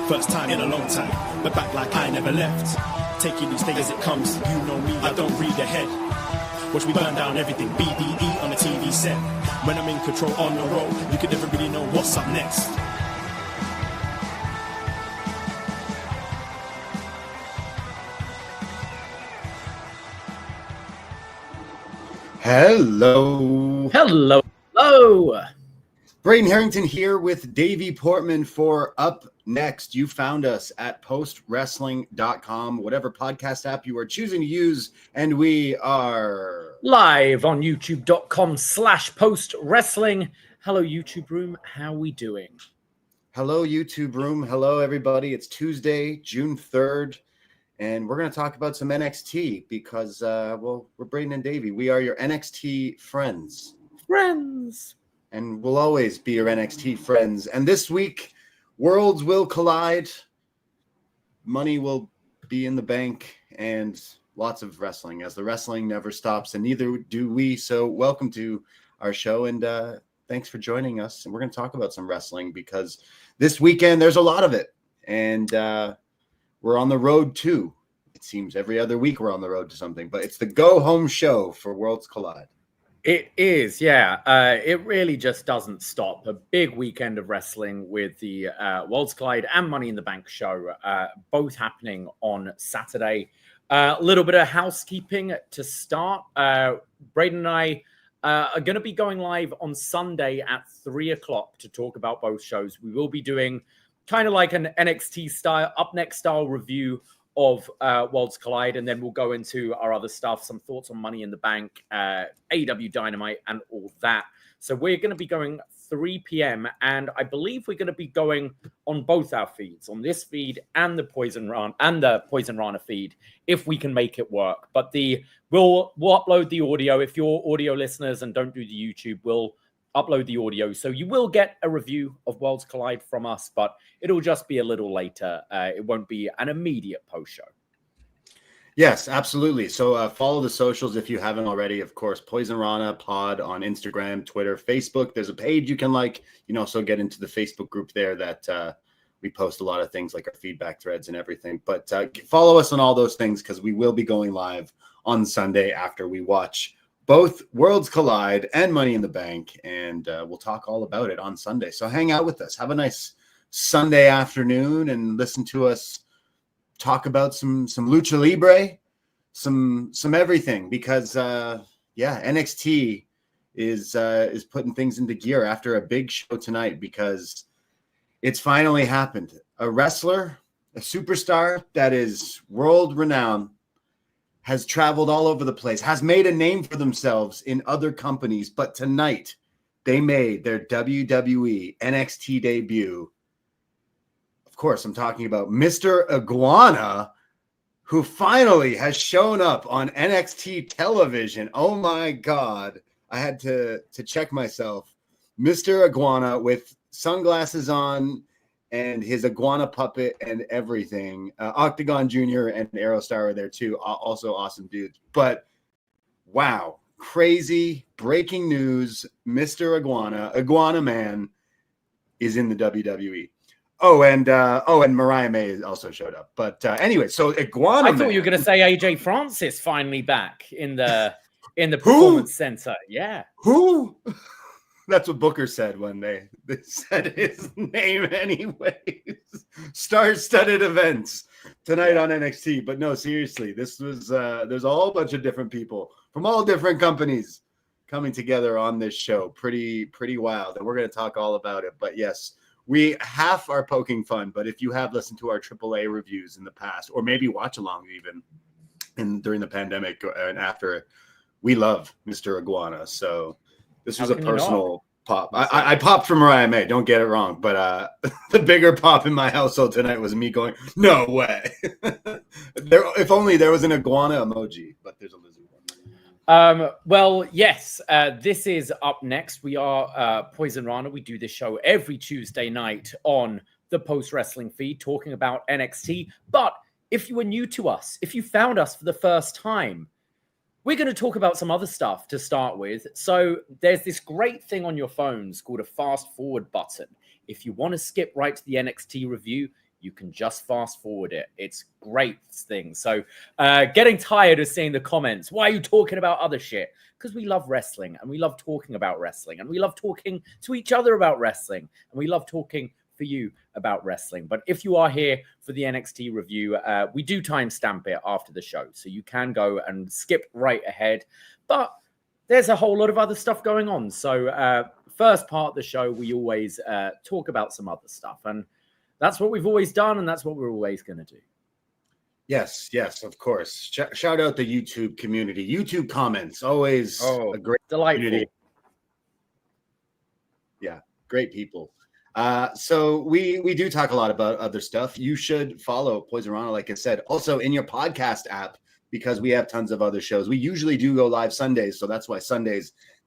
First time in a long time, but back like I never left. Taking each day as it comes, you know me, I don't read ahead. Watch me burn down everything, BDE on the TV set. When I'm in control on the road, you can never really know what's up next. Hello. Hello. Hello. Braden Herrington here with Davie Portman for Up Next. You found us at postwrestling.com, whatever podcast app you are choosing to use, and we are live on youtube.com/postwrestling. Hello, YouTube room. How we doing? Hello, YouTube room. Hello, everybody. It's Tuesday, June 3rd, and we're going to talk about some NXT because, we're Braden and Davie. We are your NXT friends. And we'll always be your NXT friends. And this week, worlds will collide. Money will be in the bank and lots of wrestling, as the wrestling never stops, and neither do we. So welcome to our show, and thanks for joining us. And we're going to talk about some wrestling because this weekend there's a lot of it. And we're on the road too. It seems every other week we're on the road to something, but it's the go-home show for Worlds Collide. It is, yeah. It really just doesn't stop. A big weekend of wrestling with the Worlds Collide and Money in the Bank show, both happening on Saturday. A little bit of housekeeping to start. Braden and I are going to be going live on Sunday at 3 o'clock to talk about both shows. We will be doing kind of like an NXT style, upNXT style review of Worlds Collide, and then we'll go into our other stuff, some thoughts on Money in the Bank, AEW Dynamite, and all that. So we're going to be going 3 p.m., and I believe we're going to be going on both our feeds, on this feed and the Poisonrana feed, if we can make it work. But we'll upload the audio. If you're audio listeners and don't do the YouTube, we'll upload the audio. So you will get a review of Worlds Collide from us, but it'll just be a little later. It won't be an immediate post show. Yes, absolutely. So follow the socials if you haven't already. Of course, Poisonrana Pod on Instagram, Twitter, Facebook. There's a page you can like. You can also get into the Facebook group there that we post a lot of things like our feedback threads and everything. But follow us on all those things because we will be going live on Sunday after we watch both Worlds Collide and Money in the Bank, and we'll talk all about it on Sunday. So hang out with us. Have a nice Sunday afternoon and listen to us talk about some lucha libre, some everything, because NXT is putting things into gear after a big show tonight because it's finally happened. A wrestler, a superstar that is world renowned, has traveled all over the place, has made a name for themselves in other companies, but tonight they made their WWE NXT debut. Of course, I'm talking about Mr. Iguana, who finally has shown up on NXT television. Oh my God. I had to check myself. Mr. Iguana with sunglasses on and his iguana puppet and everything. Octagon Jr. and Aerostar are there too. Also awesome dudes. But wow, crazy breaking news. Mr. Iguana Man is in the WWE. Oh, and Mariah May also showed up. But anyway, so Iguana Man. I thought you were going to say AJ Francis finally back in the Performance Center. Yeah. Who? That's what Booker said when they said his name anyways. Star-studded events tonight on NXT. But no, seriously, this was there's a whole bunch of different people from all different companies coming together on this show. Pretty wild. And we're going to talk all about it. But yes, we half are poking fun. But if you have listened to our AAA reviews in the past, or maybe watch along even during the pandemic and after, we love Mr. Iguana. So this was a personal pop. I popped for Mariah May. Don't get it wrong. But the bigger pop in my household tonight was me going, no way. If only there was an iguana emoji, but there's a lizard one. Well, yes, this is Up Next. We are Poisonrana. We do this show every Tuesday night on the Post Wrestling feed talking about NXT. But if you were new to us, if you found us for the first time, we're going to talk about some other stuff to start with. So there's this great thing on your phones called a fast forward button. If you want to skip right to the NXT review, You can just fast forward it. It's great thing. So getting tired of seeing the comments. Why are you talking about other shit? Because we love wrestling and we love talking about wrestling and we love talking to each other about wrestling and we love talking for you about wrestling. But if you are here for the NXT review, we do timestamp it after the show. So you can go and skip right ahead. But there's a whole lot of other stuff going on. So first part of the show, we always talk about some other stuff. And that's what we've always done. And that's what we're always going to do. Yes, of course. Shout out the YouTube community. YouTube comments, always a great delightful community. Yeah, great people. So we do talk a lot about other stuff. You should follow Poisonrana, like I said. Also in your podcast app, because we have tons of other shows. We usually do go live Sundays, so that's why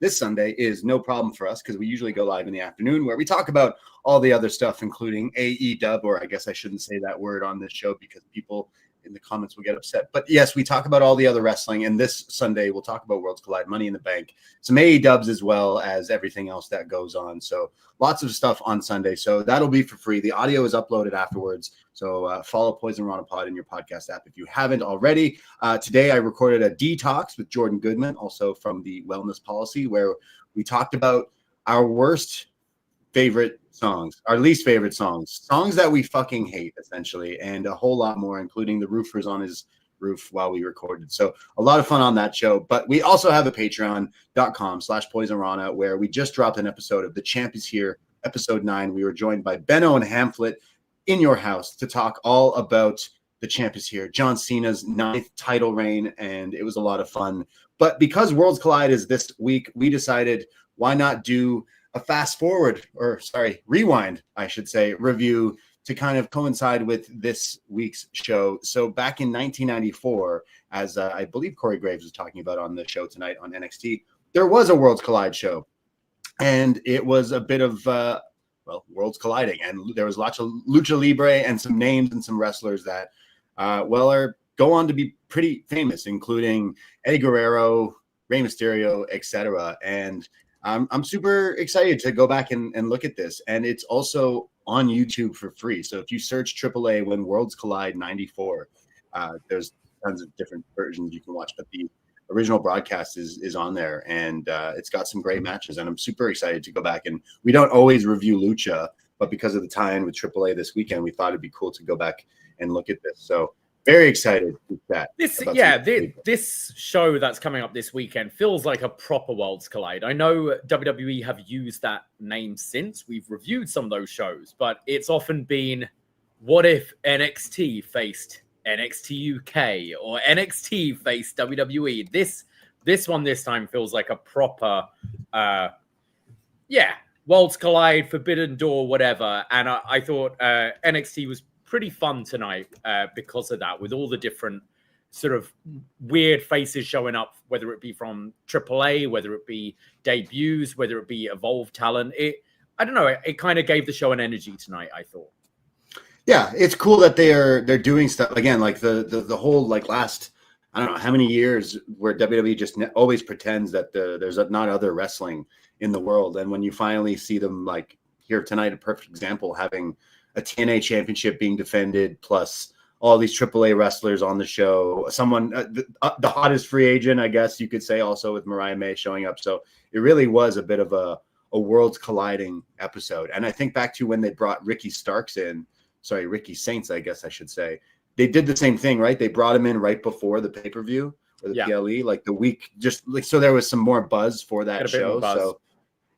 this Sunday is no problem for us, because we usually go live in the afternoon where we talk about all the other stuff, including AEW, or I guess I shouldn't say that word on this show because people in the comments will get upset. But yes, we talk about all the other wrestling, and this Sunday we'll talk about Worlds Collide, Money in the Bank, some AEWs, as well as everything else that goes on. So lots of stuff on Sunday. So that'll be for free. The audio is uploaded afterwards. So follow Poisonrana Pod in your podcast app if you haven't already. Today I recorded a Detox with Jordan Goodman, also from the Wellness Policy, where we talked about our worst favorite songs, our least favorite songs that we fucking hate, essentially, and a whole lot more, including the roofers on his roof while we recorded. So a lot of fun on that show. But we also have a patreon.com/Poisonrana, where we just dropped an episode of The Champ is Here, episode 9. We were joined by Benno and Hamflet in your house to talk all about The Champ is Here, John Cena's 9th title reign, and it was a lot of fun. But because Worlds Collide is this week, we decided, why not do a rewind, I should say, review to kind of coincide with this week's show. So back in 1994, as I believe Corey Graves was talking about on the show tonight on NXT, there was a Worlds Collide show, and it was a bit of worlds colliding, and there was lots of lucha libre and some names and some wrestlers that go on to be pretty famous, including Eddie Guerrero, Rey Mysterio, etc. And I'm super excited to go back and look at this. And it's also on YouTube for free. So if you search AAA When Worlds Collide 94, there's tons of different versions you can watch. But the original broadcast is on there. And it's got some great matches. And I'm super excited to go back. And we don't always review Lucha, but because of the tie-in with AAA this weekend, we thought it'd be cool to go back and look at this. So very excited with that. This show that's coming up this weekend feels like a proper Worlds Collide. I know WWE have used that name since. We've reviewed some of those shows, but it's often been, what if NXT faced NXT UK or NXT faced WWE? This one this time feels like a proper, Worlds Collide, Forbidden Door, whatever. And I thought NXT was pretty fun tonight because of that, with all the different sort of weird faces showing up, whether it be from AAA, whether it be debuts, whether it be evolved talent. It kind of gave the show an energy tonight, I thought. Yeah, it's cool that they're doing stuff again, like the whole last, I don't know how many years, where WWE just always pretends that there's not other wrestling in the world, and when you finally see them, like here tonight, a perfect example, having a TNA championship being defended, plus all these AAA wrestlers on the show. Someone, the hottest free agent, I guess you could say, also with Mariah May showing up. So it really was a bit of a worlds colliding episode. And I think back to when they brought Ricky Saints, I guess I should say. They did the same thing, right? They brought him in right before the pay-per-view or the PLE, like the week, so there was some more buzz for that show. So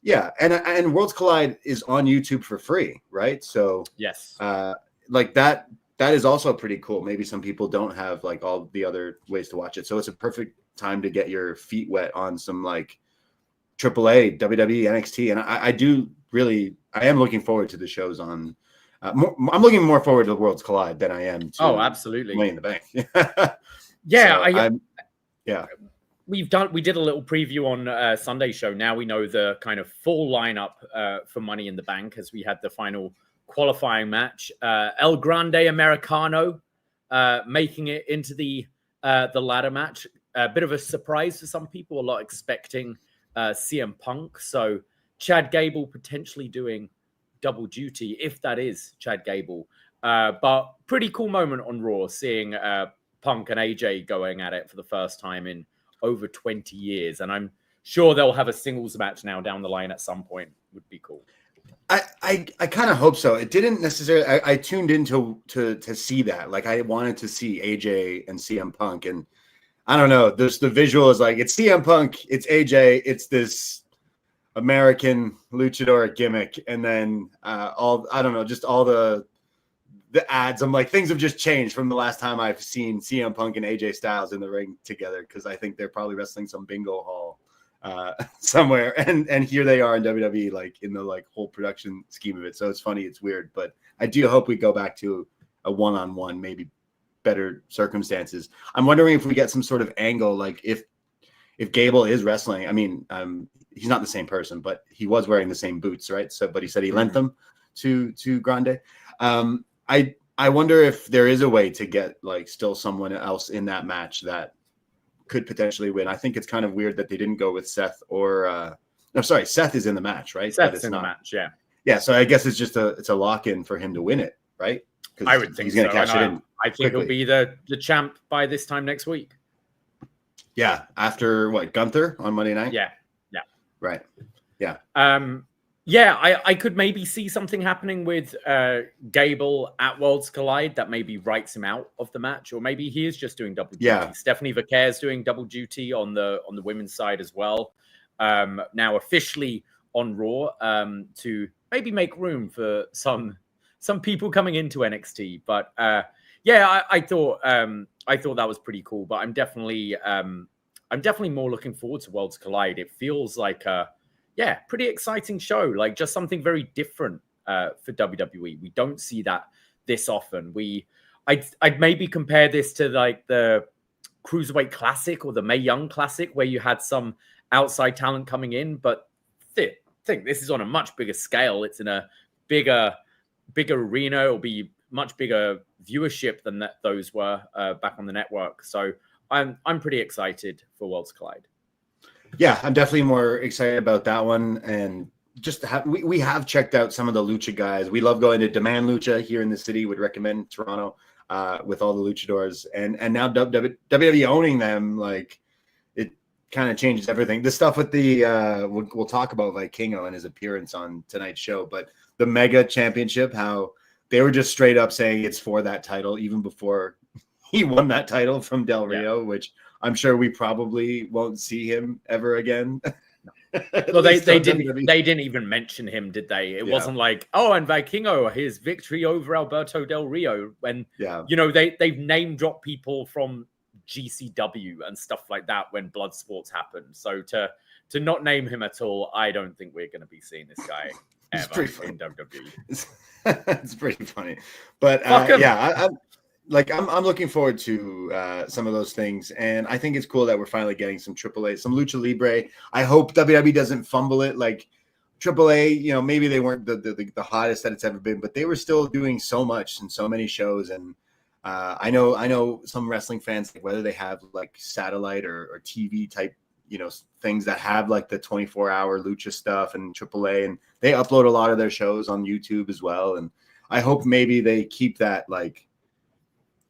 yeah, and Worlds Collide is on YouTube for free, right? So yes, that is also pretty cool. Maybe some people don't have all the other ways to watch it, so it's a perfect time to get your feet wet on some AAA, WWE, NXT, and I am looking forward to the shows on. I'm looking more forward to the Worlds Collide than I am to absolutely Money in the Bank. We did a little preview on Sunday's show. Now we know the kind of full lineup for Money in the Bank, as we had the final qualifying match. El Grande Americano making it into the ladder match. A bit of a surprise for some people. A lot expecting CM Punk. So Chad Gable potentially doing double duty, if that is Chad Gable, But pretty cool moment on Raw, seeing Punk and AJ going at it for the first time in over 20 years. And I'm sure they'll have a singles match now down the line at some point. Would be cool. I kind of hope so. It didn't necessarily. I tuned in to see that. Like, I wanted to see AJ and CM Punk, and I don't know. There's the visual is like, it's CM Punk, it's AJ, it's this American luchador gimmick, and then I don't know, just all the ads. I'm like, things have just changed from the last time I've seen CM Punk and AJ Styles in the ring together, because I think they're probably wrestling some bingo hall somewhere, and here they are in WWE, like in the like whole production scheme of it. So it's funny, it's weird, but I do hope we go back to a one-on-one, maybe better circumstances. I'm wondering if we get some sort of angle, like if Gable is wrestling. I mean, he's not the same person, but he was wearing the same boots, right? So, but he said he lent them to Grande. I wonder if there is a way to get like still someone else in that match that could potentially win. I think it's kind of weird that they didn't go with Seth or no, sorry, Seth is in the match, right? Seth's in the match, yeah. Yeah, so I guess it's just a lock-in for him to win it, right? I would think he's going to so. cash it in. I think he'll be the champ by this time next week. Yeah, after what, Gunther on Monday night? Yeah. Right. Yeah. I could maybe see something happening with Gable at Worlds Collide that maybe writes him out of the match, or maybe he is just doing double duty. Yeah. Stephanie Vaquer is doing double duty on the women's side as well. Now officially on Raw, to maybe make room for some people coming into NXT. But I thought that was pretty cool. But I'm definitely more looking forward to Worlds Collide. It feels like pretty exciting show. Like just something very different for WWE. We don't see that this often. I'd maybe compare this to like the Cruiserweight Classic or the Mae Young Classic, where you had some outside talent coming in, but I think this is on a much bigger scale. It's in a bigger arena. It'll be much bigger viewership than those were back on the network. So I'm pretty excited for Worlds Collide. Yeah, I'm definitely more excited about that one. And just we have checked out some of the lucha guys. We love going to Demand Lucha here in the city. Would recommend Toronto with all the luchadors, and now WWE owning them, like it kind of changes everything. The stuff with the we'll talk about Vikingo and his appearance on tonight's show, but the Mega Championship, how they were just straight up saying it's for that title even before he won that title from Del Rio, which I'm sure we probably won't see him ever again. Well, they didn't even mention him, did they? It wasn't like, oh, and Vikingo, his victory over Alberto Del Rio. When they've name dropped people from GCW and stuff like that when blood sports happened. So to not name him at all, I don't think we're going to be seeing this guy ever in WWE. It's pretty funny, but I'm looking forward to some of those things, and I think it's cool that we're finally getting some AAA, some Lucha Libre. I hope WWE doesn't fumble it. Like AAA, maybe they weren't the hottest that it's ever been, but they were still doing so much and so many shows. And I know some wrestling fans, like, whether they have like satellite or TV type, things that have like the 24-hour Lucha stuff and AAA, and they upload a lot of their shows on YouTube as well. And I hope maybe they keep that like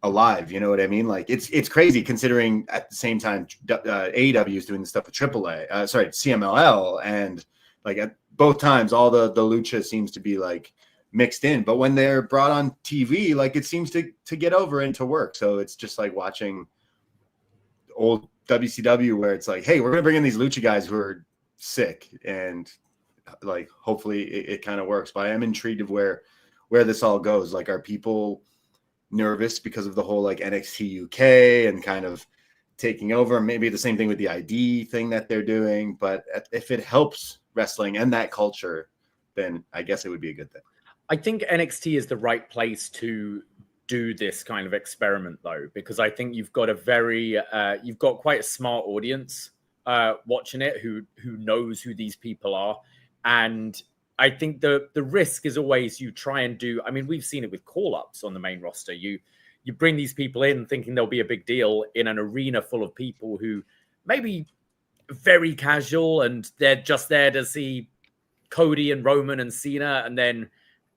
alive, you know what I mean? Like it's crazy considering at the same time AEW is doing the stuff with CMLL, and like at both times all the lucha seems to be like mixed in, but when they're brought on TV, like it seems to get over and to work. So it's just like watching old WCW where it's like, hey, we're gonna bring in these lucha guys who are sick, and like hopefully it kind of works. But I am intrigued of where this all goes. Like, are people nervous because of the whole like NXT UK and kind of taking over? Maybe the same thing with the ID thing that they're doing, but if it helps wrestling and that culture, then I guess it would be a good thing. I think NXT is the right place to do this kind of experiment, though, because I think you've got quite a smart audience watching it who knows who these people are. And I think the risk is always you try and do. I mean, we've seen it with call-ups on the main roster. You bring these people in thinking there'll be a big deal in an arena full of people who maybe very casual and they're just there to see Cody and Roman and Cena, and then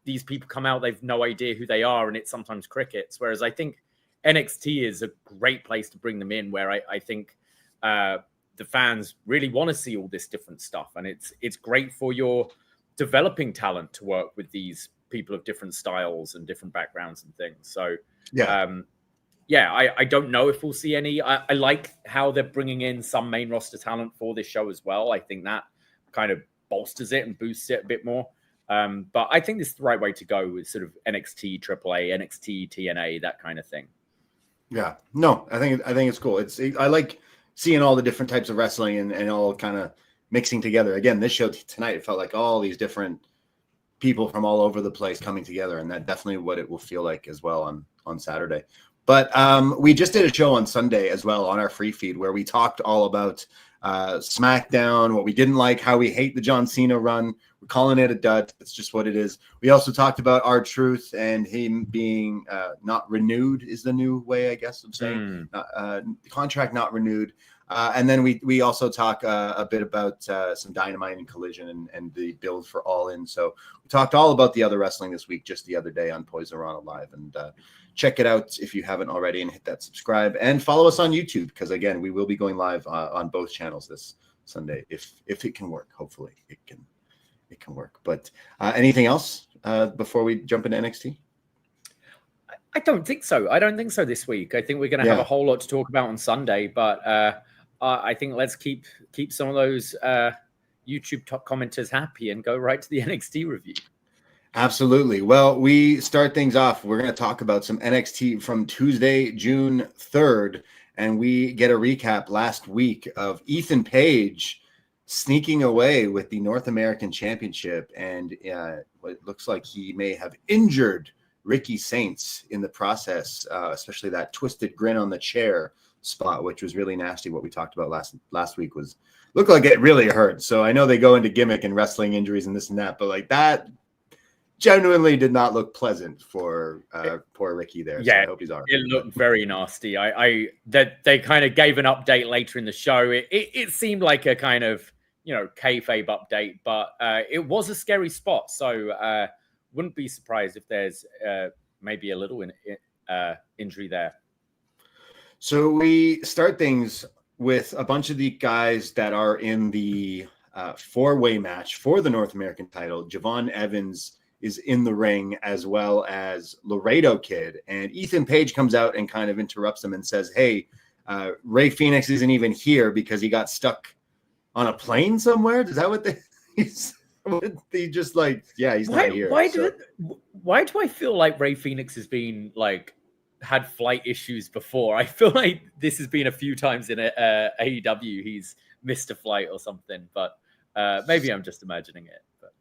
these people come out, they've no idea who they are, and it's sometimes crickets. Whereas I think NXT is a great place to bring them in, where I think the fans really want to see all this different stuff, and it's great for your developing talent to work with these people of different styles and different backgrounds and things. So I don't know if we'll see any. I like how they're bringing in some main roster talent for this show as well. I think that kind of bolsters it and boosts it a bit more. But I think this is the right way to go with sort of NXT AAA, NXT TNA, that kind of thing. Yeah, no, I think it's cool. I like seeing all the different types of wrestling and all kind of mixing together. Again, this show tonight, it felt like all these different people from all over the place coming together, and that's definitely what it will feel like as well on Saturday. But we just did a show on Sunday as well on our free feed where we talked all about SmackDown, what we didn't like, how we hate the John Cena run. We're calling it a dud. It's just what it is. We also talked about R-Truth and him being not renewed is the new way, I guess, of saying contract not renewed. And then we also talk a bit about some Dynamite and Collision and the build for All In. So we talked all about the other wrestling this week, just the other day on Poisonrana Live. And check it out if you haven't already, and hit that subscribe and follow us on YouTube, because again, we will be going live on both channels this Sunday if it can work. Hopefully it can work. But anything else before we jump into NXT? I don't think so. I don't think so this week. I think we're going to have a whole lot to talk about on Sunday, but I think let's keep some of those YouTube top commenters happy and go right to the NXT review. Absolutely. Well, we start things off. We're going to talk about some NXT from Tuesday, June 3rd, and we get a recap last week of Ethan Page sneaking away with the North American Championship, and it looks like he may have injured Ricky Saints in the process, especially that twisted grin on the chair spot, which was really nasty. What we talked about last week looked like it really hurt. So I know they go into gimmick and wrestling injuries and this and that, but like that genuinely did not look pleasant for poor Ricky there. Yeah, so I hope he's all right. It looked very nasty. That they kind of gave an update later in the show. It seemed like a kind of kayfabe update, but it was a scary spot. So wouldn't be surprised if there's maybe a little injury there. So we start things with a bunch of the guys that are in the four-way match for the North American title. Javon Evans is in the ring, as well as Laredo Kid. And Ethan Page comes out and kind of interrupts them and says, hey, Ray Phoenix isn't even here because he got stuck on a plane somewhere. Is that what they just like, yeah, he's not here. Why do I feel like Ray Phoenix has been like had flight issues before? I feel like this has been a few times in AEW. He's missed a flight or something, but maybe I'm just imagining it. But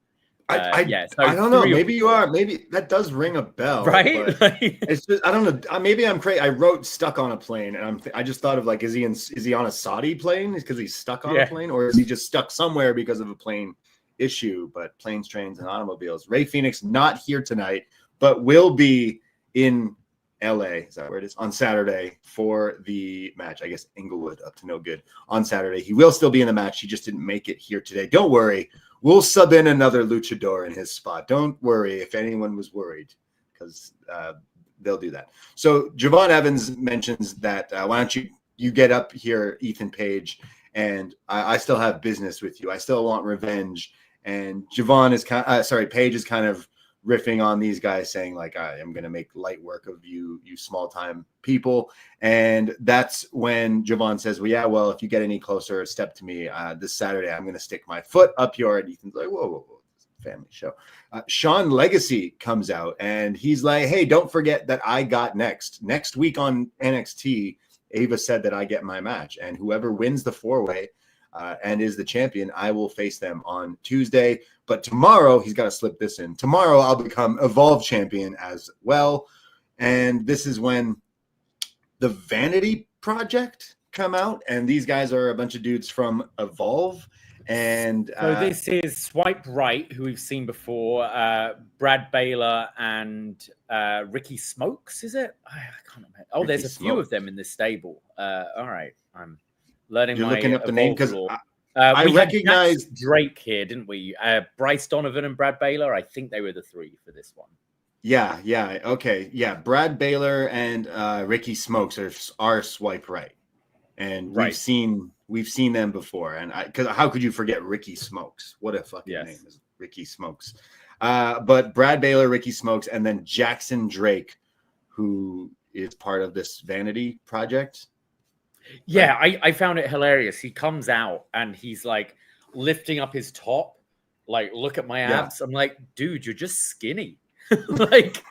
I don't know. Maybe you are. Maybe that does ring a bell, right? It's just, I don't know. Maybe I'm crazy. I wrote stuck on a plane, and I just thought of like, is he on a Saudi plane? Because he's stuck on a plane, or is he just stuck somewhere because of a plane issue? But planes, trains, and automobiles. Ray Phoenix not here tonight, but will be in LA. Is that where it is? On Saturday for the match. I guess Inglewood up to no good on Saturday. He will still be in the match. He just didn't make it here today. Don't worry. We'll sub in another luchador in his spot. Don't worry if anyone was worried, because they'll do that. So Javon Evans mentions that why don't you get up here, Ethan Page, and I still have business with you. I still want revenge. And Page is kind of riffing on these guys, saying like, I am going to make light work of you small time people. And that's when Javon says, well, if you get any closer, step to me this Saturday, I'm going to stick my foot up your, and Ethan's like, whoa, family show. Sean Legacy comes out and he's like, hey, don't forget that I got next week on NXT. Ava said that I get my match, and whoever wins the four-way and is the champion, I will face them on Tuesday. But tomorrow, he's got to slip this in. Tomorrow, I'll become Evolve champion as well. And this is when the Vanity Project come out. And these guys are a bunch of dudes from Evolve. And so this is Swipe Right, who we've seen before. Brad Baylor and Ricky Smokes, is it? I can't remember. Oh, there's a few of them in this stable. All right. I'm learning. You're looking up the name because We recognize had Jackson Drake here, didn't we? Bryce Donovan and Brad Baylor. I think they were the three for this one. Yeah. Okay. Yeah. Brad Baylor and Ricky Smokes are swipe right. And we've seen them before. And because how could you forget Ricky Smokes? What a fucking name is Ricky Smokes. But Brad Baylor, Ricky Smokes, and then Jackson Drake, who is part of this vanity project. Yeah, I found it hilarious. He comes out and he's like lifting up his top, like, look at my abs. I'm like, dude, you're just skinny. like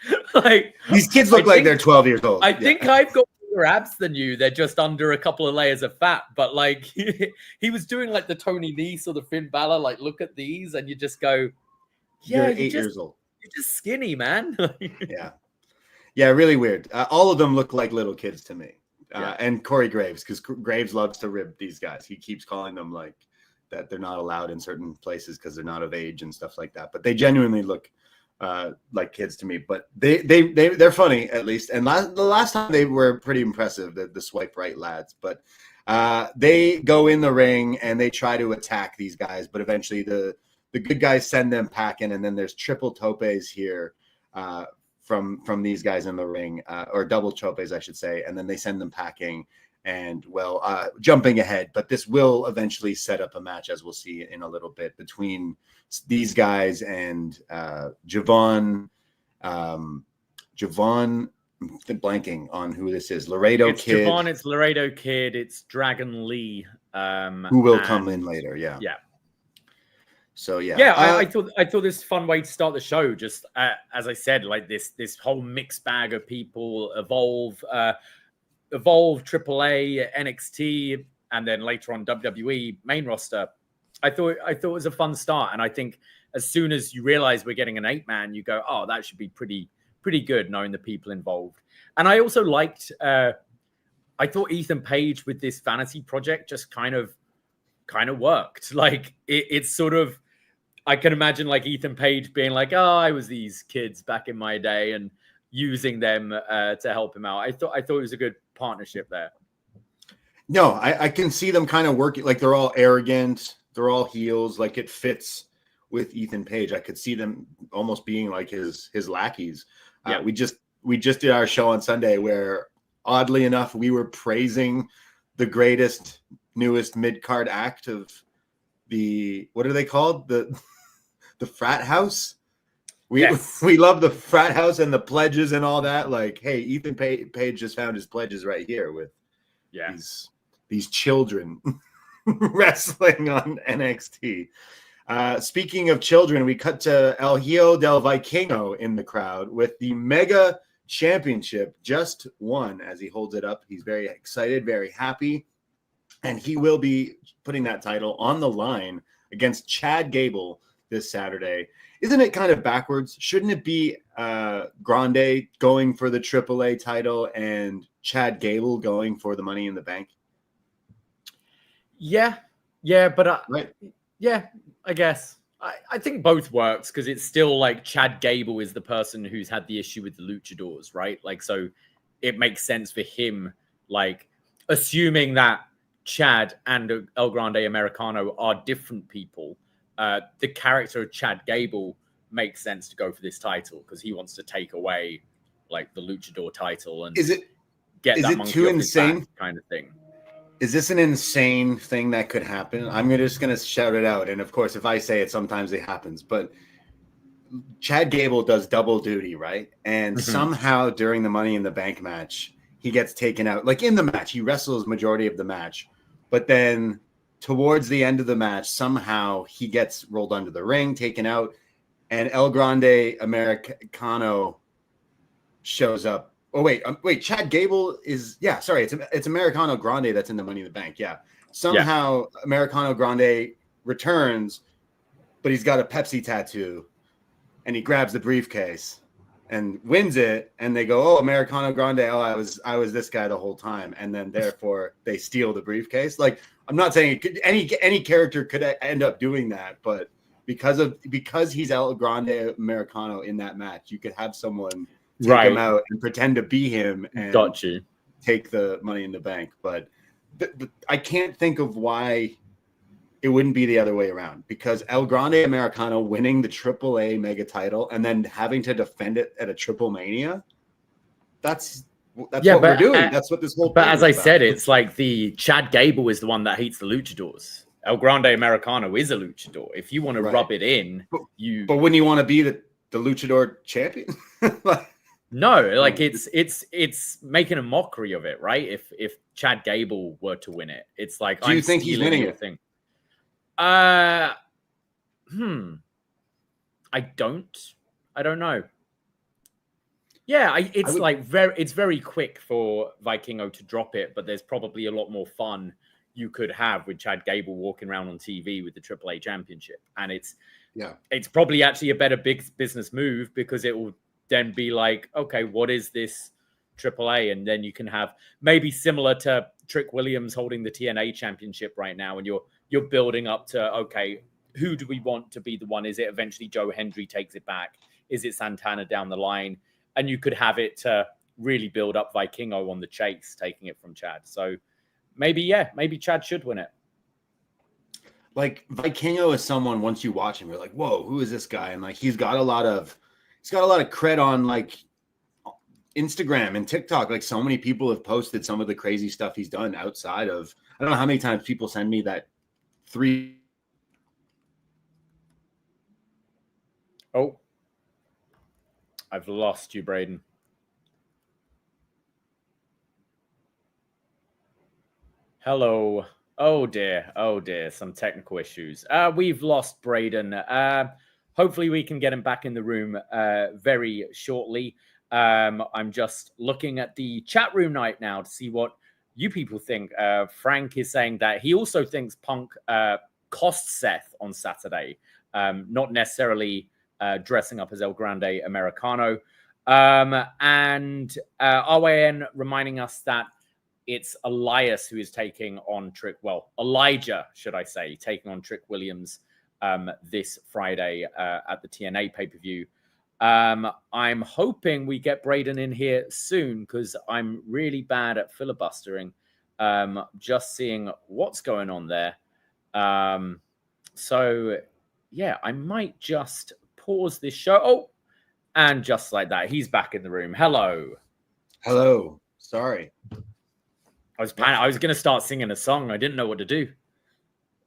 these kids look like they're 12 years old. I think I've got bigger abs than you. They're just under a couple of layers of fat. But like he was doing like the Tony Nese or the Finn Balor, like, look at these, and you just go, yeah, you're 8 years old. You're just skinny, man. Yeah, really weird. All of them look like little kids to me. And Corey Graves, because Graves loves to rib these guys. He keeps calling them like that they're not allowed in certain places because they're not of age and stuff like that. But they genuinely look like kids to me. But they're funny, at least. And the last time they were pretty impressive, the swipe right lads. But they go in the ring and they try to attack these guys. But eventually the good guys send them packing. And then there's triple topes here from these guys in the ring, or double topes, I should say, and then they send them packing and, jumping ahead. But this will eventually set up a match, as we'll see in a little bit, between these guys and Javon. I'm blanking on who this is. Laredo Kid. Javon, it's Laredo Kid. It's Dragon Lee. Who will come in later, yeah. So I thought this was a fun way to start the show. Just as I said, like this whole mixed bag of people, Evolve, AAA, NXT, and then later on WWE main roster. I thought it was a fun start, and I think as soon as you realize we're getting an 8-man, you go, oh, that should be pretty good, knowing the people involved. And I also liked. I thought Ethan Page with this fantasy project just kind of worked. Like it's sort of, I can imagine like Ethan Page being like, oh, I was these kids back in my day, and using them to help him out. I thought it was a good partnership there. No, I can see them kind of working. Like they're all arrogant. They're all heels. Like it fits with Ethan Page. I could see them almost being like his lackeys. Yeah. We just did our show on Sunday where, oddly enough, we were praising the greatest, newest mid-card act of the, what are they called? The frat house. We love the frat house and the pledges and all that. Like, hey, Ethan Page just found his pledges right here with these children wrestling on NXT. Speaking of children, we cut to El Hijo del Vikingo in the crowd with the Mega Championship just won. As he holds it up, he's very excited, very happy. And he will be putting that title on the line against Chad Gable this Saturday. Isn't it kind of backwards? Shouldn't it be Grande going for the AAA title and Chad Gable going for the Money in the Bank? Yeah, but right. Yeah, I guess. I think both works because it's still like Chad Gable is the person who's had the issue with the luchadors, right? Like, so it makes sense for him, like, assuming that Chad and El Grande Americano are different people. The character of Chad Gable makes sense to go for this title because he wants to take away like the luchador title and get that monkey off his back kind of thing. Is this an insane thing that could happen? I'm just going to shout it out. And of course, if I say it, sometimes it happens. But Chad Gable does double duty, right? And somehow during the Money in the Bank match, he gets taken out. Like in the match, he wrestles majority of the match. But then towards the end of the match, somehow he gets rolled under the ring, taken out. And El Grande Americano shows up. Oh, wait, Chad Gable is, it's Americano Grande that's in the Money in the Bank, Somehow Americano Grande returns, but he's got a Pepsi tattoo, and he grabs the briefcase and wins it, and they go, oh, Americano Grande, oh, I was this guy the whole time, and then therefore they steal the briefcase. Like, I'm not saying it could, any character could end up doing that, but because he's El Grande Americano in that match, you could have someone take him out and pretend to be him and take the Money in the Bank. But I can't think of why it wouldn't be the other way around, because El Grande Americano winning the AAA mega title and then having to defend it at a Triple Mania, that's what we're doing. That's what this whole But thing as is I about. said, it's like the Chad Gable is the one that hates the luchadors. El Grande Americano is a luchador. If you want to rub it in, but wouldn't you want to be the luchador champion? No, like it's making a mockery of it, right? If Chad Gable were to win it, it's like, do you think he's winning it? Thing. I don't know. Yeah, it's very quick for Vikingo to drop it, but there's probably a lot more fun you could have with Chad Gable walking around on TV with the AAA championship. And it's probably actually a better big business move, because it will then be like, okay, what is this AAA? And then you can have maybe similar to Trick Williams holding the TNA championship right now, and you're building up to, okay, who do we want to be the one? Is it eventually Joe Hendry takes it back? Is it Santana down the line? And you could have it to really build up Vikingo on the chase, taking it from Chad. So maybe Chad should win it. Like, Vikingo is someone, once you watch him, you're like, whoa, who is this guy? And like, he's got a lot of cred on like Instagram and TikTok. Like, so many people have posted some of the crazy stuff he's done outside of, I don't know how many times people send me that 3. Oh, I've lost you, Braden. Hello. Oh dear. Some technical issues. We've lost Braden. Hopefully we can get him back in the room very shortly. I'm just looking at the chat room right now to see what you people think. Frank is saying that he also thinks Punk cost Seth on Saturday, not necessarily dressing up as El Grande Americano. And RYN reminding us that it's Elias who is taking on Elijah, should I say, taking on Trick Williams this Friday at the TNA pay-per-view. I'm hoping we get Braden in here soon, because I'm really bad at filibustering. Just seeing what's going on there. So, yeah, I might just pause this show. Oh, and just like that, he's back in the room. Hello. Sorry. I was going to start singing a song. I didn't know what to do.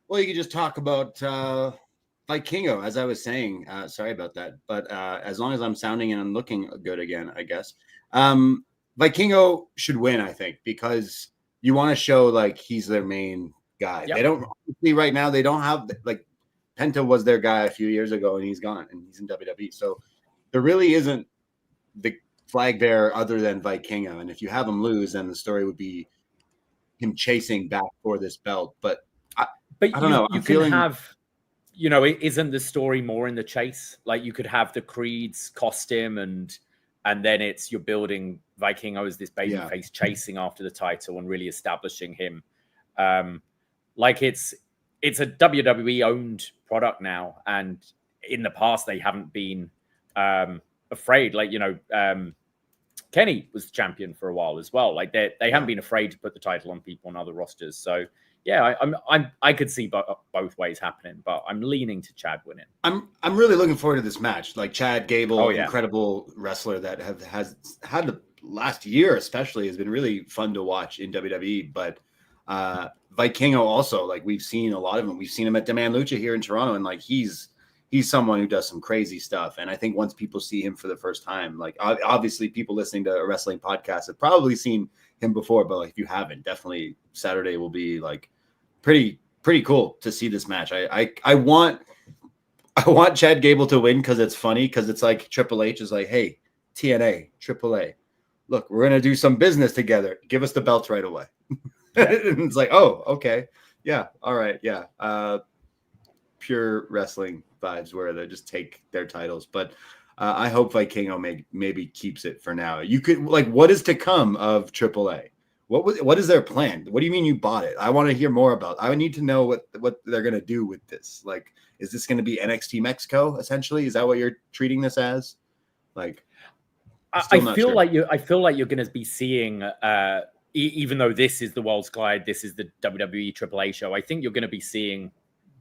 Well, you could just talk about Vikingo, as I was saying. Sorry about that. But as long as I'm sounding and I'm looking good again, I guess. Vikingo should win, I think, because you want to show like he's their main guy. Yep. They don't, right now, they don't have, like, Penta was their guy a few years ago, and he's gone, and he's in WWE. So there really isn't the flag bearer other than Vikingo. And if you have him lose, then the story would be him chasing back for this belt. But I don't know. You can have, isn't the story more in the chase? Like, you could have the Creeds cost him, and then you're building Vikingo as this babyface chasing after the title and really establishing him. Like, it's a WWE owned product now, and in the past they haven't been afraid. Like, Kenny was the champion for a while as well. Like, they haven't been afraid to put the title on people on other rosters. So yeah, I could see both ways happening, but I'm leaning to Chad winning. I'm really looking forward to this match. Like, Chad Gable, incredible wrestler that has had the last year especially has been really fun to watch in WWE. But Vikingo also, like, we've seen a lot of him. We've seen him at Demand Lucha here in Toronto, and like he's someone who does some crazy stuff. And I think once people see him for the first time, like, obviously people listening to a wrestling podcast have probably seen him before, but like, if you haven't, definitely Saturday will be like pretty cool to see this match. I want Chad Gable to win because it's funny, because it's like Triple H is like, hey, TNA, AAA, look, we're going to do some business together. Give us the belts right away. And it's like, oh, okay. Yeah. All right. Yeah. Pure wrestling vibes where they just take their titles. But I hope Vikingo maybe keeps it for now. You could, like, what is to come of AAA? What is their plan? What do you mean you bought it? I want to hear more about. I need to know what they're going to do with this. Like, is this going to be NXT Mexico essentially? Is that what you're treating this as? Like, I feel like you're going to be seeing, even though this is the World's Collide, this is the WWE AAA show, I think you're going to be seeing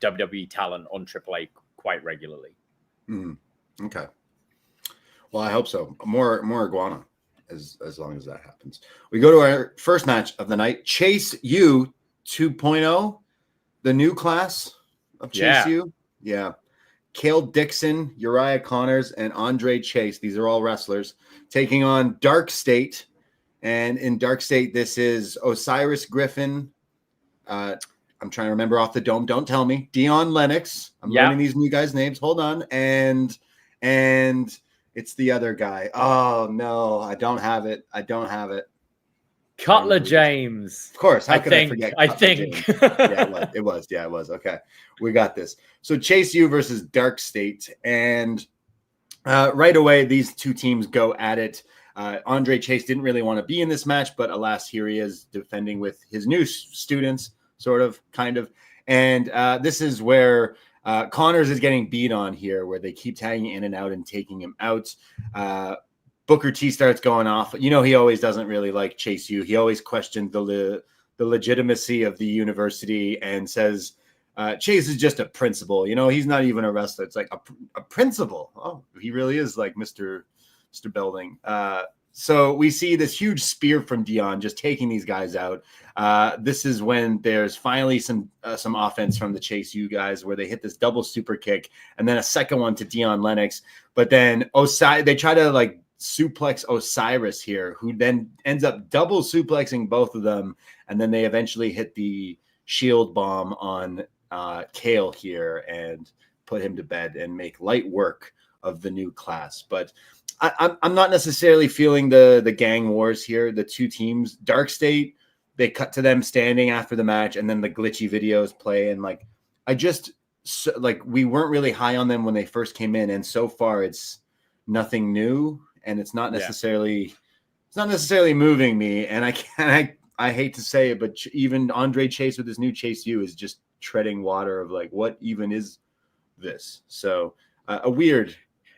WWE talent on AAA quite regularly. Okay. Well, I hope so. More iguana as long as that happens. We go to our first match of the night. Chase U 2.0, the new class of Chase U. Yeah. Cale Dixon, Uriah Connors, and Andre Chase. These are all wrestlers taking on Darkstate. And in Darkstate, this is Osiris Griffin. I'm trying to remember off the dome. Don't tell me. Dion Lennox. I'm learning these new guys' names. Hold on. And it's the other guy. Oh, no. I don't have it. Cutler James. Of course. How could I forget? I think. Yeah, it was. Yeah, it was. Okay. We got this. So Chase U versus Darkstate. And right away, these two teams go at it. Andre Chase didn't really want to be in this match, but alas, here he is defending with his new students, kind of. And this is where Connors is getting beat on here, where they keep tagging in and out and taking him out. Booker T starts going off. You know, he always doesn't really like Chase U. He always questioned the legitimacy of the university and says, Chase is just a principal. You know, he's not even a wrestler. It's like a principal. Oh, he really is like Mr. Belding. So we see this huge spear from Dion just taking these guys out. This is when there's finally some offense from the Chase U guys where they hit this double super kick and then a second one to Dion Lennox. But then they try to like suplex Osiris here, who then ends up double suplexing both of them. And then they eventually hit the shield bomb on Cale here and put him to bed and make light work of the new class. But I'm not necessarily feeling the gang wars here. The two teams, Darkstate, they cut to them standing after the match, and then the glitchy videos play. And like, we weren't really high on them when they first came in, and so far it's nothing new, and it's not necessarily moving me. And I hate to say it, but even Andre Chase with his new Chase U is just treading water of like, what even is this? So a weird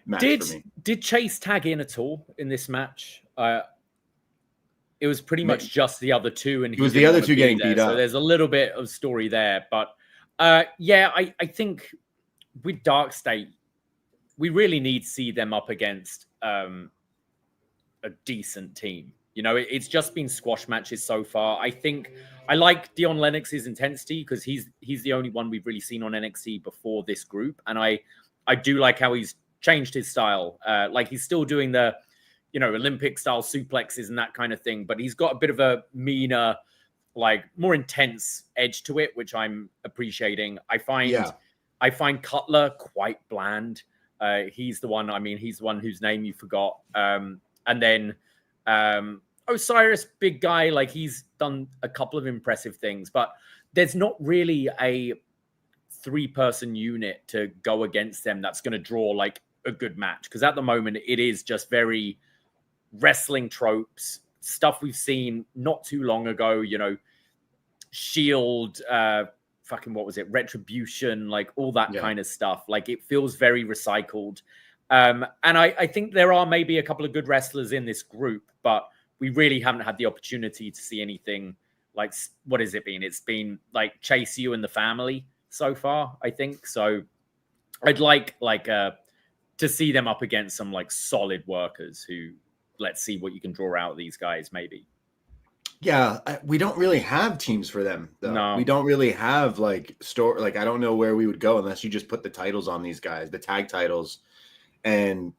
match for me. Did Chase tag in at all in this match? It was pretty much just the other two, and it was the other two getting beat up. So there's a little bit of story there, but I think with Darkstate, we really need to see them up against a decent team. You know, it's just been squash matches so far. I think I like Dion Lennox's intensity because he's the only one we've really seen on NXT before this group, and I do like how he's changed his style. Like he's still doing the, Olympic style suplexes and that kind of thing, but he's got a bit of a meaner, like more intense edge to it, which I'm appreciating. I find Cutler quite bland. He's the one whose name you forgot. And then Osiris, big guy, like he's done a couple of impressive things, but there's not really a 3-person unit to go against them that's going to draw like a good match, because at the moment it is just very wrestling tropes stuff we've seen not too long ago. Shield, what was it, Retribution, like all that kind of stuff. Like it feels very recycled. And I think there are maybe a couple of good wrestlers in this group, but we really haven't had the opportunity to see anything like, what has it been? It's been like Chase U and the family so far, I think. So I'd like to see them up against some like solid workers who, let's see what you can draw out of these guys, maybe. Yeah, we don't really have teams for them, though. No. We don't really have I don't know where we would go unless you just put the titles on these guys, the tag titles, and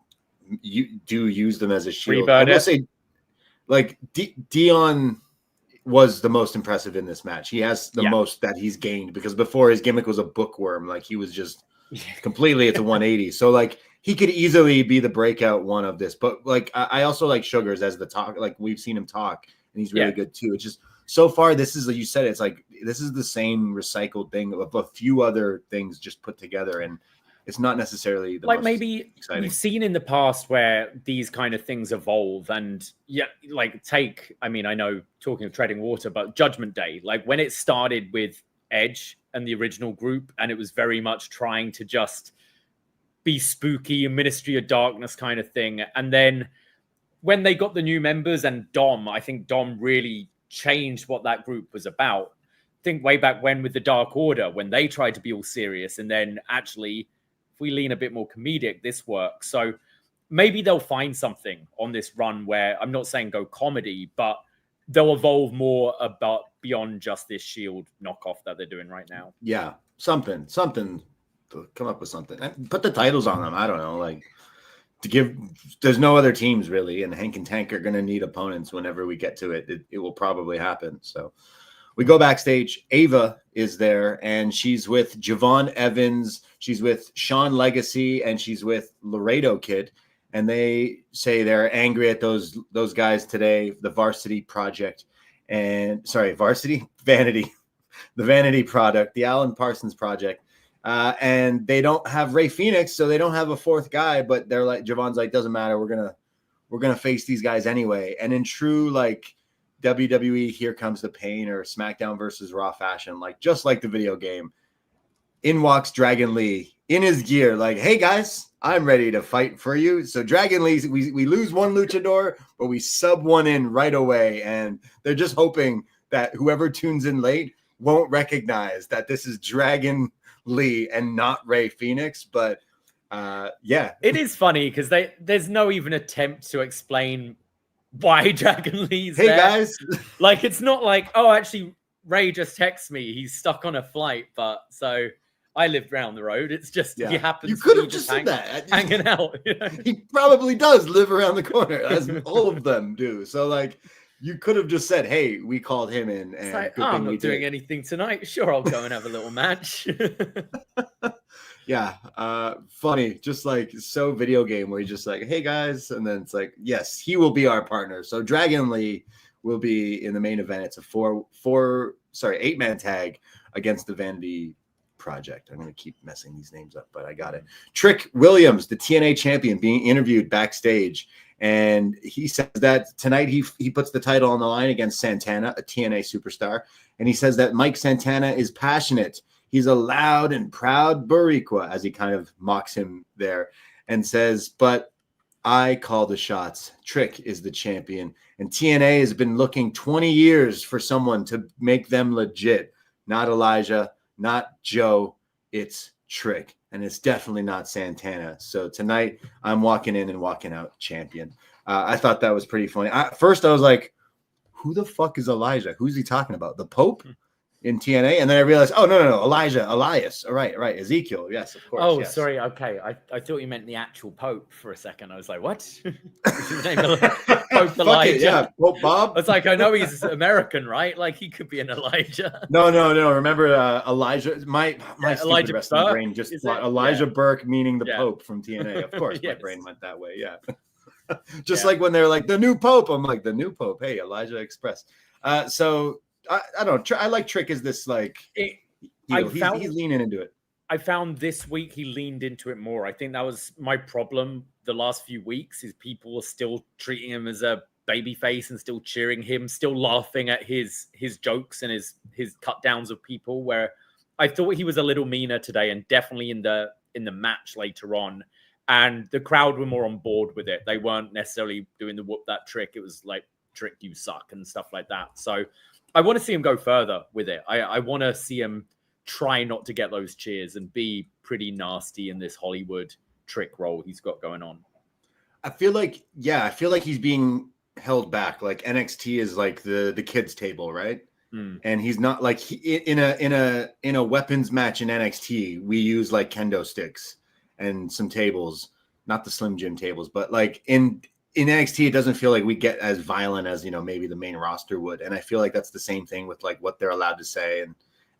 you do use them as a shield. I will say, like, Dion was the most impressive in this match. He has the most that he's gained, because before his gimmick was a bookworm. Like he was just completely at the 180. So like he could easily be the breakout one of this. But like I also like Sugars as the talk. Like we've seen him talk, and he's really good too. It's just so far, this is, like you said, it's like this is the same recycled thing of a few other things just put together, and it's not necessarily the like most maybe exciting. We've seen in the past where these kind of things evolve, and I know talking of treading water, but Judgment Day, like when it started with Edge and the original group, and it was very much trying to just be spooky, a Ministry of Darkness kind of thing. And then when they got the new members and Dom, I think Dom really changed what that group was about. think way back when with the Dark Order, when they tried to be all serious, and then actually, if we lean a bit more comedic, this works. So maybe they'll find something on this run where, I'm not saying go comedy, but they'll evolve more about beyond just this Shield knockoff that they're doing right now. Yeah, something. Come up with something. Put the titles on them. I don't know, like to give. There's no other teams really, and Hank and Tank are going to need opponents whenever we get to it. It will probably happen. So we go backstage. Ava is there, and she's with Javon Evans. She's with Sean Legacy, and she's with Laredo Kid. And they say they're angry at those guys today, the Varsity Project, Varsity Vanity, the Vanity Product, the Alan Parsons Project, and they don't have Ray Phoenix, so they don't have a fourth guy. But they're like, Javon's like, doesn't matter, we're gonna face these guys anyway. And in true like WWE Here Comes the Pain or SmackDown versus Raw fashion, like just like the video game, in walks Dragon Lee in his gear, like, hey guys, I'm ready to fight for you. So Dragon Lee, we lose one luchador, but we sub one in right away. And they're just hoping that whoever tunes in late won't recognize that this is Dragon Lee and not Ray Phoenix. But yeah. It is funny because there's no even attempt to explain why Dragon Lee's hey there. Guys. Like, it's not like, oh, actually, Ray just texts me. He's stuck on a flight, but so I live down the road. It's just he happens. You could have to just said that. Hanging out. You know? He probably does live around the corner, as all of them do. So, like, you could have just said, "Hey, we called him in." And like, I'm not doing anything tonight. Sure, I'll go and have a little match. Yeah, funny. Just like so video game where you're just like, "Hey guys," and then it's like, "Yes, he will be our partner." So Dragon Lee will be in the main event. It's a 8-man tag against the Vanity Project. I'm going to keep messing these names up, but I got it. Trick Williams, the TNA champion, being interviewed backstage, and he says that tonight he puts the title on the line against Santana, a TNA superstar, and he says that Mike Santana is passionate. He's a loud and proud Boricua, as he kind of mocks him there, and says, but I call the shots. Trick is the champion, and TNA has been looking 20 years for someone to make them legit. Not Elijah, not Joe, it's Trick. And it's definitely not Santana. So tonight, I'm walking in and walking out champion. I thought that was pretty funny. First, I was like, who the fuck is Elijah? Who's he talking about? The Pope in TNA? And then I realized, oh, no, Elias. All right, Ezekiel. Yes, of course. Oh, yes. Sorry. Okay. I thought you meant the actual Pope for a second. I was like, what? Is his name Pope Elijah? Yeah, Pope Bob. I was like, I know he's American, right? Like, he could be an Elijah. No. Remember Elijah? My Elijah wrestling brain just Elijah Burke, meaning the Pope from TNA. Of course, yes. My brain went that way. Yeah. Just like when they're like the new Pope, I'm like the new Pope. Hey, Elijah Express. So I don't know. I like Trick as this like he's leaning into it. I found this week he leaned into it more. I think that was my problem the last few weeks. Is people were still treating him as a babyface and still cheering him, still laughing at his jokes and his cut downs of people. Where I thought he was a little meaner today, and definitely in the match later on. And the crowd were more on board with it. They weren't necessarily doing the whoop that Trick. It was like, Trick, you suck and stuff like that. So I want to see him go further with it. I want to see him try not to get those cheers and be pretty nasty in this Hollywood Trick role he's got going on. I feel like he's being held back. Like NXT is like the kids table, right? And he's not like in a weapons match in NXT. We use like kendo sticks and some tables, not the Slim Jim tables, but like in NXT, it doesn't feel like we get as violent as, maybe the main roster would. And I feel like that's the same thing with like what they're allowed to say and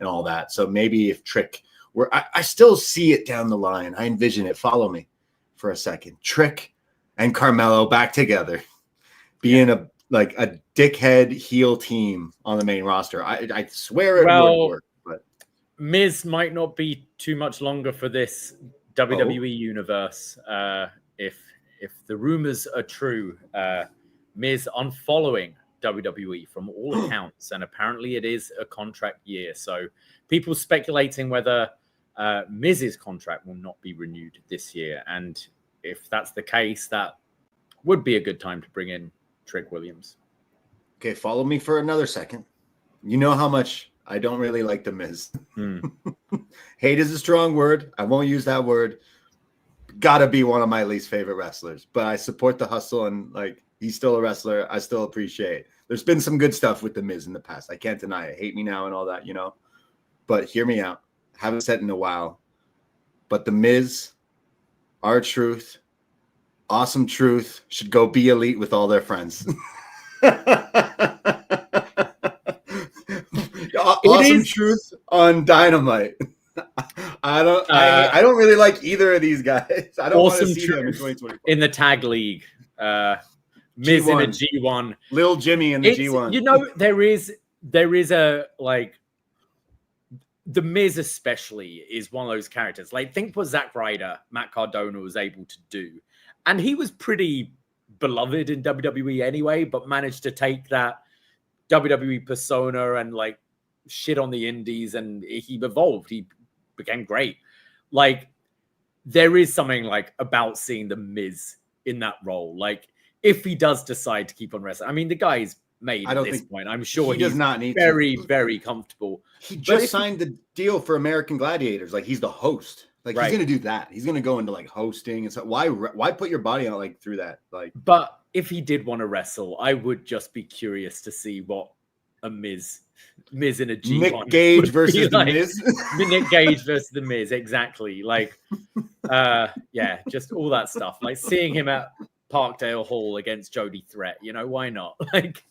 all that. So maybe if Trick I still see it down the line. I envision it. Follow me for a second. Trick and Carmelo back together, being a dickhead heel team on the main roster. I swear it would work. But Miz might not be too much longer for this WWE universe. If the rumors are true, Miz unfollowing WWE from all accounts, and apparently it is a contract year. So people speculating whether Miz's contract will not be renewed this year. And if that's the case, that would be a good time to bring in Trick Williams. Okay, follow me for another second. You know how much I don't really like the Miz. Hmm. Hate is a strong word. I won't use that word. Gotta be one of my least favorite wrestlers, but I support the hustle, and like, he's still a wrestler. I still appreciate it. There's been some good stuff with the Miz in the past. I can't deny it. Hate me now and all that, but hear me out. Haven't said it in a while, but the Miz, R-Truth, Awesome Truth should go be elite with all their friends. Awesome Truth on Dynamite. I don't really like either of these guys. I don't want to see them in 2024. In the tag league. Miz G1. in a G1. Lil Jimmy in the G1. There is a, like, the Miz especially is one of those characters. Like, think what Zack Ryder, Matt Cardona was able to do. And he was pretty beloved in WWE anyway, but managed to take that WWE persona and like shit on the indies, and he evolved. He became great. Like, there is something like about seeing the Miz in that role. Like, if he does decide to keep on wrestling, I mean, the guy's made at this point. I'm sure he does not need very, very comfortable. He just signed the deal for American Gladiators. Like, he's the host. Like, he's going to do that. He's going to go into like hosting and so why put your body out like through that? Like, but if he did want to wrestle, I would just be curious to see what a Miz in a G1. Nick Gage versus the Miz. Nick Gage versus the Miz, exactly. Like, yeah, just all that stuff. Like seeing him at Parkdale Hall against Jody Threat, why not? Like,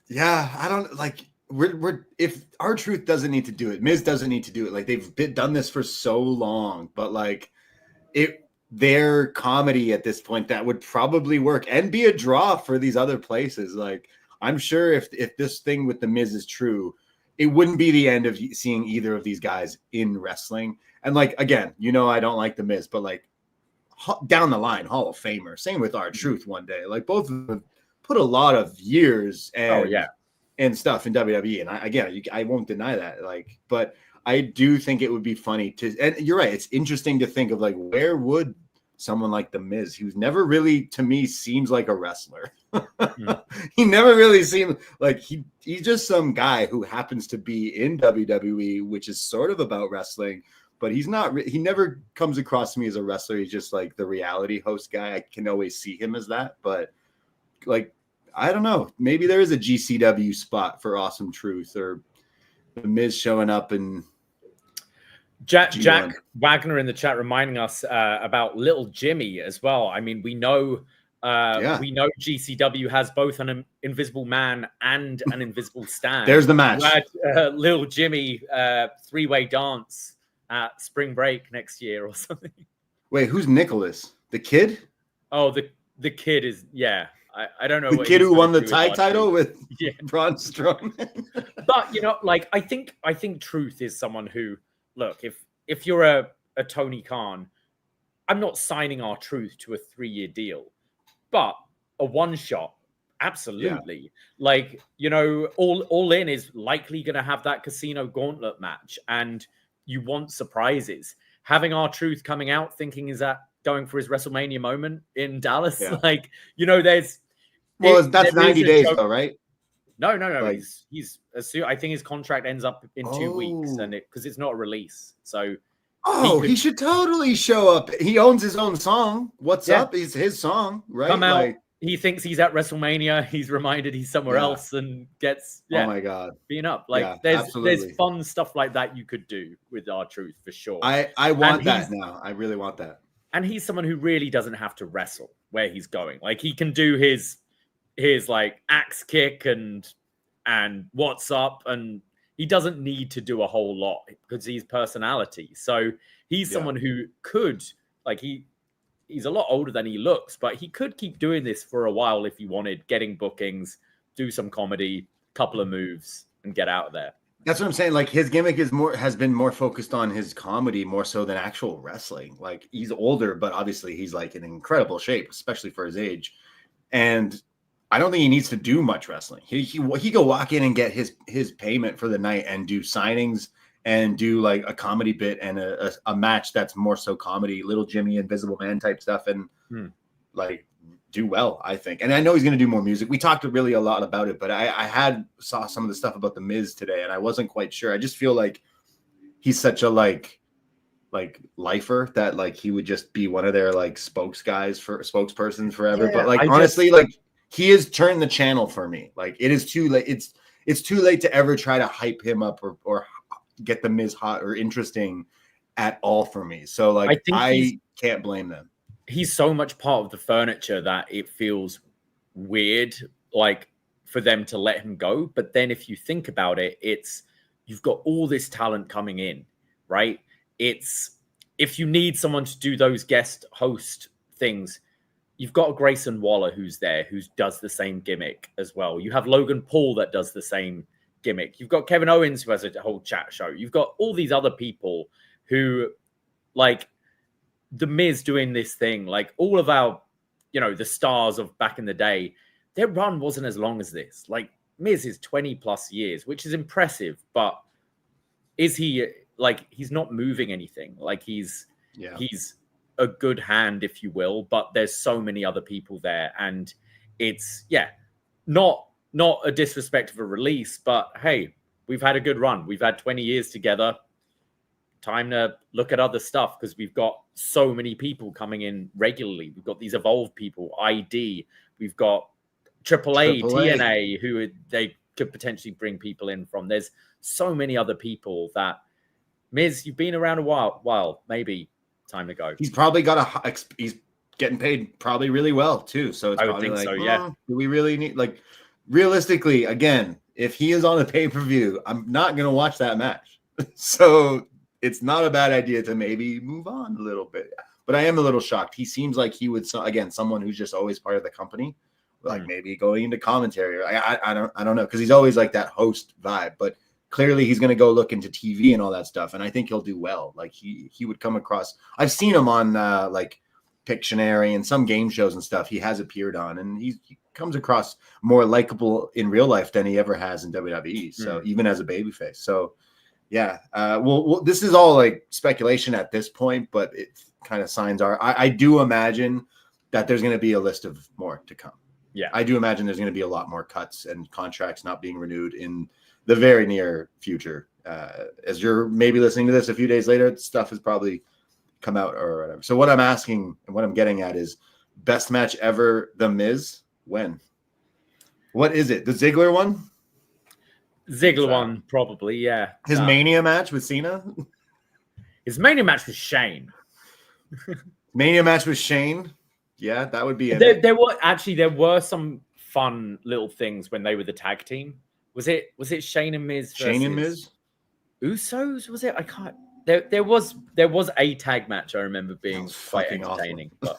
yeah, I don't like. We're if R-Truth doesn't need to do it, Miz doesn't need to do it. Like, they've done this for so long, but like their comedy at this point that would probably work and be a draw for these other places. Like, I'm sure if this thing with the Miz is true, it wouldn't be the end of seeing either of these guys in wrestling. And like, again, I don't like the Miz, but like down the line, Hall of Famer. Same with R-Truth one day. Like, both of them put a lot of years and stuff in WWE. And I won't deny that. Like, but I do think it would be funny and you're right. It's interesting to think of like, where would someone like the Miz, who's never really, to me, seems like a wrestler. He never really seemed like he's just some guy who happens to be in WWE, which is sort of about wrestling, but he never comes across to me as a wrestler. He's just like the reality host guy. I can always see him as that, but like, I don't know. Maybe there is a GCW spot for Awesome Truth or the Miz showing up and Jack Wagner in the chat reminding us about Little Jimmy as well. I mean, we know GCW has both an Invisible Man and an Invisible Stan. There's the match. Little Jimmy three-way dance at Spring Break next year or something. Wait, who's Nicholas? The kid? Oh, the kid is I don't know. The kid who won the tag title with Braun Strowman. But like I think Truth is someone who, look, if you're a Tony Khan, I'm not signing R-Truth to a 3-year deal, but a one shot, absolutely. Yeah. Like, All In is likely going to have that Casino Gauntlet match, and you want surprises. Having R-Truth coming out thinking is that going for his WrestleMania moment in Dallas, like, there's. Well, that's 90 days though, right? No. Like, he's I think his contract ends up in 2 weeks, and because it's not a release. So he should totally show up. He owns his own song. What's up? It's his song, right? Come out. He thinks he's at WrestleMania. He's reminded he's somewhere else and gets oh my god, being up. Like there's fun stuff like that you could do with R-Truth for sure. I want that now. I really want that. And he's someone who really doesn't have to wrestle where he's going. Like, he can do his like axe kick and what's up, and he doesn't need to do a whole lot because he's personality. So he's someone who could, like, he's a lot older than he looks, but he could keep doing this for a while if he wanted, getting bookings, do some comedy, couple of moves, and get out of there. That's what I'm saying. Like, his gimmick has been more focused on his comedy more so than actual wrestling. Like, he's older, but obviously he's like in incredible shape, especially for his age. And I don't think he needs to do much wrestling. He go walk in and get his payment for the night and do signings and do like a comedy bit and a match that's more so comedy, Little Jimmy, Invisible Man type stuff, and like do well, I think. And I know he's going to do more music. We talked really a lot about it, but I saw some of the stuff about the Miz today, and I wasn't quite sure. I just feel like he's such a like lifer that like he would just be one of their like spokespersons forever. But like honestly, like he has turned the channel for me. Like it is too late. It's too late to ever try to hype him up or get the Miz hot or interesting at all for me. So like I can't blame them. He's so much part of the furniture that it feels weird like for them to let him go. But then if you think about it, you've got all this talent coming in, right? It's if you need someone to do those guest host things, you've got Grayson Waller who's there, who does the same gimmick as well. You have Logan Paul that does the same gimmick. You've got Kevin Owens who has a whole chat show. You've got all these other people who like the Miz doing this thing. Like all of our, the stars of back in the day, their run wasn't as long as this. Like Miz is 20 plus years, which is impressive, but is he like he's not moving anything? Like he's a good hand, if you will, but there's so many other people there, and it's not a disrespect of a release, but hey, we've had a good run. We've had 20 years together. Time to look at other stuff because we've got so many people coming in regularly. We've got these Evolve people, ID. We've got AAA, TNA, who they could potentially bring people in from. There's so many other people that Miz, you've been around a while, maybe time to go. He's probably he's getting paid probably really well too. So it's probably like, do we really need, like, realistically, again, if he is on a pay-per-view, I'm not going to watch that match. So it's not a bad idea to maybe move on a little bit, but I am a little shocked. He seems like he would, again, someone who's just always part of the company, like maybe going into commentary. I don't know. Cause he's always like that host vibe, but clearly he's going to go look into TV and all that stuff. And I think he'll do well. Like he would come across, I've seen him on like Pictionary and some game shows and stuff he has appeared on, and he comes across more likable in real life than he ever has in WWE. So even as a babyface. So yeah. Well, this is all like speculation at this point, but it kind of signs are, I do imagine that there's going to be a list of more to come. Yeah. I do imagine there's going to be a lot more cuts and contracts not being renewed in the very near future. As you're maybe listening to this a few days later, stuff has probably come out or whatever. So what I'm asking and what I'm getting at is best match ever, The Miz, when? What is it? The Ziggler one? Ziggler one, probably, yeah. His Mania match with Cena? His Mania match with Shane. Mania match with Shane? Yeah, that would be it. There were some fun little things when they were the tag team. Was it Shane and Miz? Shane and Miz? Usos? Was it? I can't. There was a tag match I remember being quite entertaining. Awesome.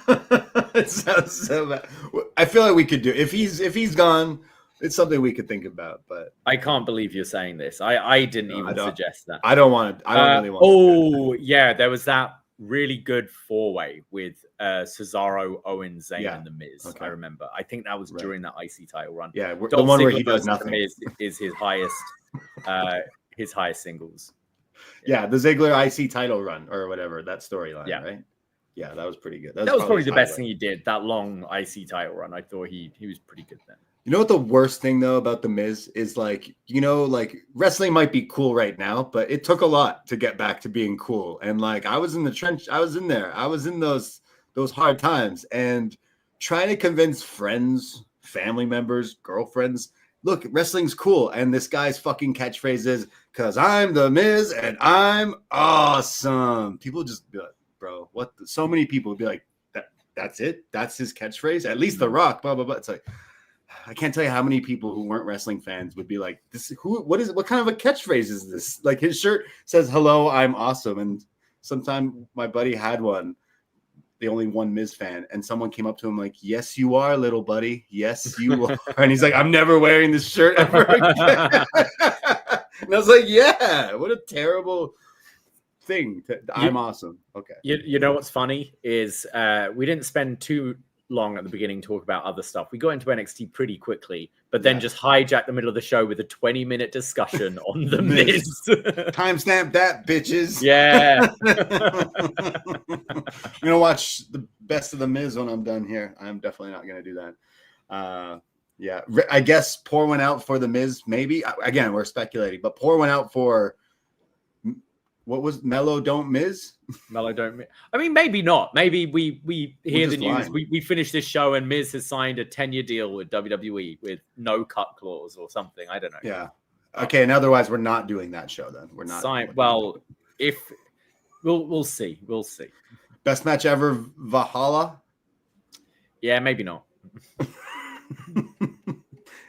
But it sounds so bad. I feel like we could do, if he's gone, it's something we could think about. But I can't believe you're saying this. I didn't even suggest that. I don't want to. I don't really want. Oh yeah, there was that really good 4-way with Cesaro, Owens, Zayn, and The Miz. Okay. I remember. I think that was during that IC title run. Yeah, the one where he does nothing. Miz is his highest singles. Yeah, the Ziggler IC title run or whatever, that storyline, right? Yeah, that was pretty good. That was probably the best thing he did, that long IC title run. I thought he was pretty good then. You know what the worst thing, though, about The Miz is, like, like wrestling might be cool right now, but it took a lot to get back to being cool. And, like, I was in the trench. I was in there. I was in those hard times. And trying to convince friends, family members, girlfriends, look, wrestling's cool. And this guy's fucking catchphrase is, because I'm The Miz and I'm awesome. People just be like, bro, what? So many people would be like, that's it? That's his catchphrase? At least The Rock, blah, blah, blah. It's like, I can't tell you how many people who weren't wrestling fans would be like, what kind of a catchphrase is this? Like, his shirt says, hello, I'm awesome. And sometime my buddy had one, the only one Miz fan, and someone came up to him like, yes, you are, little buddy. Yes, you are. And he's like, I'm never wearing this shirt ever again. And I was like, yeah, what a terrible thing. I'm awesome. Okay. You know what's funny is we didn't spend too long at the beginning talk about other stuff. We got into NXT pretty quickly, but then just hijacked the middle of the show with a 20-minute discussion on The Miz. Timestamp that, bitches. Yeah. I'm gonna watch the Best of the Miz when I'm done here. I'm definitely not going to do that. Yeah, I guess Pour went out for the Miz. Maybe again, we're speculating, but Pour went out for what was Mello Don't Miz? Mello Don't Miz. I mean, maybe not. Maybe we hear the news. Lying. We finish this show and Miz has signed a 10-year deal with WWE with no cut clause or something. I don't know. Yeah. Okay, and otherwise we're not doing that show then. We're not. Well, if we'll see. We'll see. Best match ever, Valhalla? Yeah, maybe not.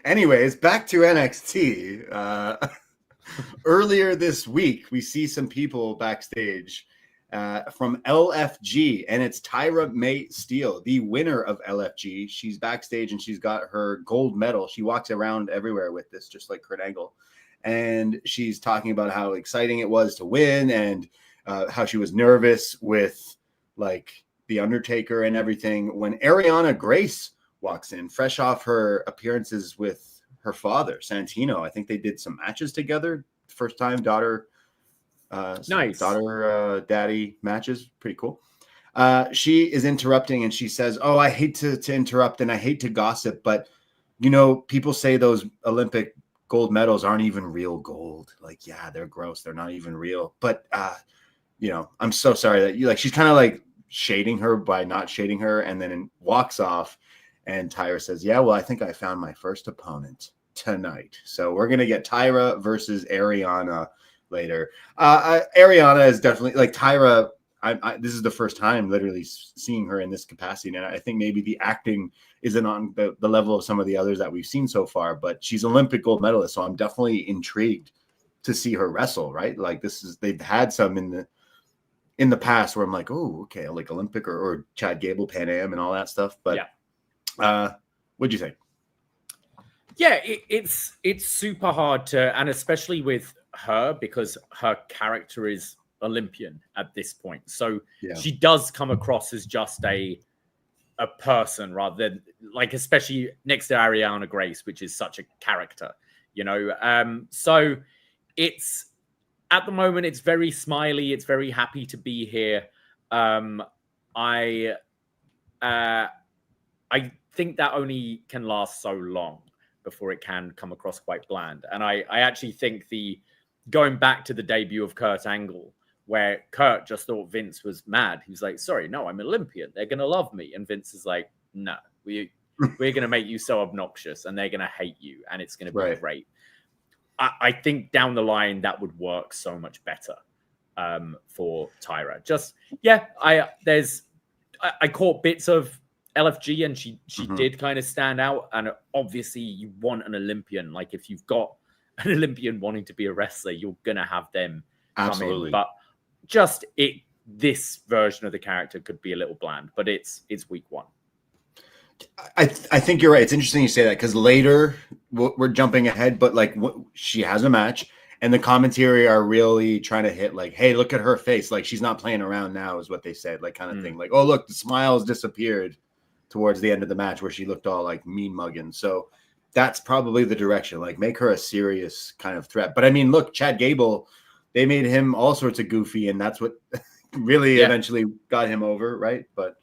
Anyways, back to NXT. Earlier this week, we see some people backstage from LFG, and it's Tyra Mae Steel, the winner of LFG. She's backstage, and she's got her gold medal. She walks around everywhere with this, just like Kurt Angle. And she's talking about how exciting it was to win and how she was nervous with, like, The Undertaker and everything. When Ariana Grace walks in, fresh off her appearances with her father, Santino. I think they did some matches together. First time daughter, nice daughter, daddy matches. Pretty cool. She is interrupting and she says, "Oh, I hate to interrupt and I hate to gossip, but you know, people say those Olympic gold medals aren't even real gold. Like, yeah, they're gross. They're not even real. But you know, I'm so sorry that you like." She's kind of like shading her by not shading her, and then walks off. And Tyra says, "Yeah, well, I think I found my first opponent tonight." So we're going to get Tyra versus Ariana later. Ariana is definitely like Tyra. This is the first time literally seeing her in this capacity. And I think maybe the acting isn't on the level of some of the others that we've seen so far, but she's Olympic gold medalist. So I'm definitely intrigued to see her wrestle, right? Like they've had some in the past where I'm like, oh, okay, like Olympic or Chad Gable, Pan Am and all that stuff. But yeah. What'd you think? Yeah, it's super hard to, and especially with her because her character is Olympian at this point. So she does come across as just a person rather than like, especially next to Ariana Grace, which is such a character, you know? So it's at the moment, it's very smiley. It's very happy to be here. I think that only can last so long before it can come across quite bland. And I actually think going back to the debut of Kurt Angle, where Kurt just thought Vince was mad. He was like, sorry, no, I'm Olympian. They're going to love me. And Vince is like, no, we're going to make you so obnoxious and they're going to hate you. And it's going to be great. I think down the line, that would work so much better for Tyra. Just, I caught bits of LFG and she did kind of stand out. And obviously you want an Olympian. Like if you've got an Olympian wanting to be a wrestler, you're going to have them come in. But just this version of the character could be a little bland, but it's week one. I think you're right. It's interesting you say that because later we're jumping ahead, but like she has a match and the commentary are really trying to hit like, hey, look at her face. Like she's not playing around now is what they said, like kind of thing. Like, oh, look, the smiles disappeared towards the end of the match where she looked all like mean mugging. So that's probably the direction, like make her a serious kind of threat. But I mean, look, Chad Gable, they made him all sorts of goofy and that's what really eventually got him over. Right. But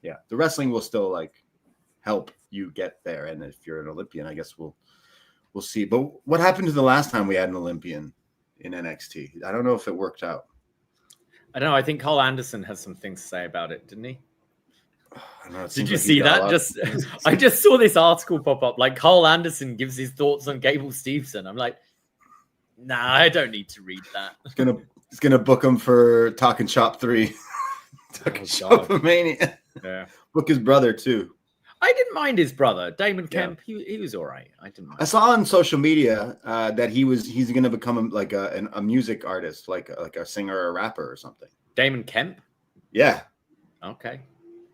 yeah, the wrestling will still like help you get there. And if you're an Olympian, I guess we'll see. But what happened to the last time we had an Olympian in NXT? I don't know if it worked out. I don't know. I think Carl Anderson has some things to say about it, didn't he? Did you like see that? I just saw this article pop up. Like Carl Anderson gives his thoughts on Gable Steveson. I'm like, nah, I don't need to read that. He's gonna book him for Talking Shop 3. Talking Shop Mania. Yeah. Book his brother too. I didn't mind his brother, Damon Kemp. He was all right. I didn't mind. I saw on social media that he's going to become like a music artist, like a singer or a rapper or something. Damon Kemp? Yeah. Okay.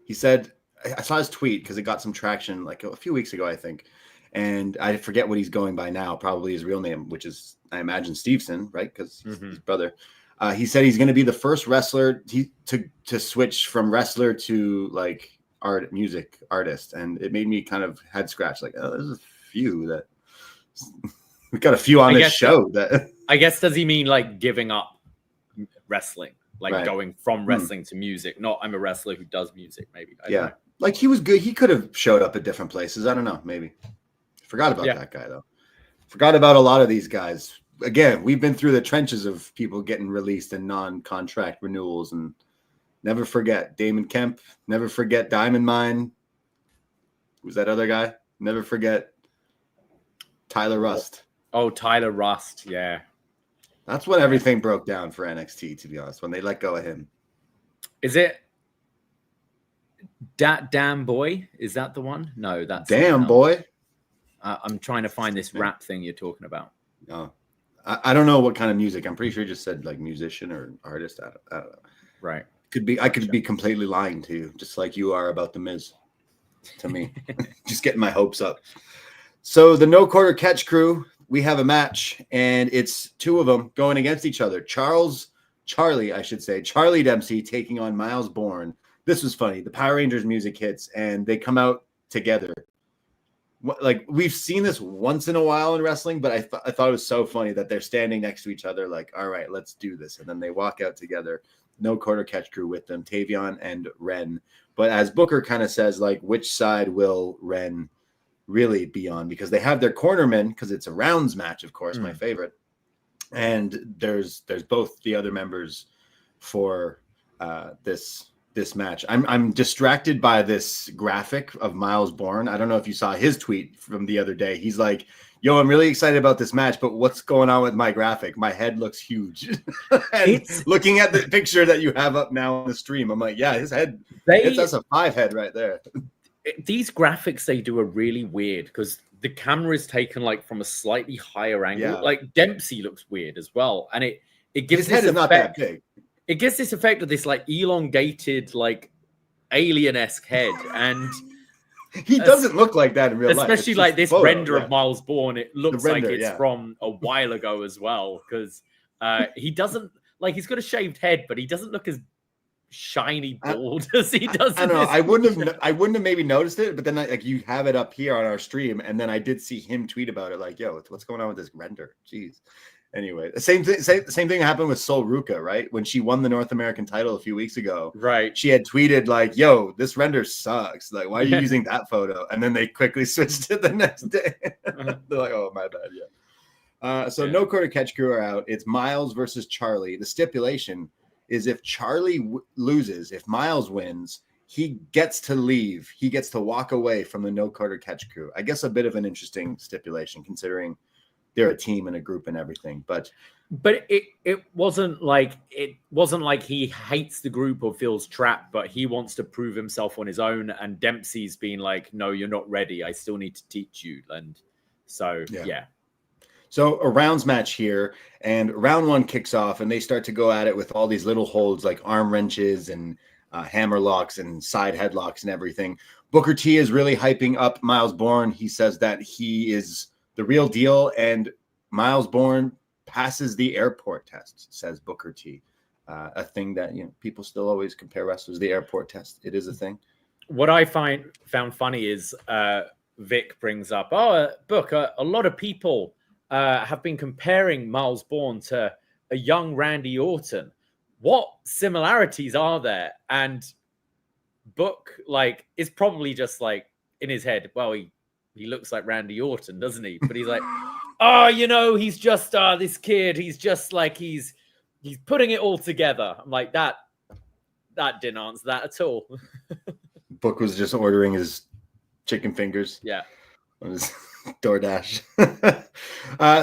He said, I saw his tweet because it got some traction like a few weeks ago, I think. And I forget what he's going by now, probably his real name, which is, I imagine, Steveson, right? Because he's his brother. He said he's going to be the first wrestler to switch from wrestler to like music artist, and it made me kind of head scratch like, oh, there's a few that we've got a few on this show that I guess, does he mean like giving up wrestling? like going from wrestling to music. Not I'm a wrestler who does music, maybe. I don't know. Like he was good. He could have showed up at different places. I don't know. Maybe. Forgot about that guy, though. Forgot about a lot of these guys. Again, we've been through the trenches of people getting released and non-contract renewals, and never forget Damon Kemp. Never forget Diamond Mine. Who's that other guy? Never forget Tyler Rust. Oh, Tyler Rust. Yeah. That's when everything broke down for NXT, to be honest, when they let go of him. Is it Damn Boy? Is that the one? No, that's Damn Boy. I'm trying to find this rap thing you're talking about. Oh, I don't know what kind of music. I'm pretty sure you just said like musician or artist. I don't know. Right. I could be completely lying to you, just like you are about The Miz to me. Just getting my hopes up. So the No Quarter Catch crew, we have a match, and it's two of them going against each other. Charlie Dempsey taking on Myles Borne. This was funny. The Power Rangers music hits, and they come out together. Like, we've seen this once in a while in wrestling, but I thought it was so funny that they're standing next to each other like, all right, let's do this. And then they walk out together. No Quarter Catch crew with them, Tavion and Ren. But as Booker kind of says, like, which side will Ren really be on? Because they have their cornermen, because it's a rounds match, of course, my favorite. And there's both the other members for this match. I'm distracted by this graphic of Myles Borne. I don't know if you saw his tweet from the other day. He's like, yo, I'm really excited about this match, but what's going on with my graphic? My head looks huge. And looking at the picture that you have up now on the stream, I'm like, yeah, his head, that's a 5 head right there. These graphics they do are really weird because the camera is taken like from a slightly higher angle. Yeah. Like Dempsey looks weird as well. And it gives his head is not that big. It gives this effect of this like elongated, like alien-esque head. And he doesn't look like that in real life. Especially like this render of Myles Borne. It looks like it's from a while ago as well. Because he doesn't, like, he's got a shaved head, but he doesn't look as shiny bald as he does. I don't know. I wouldn't have maybe noticed it, but then like you have it up here on our stream, and then I did see him tweet about it, like, "Yo, what's going on with this render?" Jeez. Anyway, the same thing happened with Sol Ruka, right? When she won the North American title a few weeks ago, right? She had tweeted like, "Yo, this render sucks. Like, why are you using that photo?" And then they quickly switched it the next day. They're like, "Oh, my bad." Yeah. No Quarter Catch crew are out. It's Myles versus Charlie. The stipulation is if Charlie loses, if Myles wins, he gets to leave. He gets to walk away from the No Quarter Catch crew. I guess a bit of an interesting stipulation considering they're a team and a group and everything. But it wasn't like he hates the group or feels trapped, but he wants to prove himself on his own. And Dempsey's been like, "No, you're not ready. I still need to teach you." And so yeah. So a rounds match here, and round one kicks off, and they start to go at it with all these little holds like arm wrenches and hammer locks and side headlocks and everything. Booker T is really hyping up Myles Borne. He says that he is the real deal, and Myles Borne passes the airport test, says Booker T. A thing that people still always compare wrestlers, the airport test. It is a thing. What I found funny is Vic brings up, Book, a lot of people have been comparing Myles Borne to a young Randy Orton. What similarities are there? And Book, like, is probably just like in his head, well, he looks like Randy Orton, doesn't he? But he's like, he's just this kid. He's just like he's putting it all together. I'm like, that didn't answer that at all. Book was just ordering his chicken fingers. Yeah. On his DoorDash.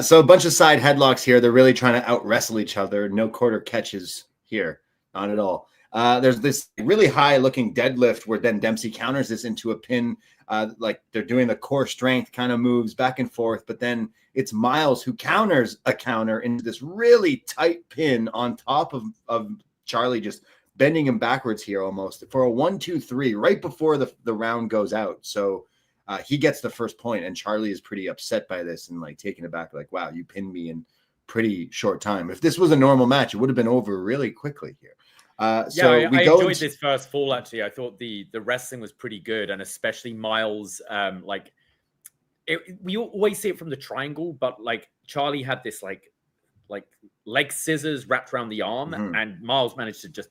So a bunch of side headlocks here. They're really trying to out wrestle each other. No quarter catches here. Not at all. There's this really high looking deadlift where then Dempsey counters this into a pin. Like they're doing the core strength kind of moves back and forth, but then it's Myles who counters a counter into this really tight pin on top of Charlie, just bending him backwards here almost for a 1-2-3 right before the round goes out. So he gets the first point, and Charlie is pretty upset by this and like taken aback, like, wow, you pinned me in pretty short time. If this was a normal match, it would have been over really quickly here. I enjoyed this first fall, actually. I thought the wrestling was pretty good, and especially Myles. We always see it from the triangle, but like Charlie had this like like leg scissors wrapped around the arm, and Myles managed to just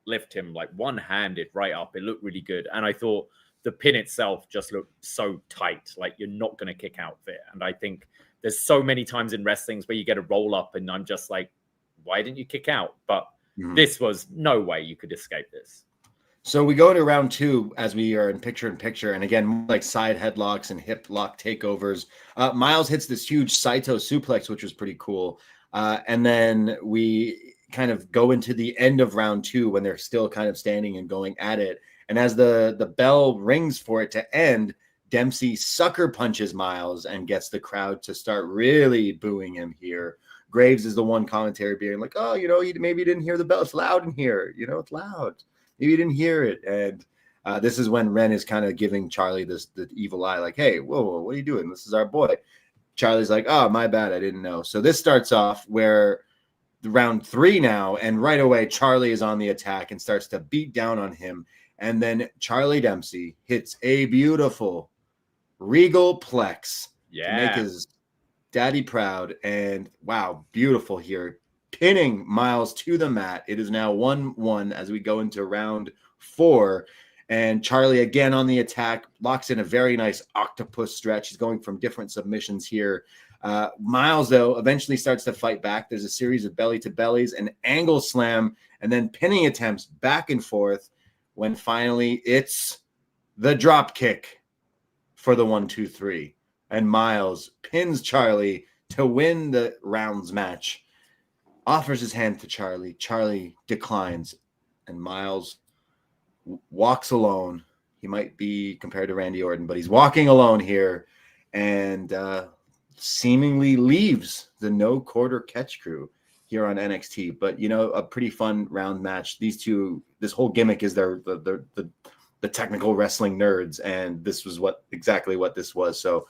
lift him like one-handed right up. It looked really good, and I thought the pin itself just looked so tight, like you're not going to kick out of it. And I think there's so many times in wrestlings where you get a roll up, and I'm just like, why didn't you kick out? But this was no way you could escape this. So we go to round 2 as we are in picture, and again, like side headlocks and hip lock takeovers. Myles hits this huge Saito suplex, which was pretty cool. And then we kind of go into the end of round 2 when they're still kind of standing and going at it. And as the bell rings for it to end, Dempsey sucker punches Myles and gets the crowd to start really booing him here. Graves is the one commentary being like, oh, you know, maybe you didn't hear the bell. It's loud in here. You know, it's loud. Maybe you didn't hear it. And this is when Ren is kind of giving Charlie the evil eye, like, hey, whoa, what are you doing? This is our boy. Charlie's like, oh, my bad. I didn't know. So this starts off where round 3 now, and right away, Charlie is on the attack and starts to beat down on him. And then Charlie Dempsey hits a beautiful regal plex to make his daddy proud. And wow, beautiful here. Pinning Myles to the mat. It is now 1-1 as we go into round 4. And Charlie again on the attack, locks in a very nice octopus stretch. He's going from different submissions here. Myles, though, eventually starts to fight back. There's a series of belly to bellies, an angle slam, and then pinning attempts back and forth. When finally it's the drop kick for the 1-2-3. And Myles pins Charlie to win the rounds match. Offers his hand to Charlie. Charlie declines. And Myles walks alone. He might be compared to Randy Orton, but he's walking alone here. And seemingly leaves the no quarter catch crew here on NXT. But, you know, a pretty fun round match. These two, this whole gimmick is the technical wrestling nerds, and this was exactly what this was. So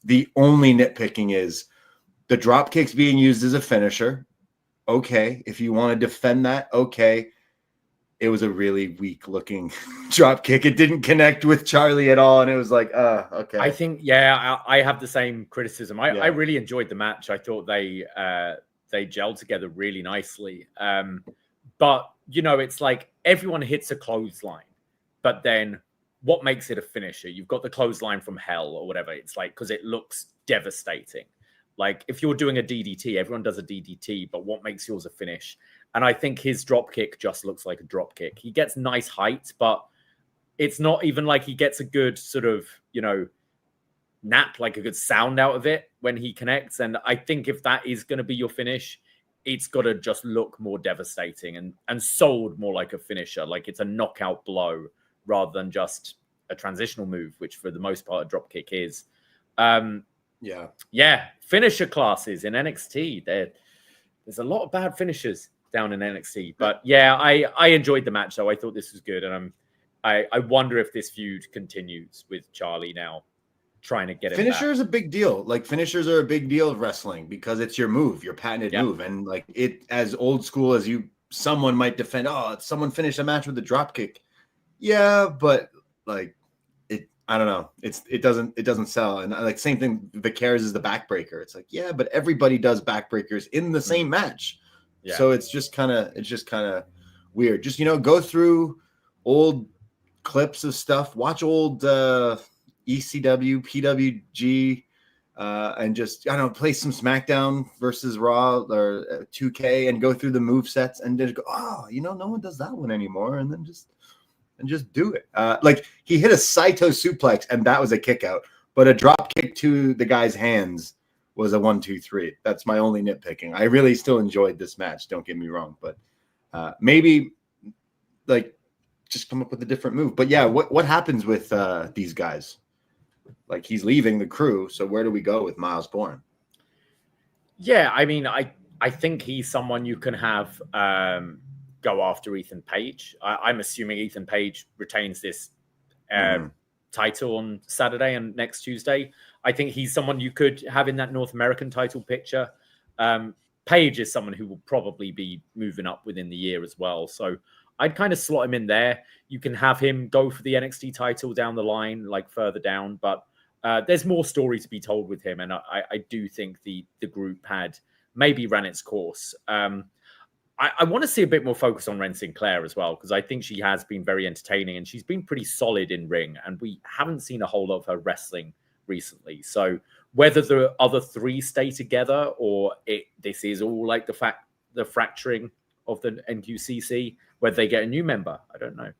the only nitpicking is the drop kicks being used as a finisher. Okay, if you want to defend that, okay. It was a really weak looking drop kick. It didn't connect with Charlie at all, and it was like, okay. I think, I have the same criticism. I really enjoyed the match. I thought they gelled together really nicely. But, you know, it's like everyone hits a clothesline, but then what makes it a finisher? You've got the clothesline from hell or whatever. It's like, because it looks devastating. Like if you're doing a DDT, everyone does a DDT, but what makes yours a finish? And I think his drop kick just looks like a drop kick. He gets nice height, but it's not even like he gets a good sort of, you know, nap, like a good sound out of it when he connects. And I think if that is going to be your finish, it's got to just look more devastating and sold more like a finisher. Like it's a knockout blow rather than just a transitional move, which for the most part a drop kick is. Finisher classes in NXT. There's a lot of bad finishers down in NXT. But yeah, I enjoyed the match though. I thought this was good. And I wonder if this feud continues with Charlie now trying to get it Finisher is a big deal. Like finishers are a big deal of wrestling because it's your move, your patented move. And like it, as old school as someone might defend, someone finished a match with a drop kick. Yeah, but like I don't know. It doesn't sell. And like same thing, Vicaris is the backbreaker. It's like, yeah, but everybody does backbreakers in the same match. Yeah. So it's just kind of weird. Just, you know, go through old clips of stuff, watch old ECW, PWG, and just, I don't know, play some SmackDown versus Raw or 2K and go through the move sets and just go, you know, no one does that one anymore. And then just do it. Like he hit a Saito suplex and that was a kick out, but a drop kick to the guy's hands was a 1-2-3. That's my only nitpicking. I really still enjoyed this match. Don't get me wrong, but maybe like just come up with a different move. But yeah, what happens with these guys? Like he's leaving the crew. So where do we go with Myles Borne? Yeah. I mean, I think he's someone you can have, go after Ethan Page. I'm assuming Ethan Page retains this title on Saturday and next Tuesday. I think he's someone you could have in that North American title picture. Page is someone who will probably be moving up within the year as well. So I'd kind of slot him in there. You can have him go for the NXT title down the line, like further down, but there's more story to be told with him. And I do think the group had maybe ran its course. I want to see a bit more focus on Ren Sinclair as well, because I think she has been very entertaining and she's been pretty solid in ring, and we haven't seen a whole lot of her wrestling recently. So whether the other three stay together or this is all like the fracturing of the NQCC, whether they get a new member, I don't know.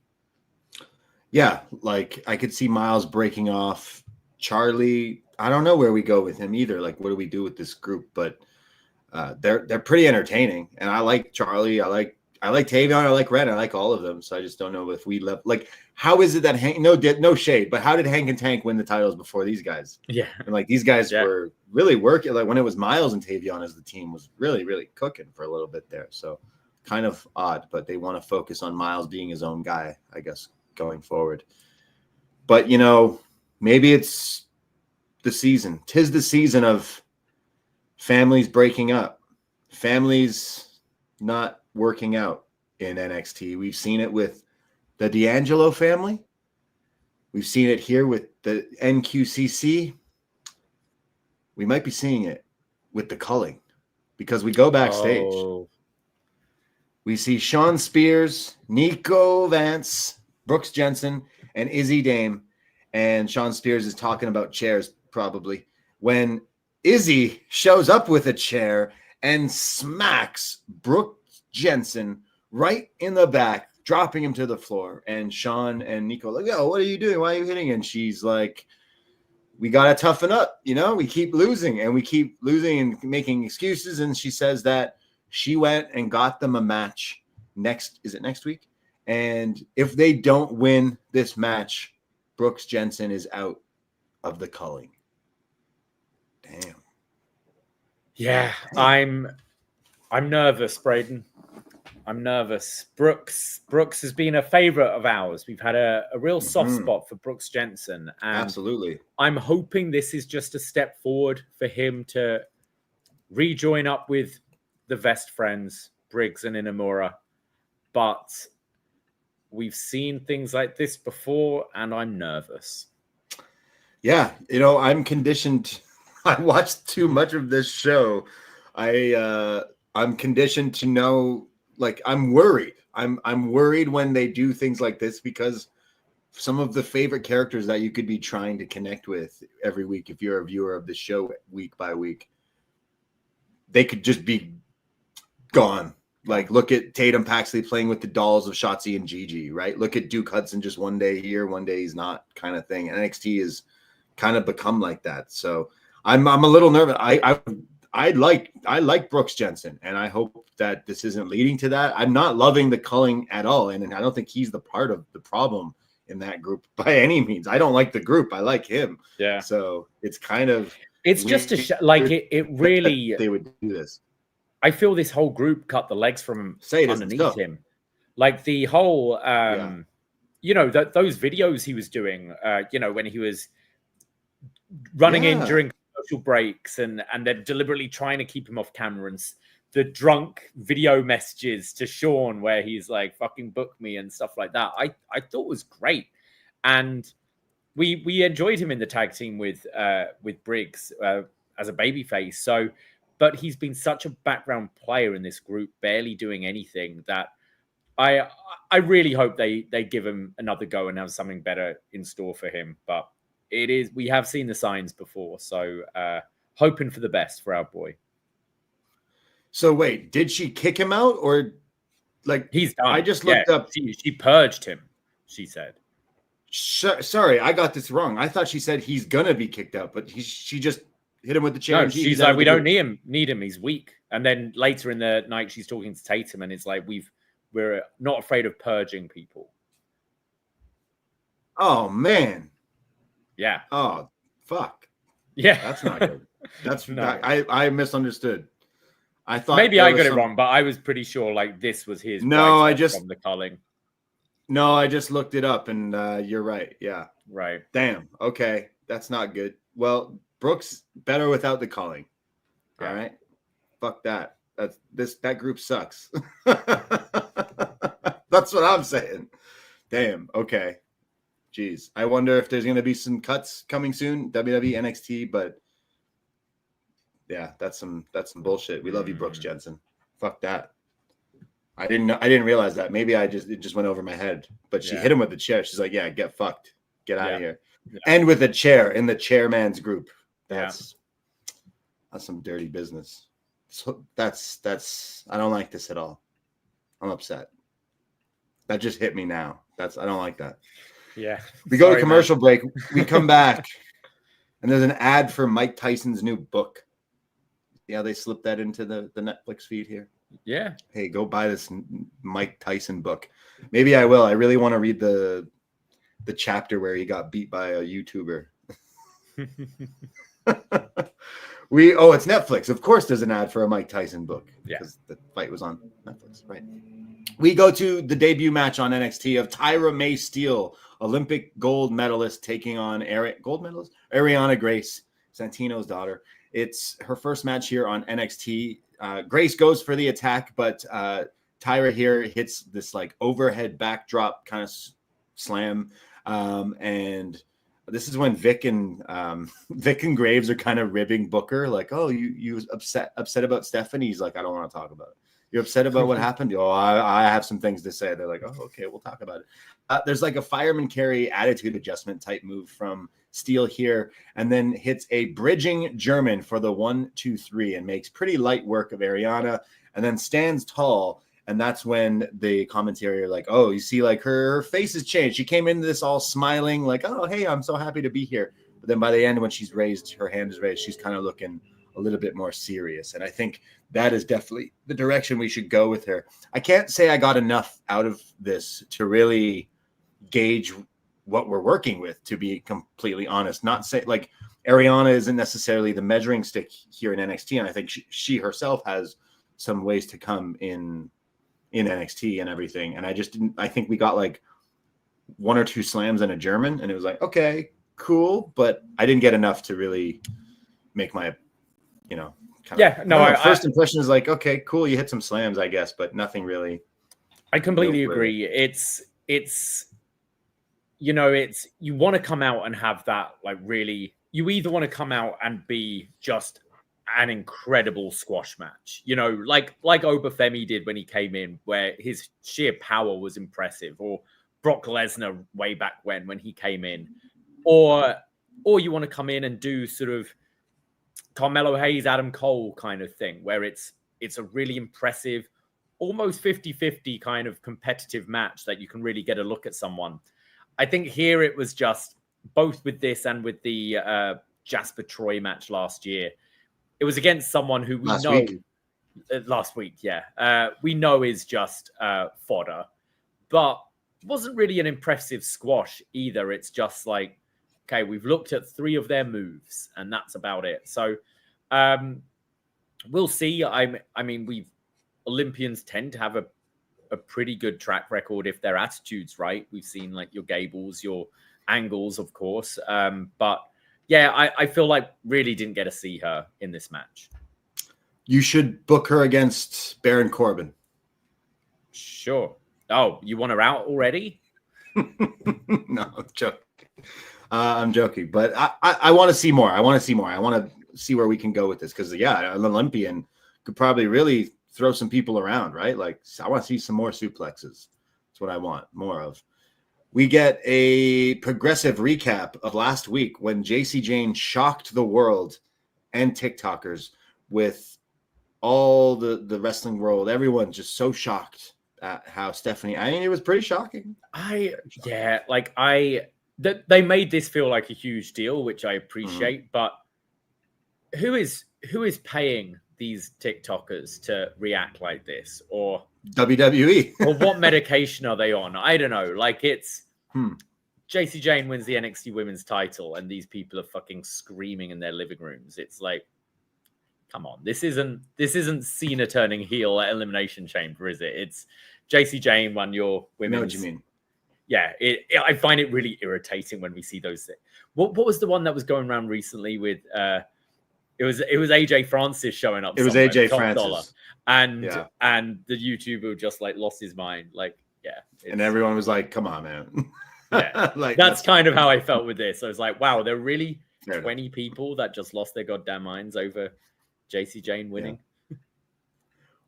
Yeah, like I could see Myles breaking off. Charlie, I don't know where we go with him either. Like, what do we do with this group? But they're pretty entertaining, and I like Charlie. I like Tavion. I like Ren. I like all of them. So I just don't know if we left. Like, how is it that Hank? No shade, but how did Hank and Tank win the titles before these guys? Yeah, and like these guys were really working. Like when it was Myles and Tavion as the team was really cooking for a little bit there. So kind of odd, but they want to focus on Myles being his own guy, I guess, going forward. But maybe it's the season. 'Tis the season of families breaking up, families not working out in NXT. We've seen it with the D'Angelo family. We've seen it here with the NQCC. We might be seeing it with the culling, because we go backstage. We see Sean Spears, Nico Vance, Brooks Jensen, and Izzy Dame. And Sean Spears is talking about chairs probably when Izzy shows up with a chair and smacks Brooks Jensen right in the back, dropping him to the floor. And Sean and Nico like, yo, what are you doing? Why are you hitting? And she's like, we got to toughen up. We keep losing and making excuses. And she says that she went and got them a match next week? And if they don't win this match, Brooks Jensen is out of the culling. Damn. Yeah, I'm nervous, Braden. I'm nervous. Brooks has been a favorite of ours. We've had a real soft spot for Brooks Jensen. And absolutely. I'm hoping this is just a step forward for him to rejoin up with the Vest friends, Briggs and Inamura. But we've seen things like this before, and I'm nervous. Yeah, I'm conditioned. I watched too much of this show. I'm conditioned to know, like, I'm worried. I'm worried when they do things like this, because some of the favorite characters that you could be trying to connect with every week, if you're a viewer of the show week by week, they could just be gone. Like, look at Tatum Paxley playing with the dolls of Shotzi and Gigi, right? Look at Duke Hudson, just one day here, one day he's not, kind of thing. NXT is kind of become like that. So I'm a little nervous. I like Brooks Jensen, and I hope that this isn't leading to that. I'm not loving the culling at all, and I don't think he's the part of the problem in that group by any means. I don't like the group. I like him. Yeah. So it's kind of just it really they would do this. I feel this whole group cut the legs from underneath him. Like the whole, those videos he was doing, when he was running in during commercial breaks and they're deliberately trying to keep him off camera, and the drunk video messages to Sean where he's like, fucking book me and stuff like that. I thought was great. And we enjoyed him in the tag team with Briggs as a babyface. So, but he's been such a background player in this group, barely doing anything, that I really hope they give him another go and have something better in store for him. But we have seen the signs before, so hoping for the best for our boy. So wait, did she kick him out, or like he's done? I just looked up. She purged him, she said. Sorry, I got this wrong. I thought she said he's gonna be kicked out, but she just hit him with the chair. No, she's like, we don't need him. He's weak. And then later in the night, she's talking to Tatum, and it's like, we're not afraid of purging people. Oh man. Yeah. Oh fuck. Yeah. That's not good. That's no. I misunderstood. I thought maybe I got it wrong, but I was pretty sure like this was his. No, I just from the culling. No, I just looked it up, and you're right. Yeah. Right. Damn. Okay, that's not good. Well, Brooks better without the culling. Yeah. All right. Fuck that. That group sucks. That's what I'm saying. Damn. Okay. Jeez. I wonder if there's going to be some cuts coming soon. WWE NXT, but Yeah, that's some bullshit. We love you, Brooks Jensen. Fuck that. I didn't realize that. Maybe it just went over my head. But she hit him with the chair. She's like, yeah, get fucked. Get out of here. Yeah. And with a chair in the chairman's group. That's some dirty business. So that's I don't like this at all. I'm upset. That just hit me now. I don't like that. Yeah. We go to commercial break. We come back and there's an ad for Mike Tyson's new book. See how they slipped that into the Netflix feed here? Yeah. Hey, go buy this Mike Tyson book. Maybe I will. I really want to read the chapter where he got beat by a YouTuber. It's Netflix. Of course there's an ad for a Mike Tyson book. Yeah. Because the fight was on Netflix, right? We go to the debut match on NXT of Tyra Mae Steel, Olympic gold medalist, taking on Ariana Grace, Santino's daughter. It's her first match here on NXT. Grace goes for the attack, but Tyra here hits this like overhead backdrop kind of slam. And this is when Vic and Graves are kind of ribbing Booker, like, "Oh, you upset about Stephanie?" He's like, "I don't want to talk about it." "You're upset about what happened?" "Oh, I have some things to say." They're like, "Oh, okay, we'll talk about it." There's like a fireman carry attitude adjustment type move from Steel here, and then hits a bridging German for the 1-2-3 and makes pretty light work of Ariana, and then stands tall. And that's when the commentary are like, "Oh, you see, like her face has changed. She came into this all smiling, like, oh, hey, I'm so happy to be here." But then by the end, when her hand is raised, she's kind of looking a little bit more serious. And I think that is definitely the direction we should go with her. I can't say I got enough out of this to really gauge what we're working with, to be completely honest. Not say like Ariana isn't necessarily the measuring stick here in NXT. And I think she herself has some ways to come in NXT and everything. And I think we got like 1 or 2 slams and a German, and it was like, okay, cool. But I didn't get enough to really make my, first impression is like, okay, cool. You hit some slams, I guess, but nothing really. I completely agree. It's you want to come out and have that, like, really, you either want to come out and be just an incredible squash match, like Obafemi did when he came in, where his sheer power was impressive, or Brock Lesnar way back when he came in, or you want to come in and do sort of Carmelo Hayes, Adam Cole kind of thing, where it's a really impressive, almost 50-50 kind of competitive match that you can really get a look at someone. I think here it was just, both with this and with the Jasper Troy match last year, it was against someone who we last week, we know is just fodder, but wasn't really an impressive squash either. It's just like, okay, we've looked at 3 of their moves, and that's about it. So we'll see. I mean, Olympians tend to have a pretty good track record if their attitude's right. We've seen like your Gables, your Angles, of course. But yeah, I feel like really didn't get to see her in this match. You should book her against Baron Corbin. Sure. Oh, you want her out already? No, I'm joking. I'm joking, but I want to see more. I want to see where we can go with this, because an Olympian could probably really throw some people around, right? Like, I want to see some more suplexes. That's what I want more of. We get a progressive recap of last week when JC Jane shocked the world and TikTokers with all the wrestling world. Everyone just so shocked at how Stephanie. I mean, it was pretty shocking. They made this feel like a huge deal, which I appreciate. But who is paying these TikTokers to react like this? Or WWE? Or what medication are they on? I don't know. Like, it's JC Jane wins the NXT women's title, and these people are fucking screaming in their living rooms. It's like, come on, this isn't Cena turning heel at Elimination Chamber, is it? It's JC Jane won your women's. I know what you mean. Yeah, I find it really irritating when we see those things. What was the one that was going around recently with it was AJ Francis showing up. It was AJ Francis. And the YouTuber just like lost his mind. Like, and everyone was like, come on, man. Yeah. Like, that's kind of how I felt with this. I was like, wow, there are really 20 people that just lost their goddamn minds over JC Jane winning. Yeah.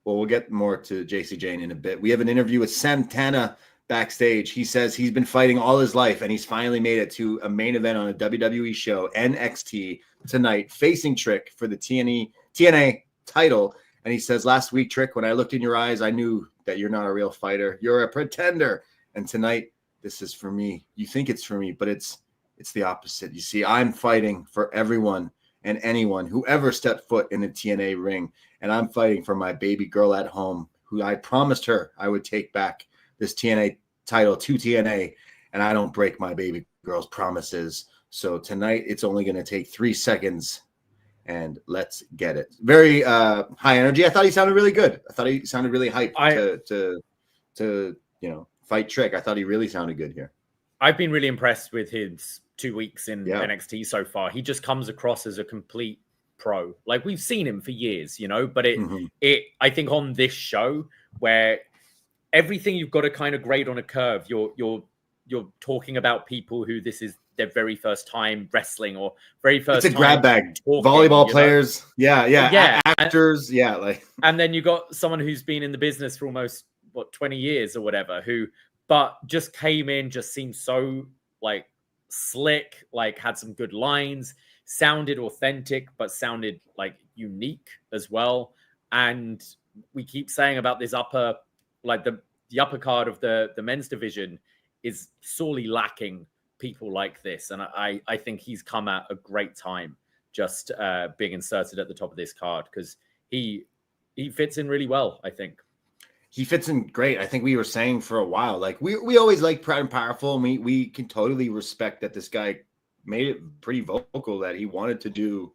Well, we'll get more to JC Jane in a bit. We have an interview with Santana backstage. He says he's been fighting all his life, and he's finally made it to a main event on a WWE show, NXT, tonight, facing Trick for the TNA title. And he says, last week, Trick, when I looked in your eyes, I knew that you're not a real fighter. You're a pretender. And tonight, this is for me. You think it's for me, but it's the opposite. You see, I'm fighting for everyone and anyone who ever stepped foot in the TNA ring. And I'm fighting for my baby girl at home, who I promised her I would take back this TNA title to TNA. And I don't break my baby girl's promises. So tonight, it's only going to take 3 seconds. And let's get it. Very high energy. I thought he sounded really good. I thought he sounded really hyped to fight Trick. I thought he really sounded good here. I've been really impressed with his 2 weeks in NXT so far. He just comes across as a complete pro. Like, we've seen him for years, but I think on this show where everything you've got to kind of grade on a curve, you're talking about people who this is their very first time wrestling or very first time. It's a time grab bag. Volleyball players. Yeah. Actors. And then you got someone who's been in the business for almost 20 years or whatever, but just came in, just seemed so like slick, like had some good lines, sounded authentic, but sounded like unique as well. And we keep saying about this upper, like the upper card of the men's division is sorely lacking people like this. And I think he's come at a great time just being inserted at the top of this card, because he fits in really well, I think. He fits in great. I think we were saying for a while, like we always like Proud and Powerful, and we can totally respect that this guy made it pretty vocal that he wanted to do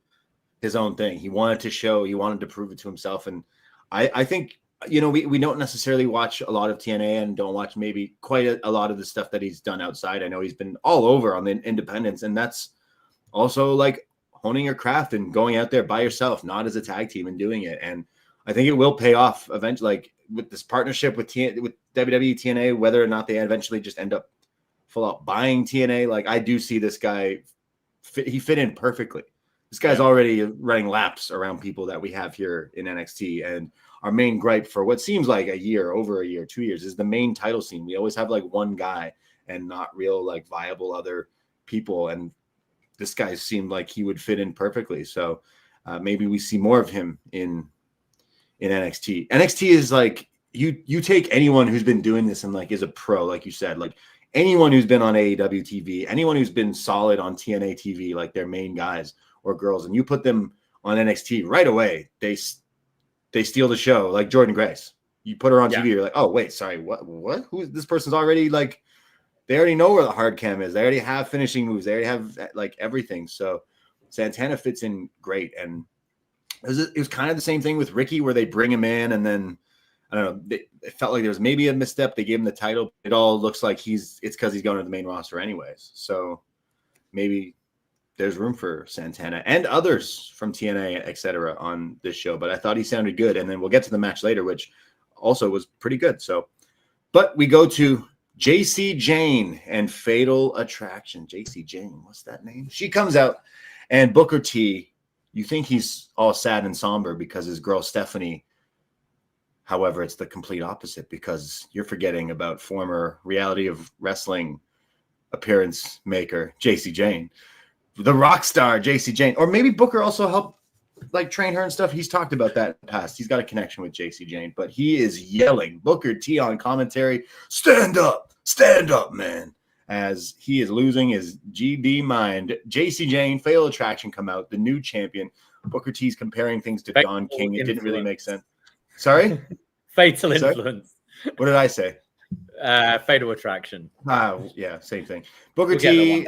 his own thing. He wanted to prove it to himself. And I think, we don't necessarily watch a lot of TNA and don't watch maybe quite a lot of the stuff that he's done outside. I know he's been all over on the independents, and that's also like honing your craft and going out there by yourself, not as a tag team, and doing it. And I think it will pay off eventually, like with this partnership with WWE TNA, whether or not they eventually just end up full out buying TNA. Like, I do see this guy, he fit in perfectly. This guy's already running laps around people that we have here in NXT. And our main gripe for what seems like over a year, 2 years, is the main title scene. We always have like one guy and not real like viable other people. And this guy seemed like he would fit in perfectly. So maybe we see more of him in NXT. NXT is like, you take anyone who's been doing this and like is a pro, like you said, like anyone who's been on AEW TV, anyone who's been solid on TNA TV, like their main guys or girls, and you put them on NXT right away, they steal the show. Like Jordan Grace, you put her on TV, you're like, oh wait, sorry, what? Who is this? Person's already like, they already know where the hard cam is. They already have finishing moves. They already have like everything. So Santana fits in great. And it was kind of the same thing with Ricky, where they bring him in and then, I don't know, it felt like there was maybe a misstep. They gave him the title. It all looks like it's because he's going to the main roster anyways. So maybe there's room for Santana and others from TNA, etc. on this show. But I thought he sounded good. And then we'll get to the match later, which also was pretty good. So, but we go to JC Jane and Fatal Attraction. JC Jane, what's that name? She comes out, and Booker T, you think he's all sad and somber because his girl Stephanie. However, it's the complete opposite, because you're forgetting about former Reality of Wrestling appearance maker JC Jane, the rock star JC Jane. Or maybe Booker also helped like train her and stuff. He's talked about that in the past. He's got a connection with JC Jane, but he is yelling Booker T on commentary, stand up, man, as he is losing his GD mind. JC Jane, Fatal Attraction come out, the new champion. Booker T's comparing things to Don King. It didn't really make sense. Sorry? Fatal Influence. What did I say? Fatal Attraction. Yeah, same thing. Booker T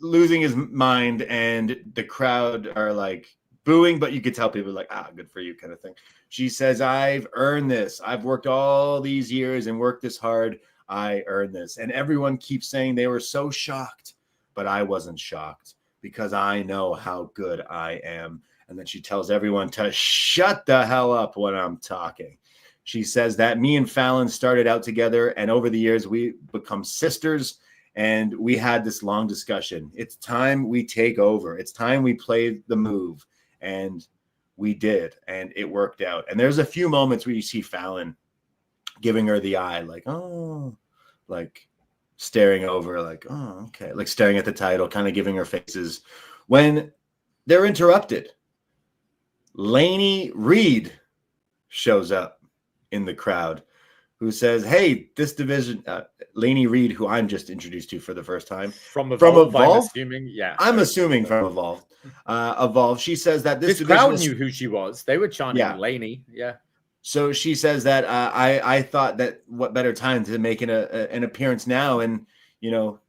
losing his mind, and the crowd are like booing, but you could tell people like, good for you kind of thing. She says, I've earned this. I've worked all these years and worked this hard. I earned this. And everyone keeps saying they were so shocked, but I wasn't shocked because I know how good I am. And then she tells everyone to shut the hell up when I'm talking. She says that me and Fallon started out together, and over the years we become sisters, and we had this long discussion. It's time we take over. It's time we play the move. And we did, and it worked out. And there's a few moments where you see Fallon giving her the eye, like, oh, like staring over, like, oh, okay, like staring at the title, kind of giving her faces. When they're interrupted, Lainey Reed shows up in the crowd, who says, hey, this division, Lainey Reed, who I'm just introduced to for the first time. From Evolve? I'm assuming, I'm assuming from Evolve. Evolve. She says that this crowd knew who she was. They were chanting Lainey. Yeah. So she says that I thought that what better time to make an appearance now, and you know,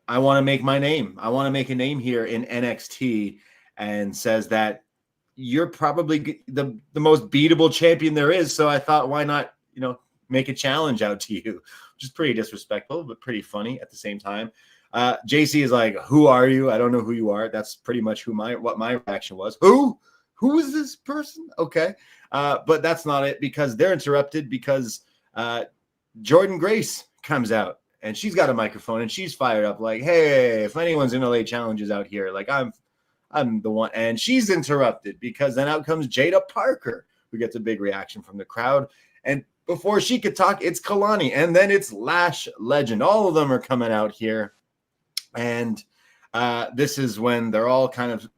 I want to make my name. I want to make a name here in NXT, and says that you're probably the most beatable champion there is. So I thought, why not, you know, make a challenge out to you, which is pretty disrespectful, but pretty funny at the same time. JC is like, who are you? I don't know who you are. That's pretty much what my reaction was. Who is this person? Okay. But that's not it, because they're interrupted because Jordynne Grace comes out and she's got a microphone and she's fired up like, hey, if anyone's going to lay challenges out here, like I'm the one. And she's interrupted because then out comes Jada Parker, who gets a big reaction from the crowd. And before she could talk, it's Kalani, and then it's Lash Legend. All of them are coming out here. And this is when they're all kind of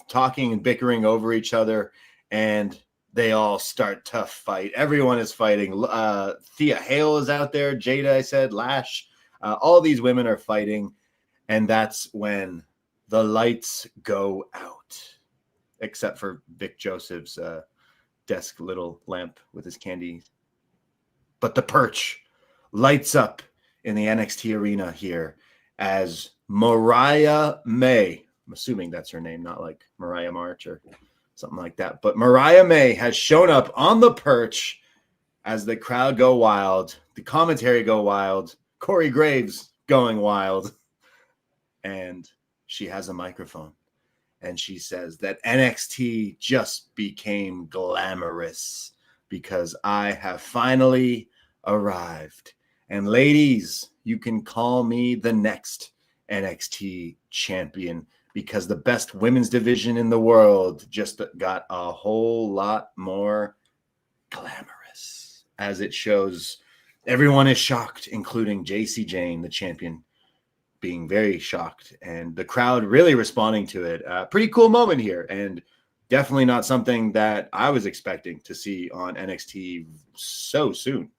talking and bickering over each other, and they all start to fight. Everyone is fighting. Thea Hale is out there. Jada, I said, Lash. All these women are fighting, and that's when the lights go out, except for Vic Joseph's desk little lamp with his candy. But the perch lights up in the NXT arena here as Mariah May, I'm assuming that's her name, not like Mariah March or something like that, but Mariah May has shown up on the perch as the crowd go wild, the commentary go wild, Corey Graves going wild, and she has a microphone, and she says that NXT just became glamorous because I have finally arrived. And ladies, you can call me the next NXT champion, because the best women's division in the world just got a whole lot more glamorous. As it shows, everyone is shocked, including JC Jane, the champion, being very shocked, and the crowd really responding to it. Pretty cool moment here, and definitely not something that I was expecting to see on NXT so soon.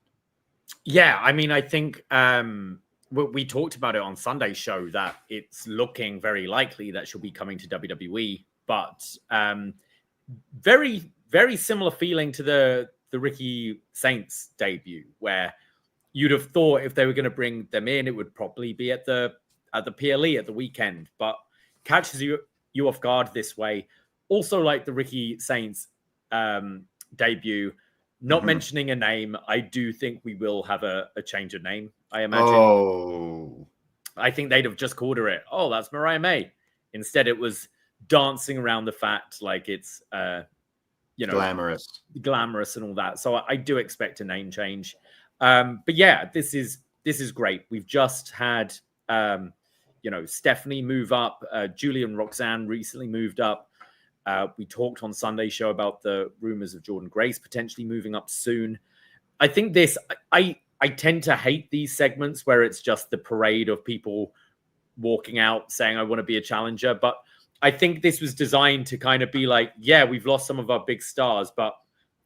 Yeah, I mean, I think we talked about it on Sunday's show that it's looking very likely that she'll be coming to WWE, but very, very similar feeling to the Ricky Saints debut, where you'd have thought if they were going to bring them in, it would probably be at the PLE at the weekend, but catches you off guard this way. Also, like the Ricky Saints debut, not mentioning a name, I do think we will have a change of name, I imagine. Oh. I think they'd have just called her it. Oh, that's Mariah May. Instead, it was dancing around the fact like it's, glamorous and all that. So I do expect a name change. But yeah, this is great. We've just had, Stephanie move up. Julie and Roxanne recently moved up. We talked on Sunday's show about the rumors of Jordynne Grace potentially moving up soon. I think I tend to hate these segments where it's just the parade of people walking out saying, I want to be a challenger. But I think this was designed to kind of be like, yeah, we've lost some of our big stars, but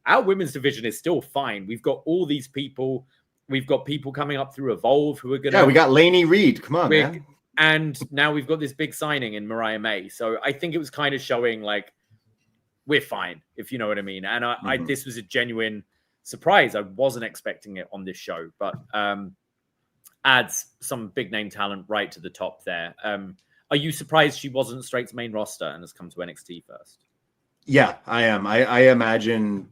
our women's division is still fine. We've got all these people. We've got people coming up through Evolve who are going to... Yeah, we got Lainey Reed. Come on, man. And now we've got this big signing in Mariah May. So I think it was kind of showing like, we're fine, if you know what I mean. And this was a genuine surprise. I wasn't expecting it on this show, but adds some big name talent right to the top there. Are you surprised she wasn't straight to main roster and has come to NXT first? Yeah, I am. I imagine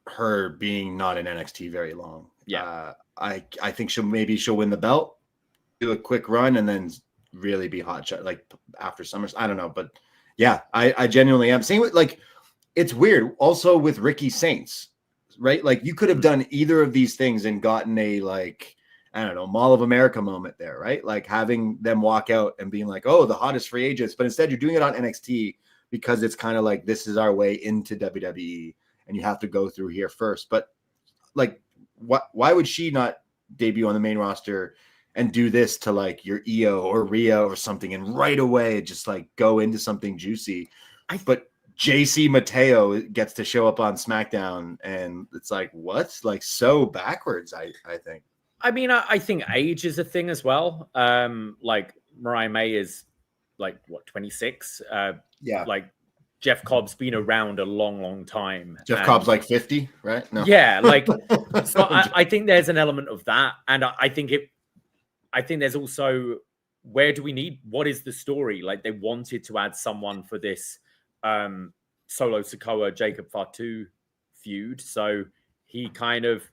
her being not in NXT very long. Yeah. I think she'll win the belt, do a quick run, and then really be hot shot like after Summers. I don't know, but yeah, I genuinely am. Same with like, it's weird also with Ricky Saints, right? Like you could have done either of these things and gotten a like, I don't know, Mall of America moment there, right? Like having them walk out and being like, oh, the hottest free agents, but instead you're doing it on NXT because it's kind of like, this is our way into WWE and you have to go through here first. But like, why would she not debut on the main roster and do this to like your Io or Rio or something, and right away just like go into something juicy? But JC Mateo gets to show up on SmackDown, and it's like, what? Like, so backwards, I think. I mean, I think age is a thing as well. Like Mariah May is like, what, 26? Yeah. Like Jeff Cobb's been around a long time. Jeff Cobb's like 50, right? No. Yeah, like, so I think there's an element of that. And I think there's also, what is the story? Like, they wanted to add someone for this Solo Sikoa Jacob Fatu feud, so he kind of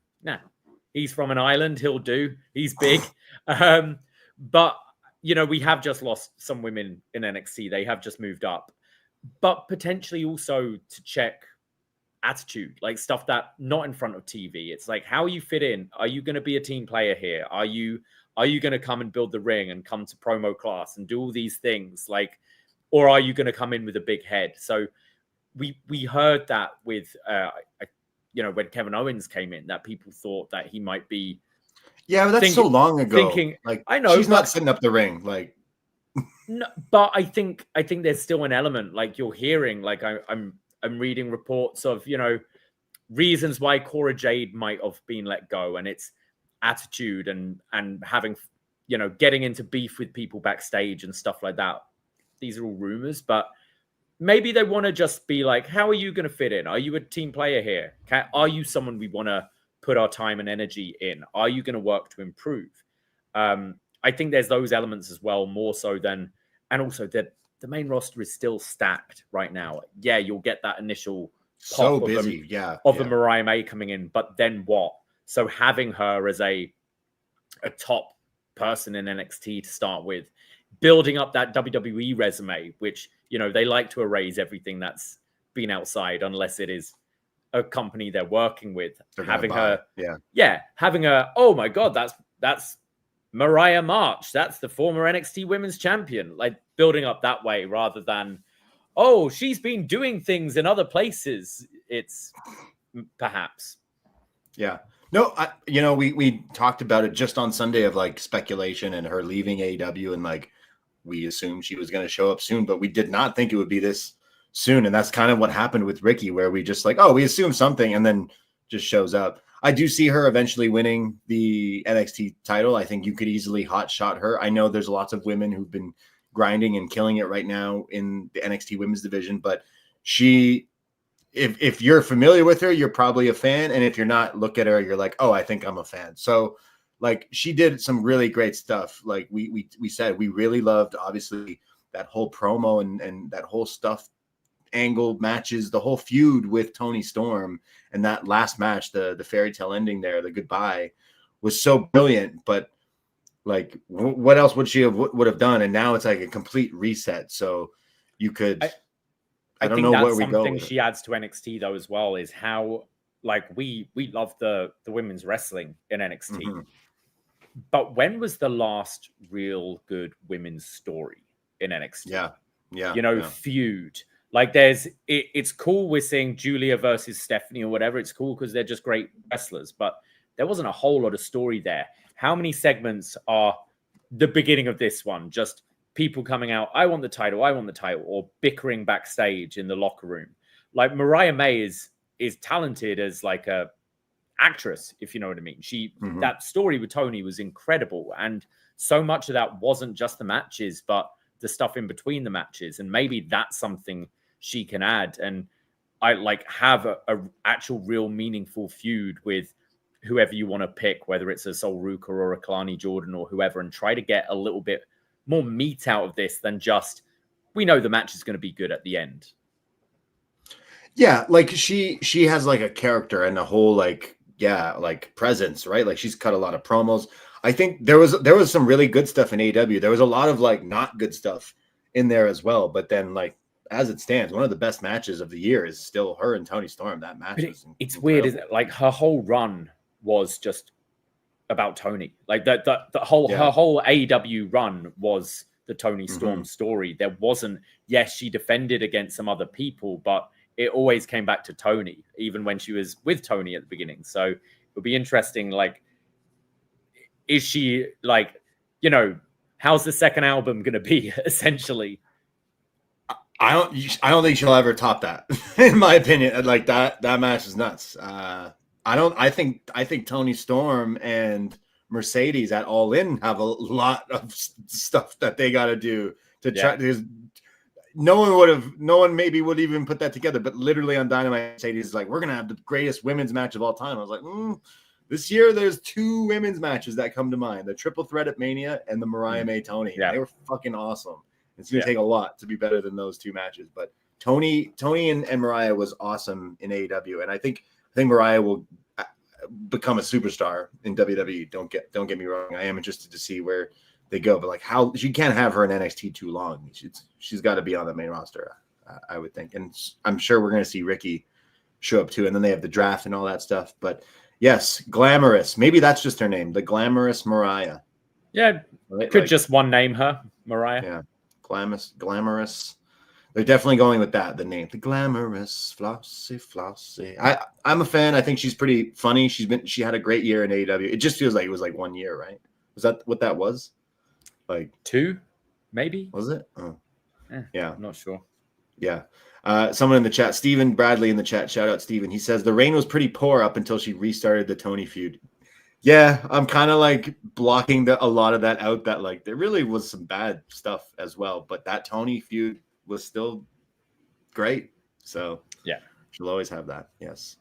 he's from an island, he'll do, he's big. But you know, we have just lost some women in NXT, they have just moved up, but potentially also to check attitude, like stuff that not in front of TV. It's like, how you fit in. Are you going to be a team player here? Are you going to come and build the ring and come to promo class and do all these things, like, or are you going to come in with a big head? So we heard that with, you know, when Kevin Owens came in, that people thought that he might be. Yeah, but that's so long ago. Like, I know she's not setting up the ring. Like, no, but I think there's still an element, like you're hearing, like I'm reading reports of, you know, reasons why Cora Jade might have been let go, and it's attitude and having, you know, getting into beef with people backstage and stuff like that. These are all rumors, but maybe they want to just be like, how are you going to fit in? Are you a team player here? Are you someone we want to put our time and energy in? Are you going to work to improve? I think there's those elements as well, more so than, and also that the main roster is still stacked right now. Yeah, you'll get that initial so busy, of the Mariah May coming in, but then what? So having her as a top person in NXT to start with, building up that WWE resume, which, you know, they like to erase everything that's been outside unless it is a company they're working with. Having her, having her, oh my God, that's Mariah March. That's the former NXT Women's Champion. Like, building up that way rather than, oh, she's been doing things in other places. It's perhaps. Yeah. No, you know, we talked about it just on Sunday of like speculation and her leaving AEW, and like, we assumed she was going to show up soon, but we did not think it would be this soon. And that's kind of what happened with Ricky, where we just like, oh, we assumed something, and then just shows up. I do see her eventually winning the NXT title. I think you could easily hot shot her. I know there's lots of women who've been grinding and killing it right now in the NXT women's division, but she, if you're familiar with her, you're probably a fan. And if you're not, look at her, you're like, oh, I think I'm a fan. So like, she did some really great stuff. Like we said, we really loved, obviously, that whole promo and that whole stuff, angle matches, the whole feud with Toni Storm, and that last match, the fairy tale ending there, the goodbye, was so brilliant. But like, what else would she would have done? And now it's like a complete reset. So you could, I don't know where we go. Something she adds to NXT though as well is how, like, we love the women's wrestling in NXT. Mm-hmm. But when was the last real good women's story in NXT? Yeah. You know, feud. Like, it's cool we're seeing Julia versus Stephanie or whatever. It's cool because they're just great wrestlers, but there wasn't a whole lot of story there. How many segments are the beginning of this one? Just people coming out, I want the title, or bickering backstage in the locker room. Like, Mariah May is talented as like a actress, if you know what I mean. That story with Toni was incredible, and so much of that wasn't just the matches, but the stuff in between the matches, and maybe that's something she can add. And I like have a actual real meaningful feud with whoever you want to pick, whether it's a Sol Ruka or a Kalani Jordan or whoever, and try to get a little bit more meat out of this than just, we know the match is going to be good at the end. Yeah, like she has like a character and a whole like presence, right? Like, she's cut a lot of promos. I think there was some really good stuff in AEW. There was a lot of like not good stuff in there as well. But then, like, as it stands, one of the best matches of the year is still her and Toni Storm. That match was it's weird, isn't it? Like, her whole run was just about Toni. Like, the whole her whole AEW run was the the Toni Storm story. There wasn't, yes, she defended against some other people, but it always came back to Toni, even when she was with Toni at the beginning. So it would be interesting, like, is she, like, you know, how's the second album going to be, essentially? I don't think she'll ever top that, in my opinion. Like, that match is nuts. I think Toni Storm and Mercedes at All In have a lot of stuff that they got to do to try. No one maybe would even put that together, but literally on Dynamite, Mercedes is like, we're gonna have the greatest women's match of all time. I was like, this year there's 2 women's matches that come to mind: the triple threat at Mania and the Mariah May Toni. They were fucking awesome. It's gonna take a lot to be better than those 2 matches, but Toni and Mariah was awesome in AEW, and I think Mariah will become a superstar in WWE. Don't get me wrong. I am interested to see where they go, but like, how she can't have her in NXT too long. She's got to be on the main roster, I would think, and I'm sure we're going to see Ricky show up too. And then they have the draft and all that stuff. But yes, Glamorous. Maybe that's just her name, the Glamorous Mariah. Yeah, right? Could like, just one name her Mariah. Yeah, Glamorous. They're definitely going with that, the name, the Glamorous Flossie. I'm a fan. I think she's pretty funny. She had a great year in AEW. It just feels like it was like 1 year, right? Was that what that was? Like 2, maybe? Was it? Oh. Yeah. I'm not sure. Yeah. Someone in the chat, Stephen Bradley in the chat, shout out Stephen. He says the reign was pretty poor up until she restarted the Toni feud. Yeah, I'm kind of like blocking a lot of that out, that like there really was some bad stuff as well, but that Toni feud was still great. So yeah, she'll always have that. Yes.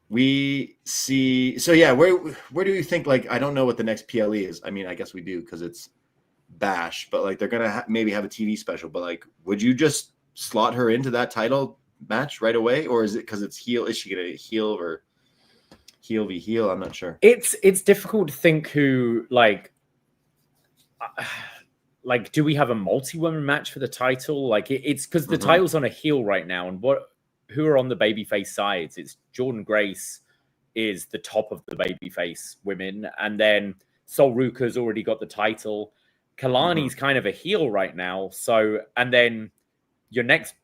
We see. So yeah, where do you think, like, I don't know what the next PLE is. I mean, I guess we do because it's Bash, but like they're gonna maybe have a TV special. But like, would you just slot her into that title match right away, or is it because it's heel? Is she gonna heel or heel v heel? I'm not sure. It's difficult to think who like do we have a multi-woman match for the title? Like it's because the title's on a heel right now, and who are on the babyface sides? It's Jordynne Grace is the top of the babyface women, and then Sol Ruka's already got the title. Kalani's kind of a heel right now. So, and then your next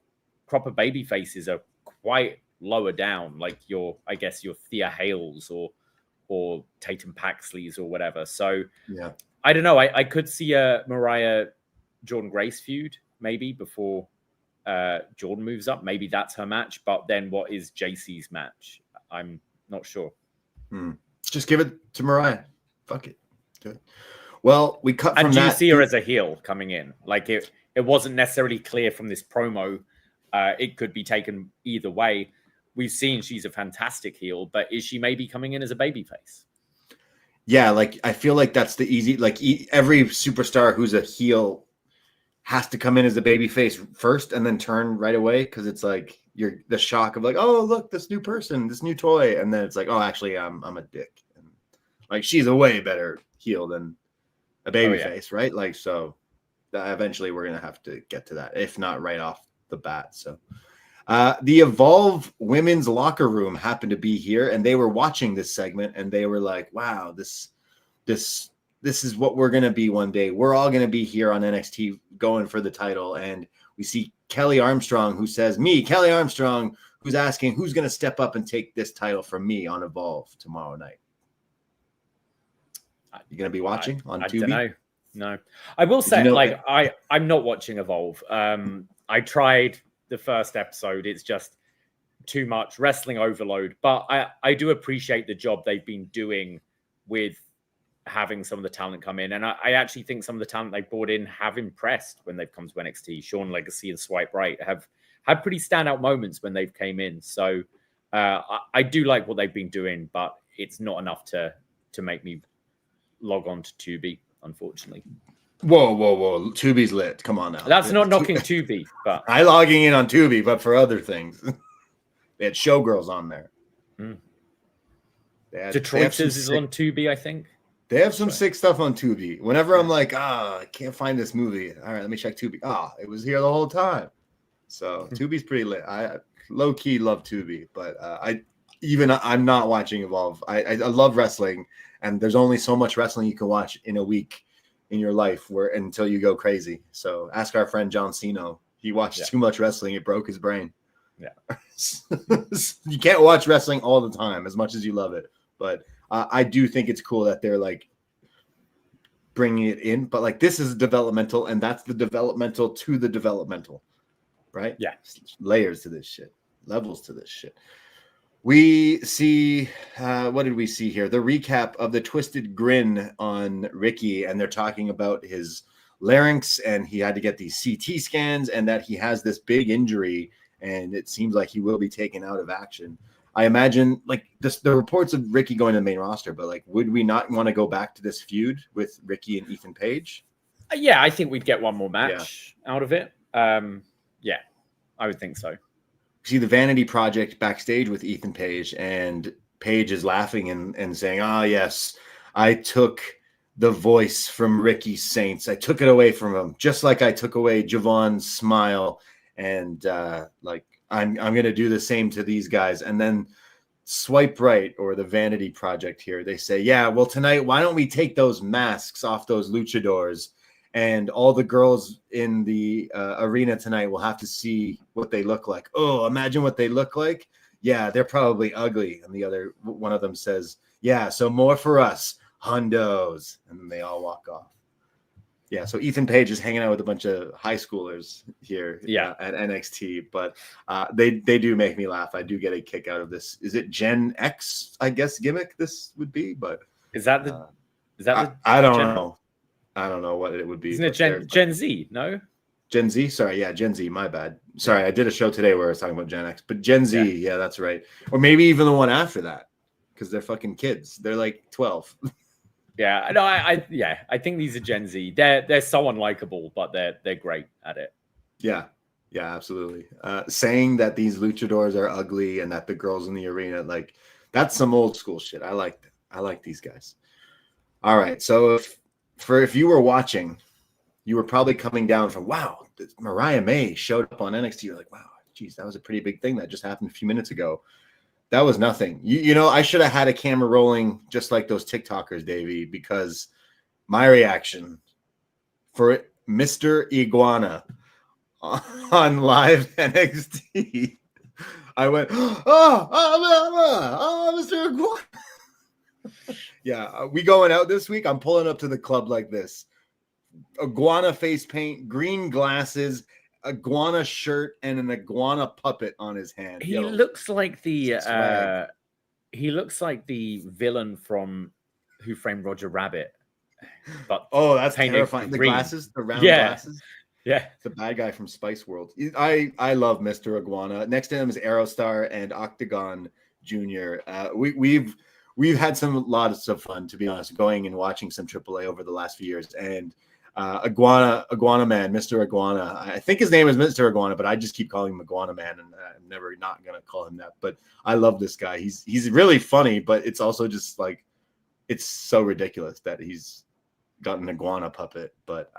proper baby faces are quite lower down, like I guess your Thea Hales or Tatum Paxley's or whatever. So yeah, I don't know. I could see a Mariah Jordynne Grace feud maybe before Jordan moves up. Maybe that's her match. But then what is JC's match? I'm not sure. Just give it to Mariah. Fuck it. Good. Well, we cut from and do that. You see her as a heel coming in? Like it wasn't necessarily clear from this promo. It could be taken either way. We've seen she's a fantastic heel, but is she maybe coming in as a babyface? Yeah, like I feel like that's the easy. Like every superstar who's a heel has to come in as a babyface first and then turn right away, because it's like you're the shock of like, oh look, this new person, this new toy, and then it's like, oh actually I'm a dick. And like she's a way better heel than a babyface, right? Like so, eventually we're gonna have to get to that, if not right off the bat. So. The Evolve women's locker room happened to be here, and they were watching this segment, and they were like, "Wow, this is what we're gonna be one day. We're all gonna be here on NXT going for the title." And we see Kelly Armstrong, who says, "Me, Kelly Armstrong," who's asking, "Who's gonna step up and take this title from me on Evolve tomorrow night?" You gonna be watching on Tubi? I don't know. No, I will say, like, I'm not watching Evolve. I tried the first episode. It's just too much wrestling overload, but I do appreciate the job they've been doing with having some of the talent come in, and I actually think some of the talent they brought in have impressed when they've come to NXT. Sean Legacy and Swipe Right have had pretty standout moments when they've came in, so I do like what they've been doing, but it's not enough to make me log on to Tubi, unfortunately. Whoa. Tubi's lit. Come on now. That's not knocking Tubi, but I logging in on Tubi, but for other things. They had Showgirls on there. Detroiters is on Tubi, I think. They have some sick stuff on Tubi. Whenever I'm like, I can't find this movie. All right, let me check Tubi. It was here the whole time. So Tubi's pretty lit. I low key love Tubi, but I'm not watching Evolve. I love wrestling, and there's only so much wrestling you can watch in a week. in your life where until you go crazy. So ask our friend John Cena. He watched too much wrestling. It broke his brain. Yeah. You can't watch wrestling all the time as much as you love it. But I do think it's cool that they're like bringing it in. But like this is developmental, and that's the developmental to the developmental, right? Yeah. Layers to this shit, levels to this shit. We see, what did we see here? The recap of the twisted grin on Ricky, and they're talking about his larynx, and he had to get these CT scans, and that he has this big injury, and it seems like he will be taken out of action. I imagine, like, the reports of Ricky going to the main roster, but, like, would we not want to go back to this feud with Ricky and Ethan Page? Yeah, I think we'd get one more match out of it. Yeah, I would think so. See the Vanity Project backstage with Ethan Page, and Page is laughing and saying, "Ah, yes, I took the voice from Ricky Saints. I took it away from him, just like I took away Javon's smile, and like I'm going to do the same to these guys." And then Swipe Right, or the Vanity Project here, they say, "Yeah, well tonight, why don't we take those masks off those luchadors? And all the girls in the arena tonight will have to see what they look like." Oh, imagine what they look like. Yeah, they're probably ugly. And the other one of them says, "Yeah, so more for us, hundos." And then they all walk off. Yeah, so Ethan Page is hanging out with a bunch of high schoolers here at NXT, but they do make me laugh. I do get a kick out of this. Is it Gen X, I guess, gimmick this would be? But is that the I don't know. I don't know what it would be. Isn't it Gen Z? No? Gen Z? Sorry. Yeah, Gen Z. My bad. Sorry. I did a show today where I was talking about Gen X, but Gen Z. Yeah, that's right. Or maybe even the one after that, because they're fucking kids. They're like 12. Yeah. No, I think these are Gen Z. They're so unlikable, but they're great at it. Yeah. Yeah, absolutely. Saying that these luchadors are ugly and that the girls in the arena, like, that's some old school shit. I like these guys. All right. So if you were watching, you were probably coming down from, wow, Mariah May showed up on NXT. You're like, wow, geez, that was a pretty big thing that just happened a few minutes ago. That was nothing. You know, I should have had a camera rolling just like those TikTokers, Davey, because my reaction for Mr. Iguana on live NXT, I went, oh, Mr. Iguana. Yeah, we going out this week. I'm pulling up to the club like this. Iguana face paint, green glasses, iguana shirt, and an iguana puppet on his hand. He looks like the villain from Who Framed Roger Rabbit. But that's terrifying. The glasses, the round glasses. Yeah, the bad guy from Spice World. I love Mr. Iguana. Next to him is Aerostar and Octagon Jr. We've had lots of fun, to be honest, going and watching some AAA over the last few years. And Iguana Man, Mr. Iguana, I think his name is Mr. Iguana, but I just keep calling him Iguana Man, and I'm never not going to call him that. But I love this guy. He's really funny, but it's also just like, it's so ridiculous that he's got an iguana puppet. But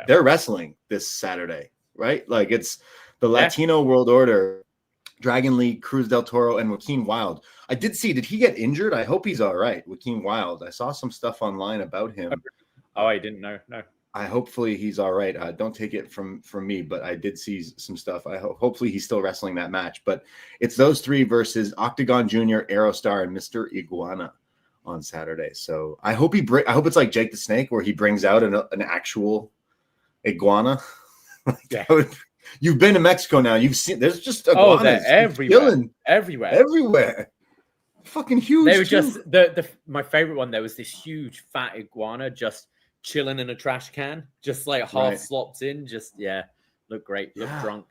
they're wrestling this Saturday, right? Like, it's the Latino World Order, Dragon Lee, Cruz del Toro, and Joaquin Wilde. I did see, did he get injured? I hope he's all right. Joaquin Wilde. I saw some stuff online about him. Oh, I didn't know. No. Hopefully he's all right. Don't take it from me, but I did see some stuff. Hopefully he's still wrestling that match. But it's those three versus Octagon Jr., Aerostar, and Mr. Iguana on Saturday. So I hope I hope it's like Jake the Snake, where he brings out an actual iguana. You've been to Mexico now. You've seen, there's just iguanas. They're everywhere. Fucking huge. They were just my favorite one. There was this huge fat iguana just chilling in a trash can, just like half slopped in. Just look great. Look drunk.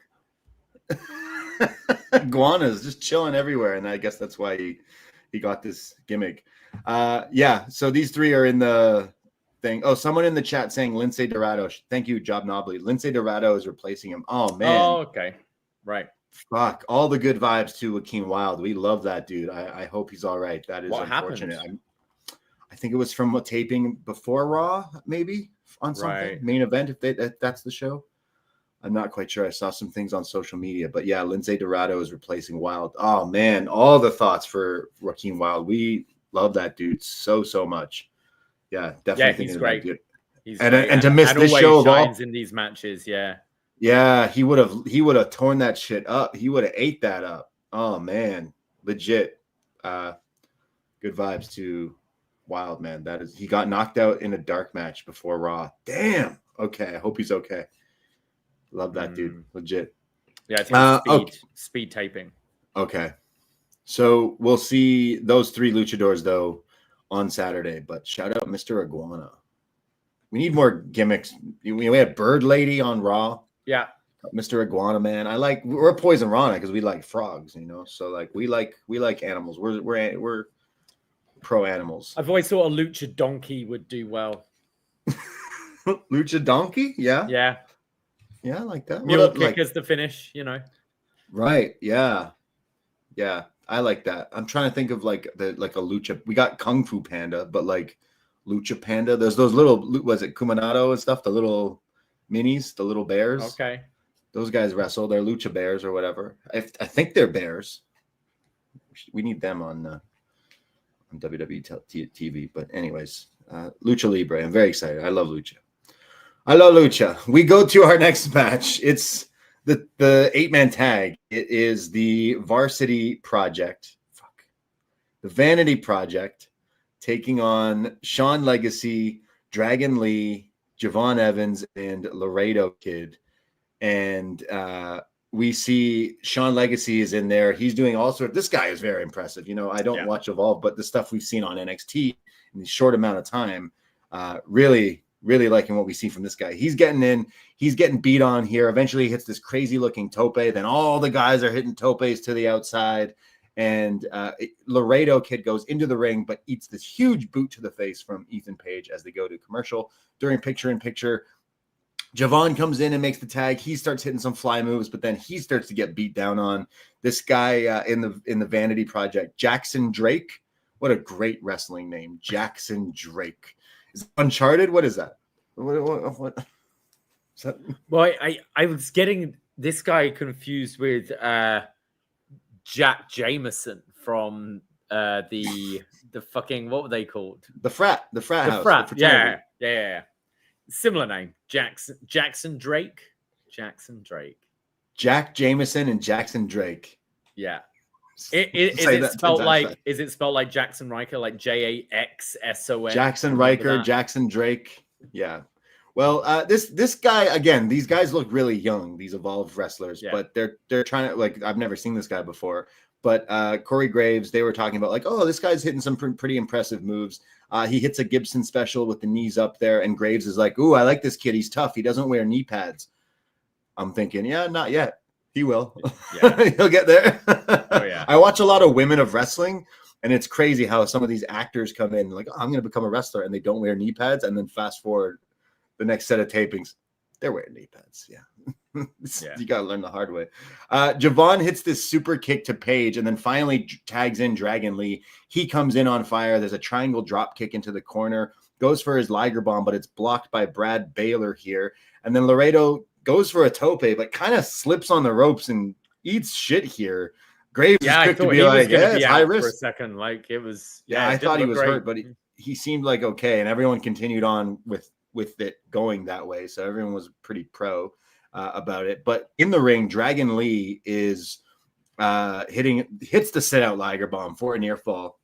Iguanas just chilling everywhere, and I guess that's why he got this gimmick. So these three are in the thing. Oh, someone in the chat saying Lindsay Dorado. Thank you, Job Nobly. Lindsay Dorado is replacing him. Oh man. Oh, okay. Right. Fuck. All the good vibes to Joaquin Wilde. We love that dude. I hope he's all right. That is unfortunate. I think it was from a taping before Raw, maybe on something main event. If that's the show, I'm not quite sure. I saw some things on social media, but yeah, Lindsay Dorado is replacing Wilde. Oh man, all the thoughts for Joaquin Wilde. We love that dude so much. Yeah, definitely. Yeah, he's great. He's and to miss this show of all in these matches, yeah, he would have torn that shit up. He would have ate that up. Oh man, legit. Good vibes to Wild, man. That is, he got knocked out in a dark match before Raw. Damn. Okay, I hope he's okay. Love that dude. Legit. Yeah, I think speed taping. Okay. So we'll see those 3 luchadors though on Saturday, but shout out Mr. Iguana. We need more gimmicks. We had Bird Lady on Raw. Yeah. Mr. Iguana, man. We're Poisonrana because we like frogs, So like we like animals. We're pro animals. I've always thought a lucha donkey would do well. Lucha donkey? Yeah. Yeah. Yeah, I like that. Mule kick as the finish, Right. Yeah. Yeah. I like that. I'm trying to think of like a lucha. We got Kung Fu Panda, but like Lucha Panda. There's those little, was it Kumanado and stuff? The little minis, the little bears. Okay. Those guys wrestle. They're Lucha Bears or whatever. I think they're bears. We need them on WWE TV. But anyways, Lucha Libre. I'm very excited. I love Lucha. We go to our next match. It's the 8-man tag. It is the Varsity Project. The Vanity Project taking on Sean Legacy, Dragon Lee, Javon Evans, and Laredo Kid. And we see Sean Legacy is in there. He's doing all sorts. This guy is very impressive. I don't watch Evolve, but the stuff we've seen on NXT in the short amount of time, really liking what we see from this guy. He's getting in. He's getting beat on here. Eventually he hits this crazy looking tope. Then all the guys are hitting topes to the outside. And Laredo Kid goes into the ring, but eats this huge boot to the face from Ethan Page as they go to commercial. During picture-in-picture, Javon comes in and makes the tag. He starts hitting some fly moves, but then he starts to get beat down on. This guy in the Vanity Project, Jackson Drake. What a great wrestling name, Jackson Drake. Is it Uncharted? What is that? What is that? Well, I was getting this guy confused with Jack Jameson from the fucking, what were they called? The frat house. Yeah. Similar name. Jackson Drake. Jack Jameson and Jackson Drake. Yeah. Is it spelled like Jackson Riker, like Jaxson? Jackson Riker, Jackson Drake. Yeah. Well, this guy, again, these guys look really young, these Evolved wrestlers, but they're trying to, like, I've never seen this guy before. But Corey Graves, they were talking about like, oh, this guy's hitting some pretty impressive moves. He hits a Gibson special with the knees up there, and Graves is like, ooh, I like this kid. He's tough. He doesn't wear knee pads. I'm thinking, yeah, not yet. He will. Yeah. He'll get there. Oh, yeah. I watch a lot of Women of Wrestling, and it's crazy how some of these actors come in like, oh, I'm going to become a wrestler, and they don't wear knee pads, and then fast forward the next set of tapings, they're wearing knee pads. Yeah. You got to learn the hard way. Javon hits this super kick to Page and then finally tags in Dragon Lee. He comes in on fire. There's a triangle drop kick into the corner, goes for his Liger bomb, but it's blocked by Brad Baylor here. And then Laredo goes for a tope, but kind of slips on the ropes and eats shit here. Graves is quick to be like, yeah, it's high risk. For a second, like it was. Yeah, I thought he was hurt, but he seemed like okay, and everyone continued on with it going that way. So everyone was pretty pro about it. But in the ring, Dragon Lee is hits the sit out Liger bomb for a near fall.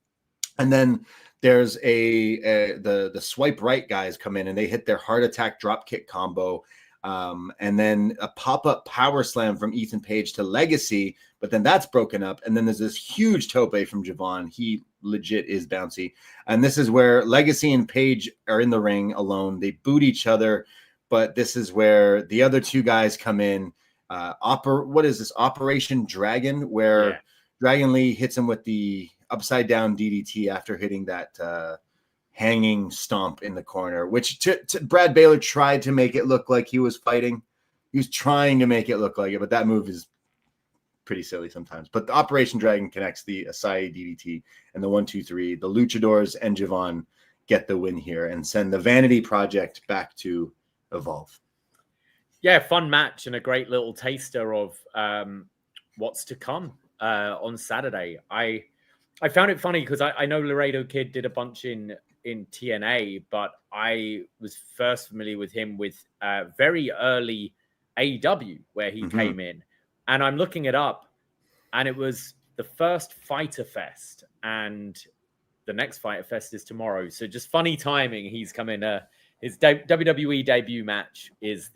And then there's the swipe right guys come in and they hit their heart attack drop kick combo. And then a pop-up power slam from Ethan Page to Legacy, but then that's broken up. And then there's this huge tope from Javon. He legit is bouncy. And this is where Legacy and Page are in the ring alone. They boot each other, but this is where the other two guys come in. What is this? Operation Dragon, where Dragon Lee hits him with the upside down DDT after hitting that hanging stomp in the corner, which Brad Baylor tried to make it look like he was fighting. He was trying to make it look like it, but that move is pretty silly sometimes. But the Operation Dragon connects the Asai DDT and the 1-2-3. The Luchadors and Javon get the win here and send the Vanity Project back to Evolve. Yeah, fun match and a great little taster of what's to come on Saturday. I found it funny because I know Laredo Kid did a bunch in in TNA, but I was first familiar with him with very early AEW, where he came in. And I'm looking it up, and it was the first Fyter Fest, and the next Fyter Fest is tomorrow. So just funny timing. He's coming. His WWE debut match is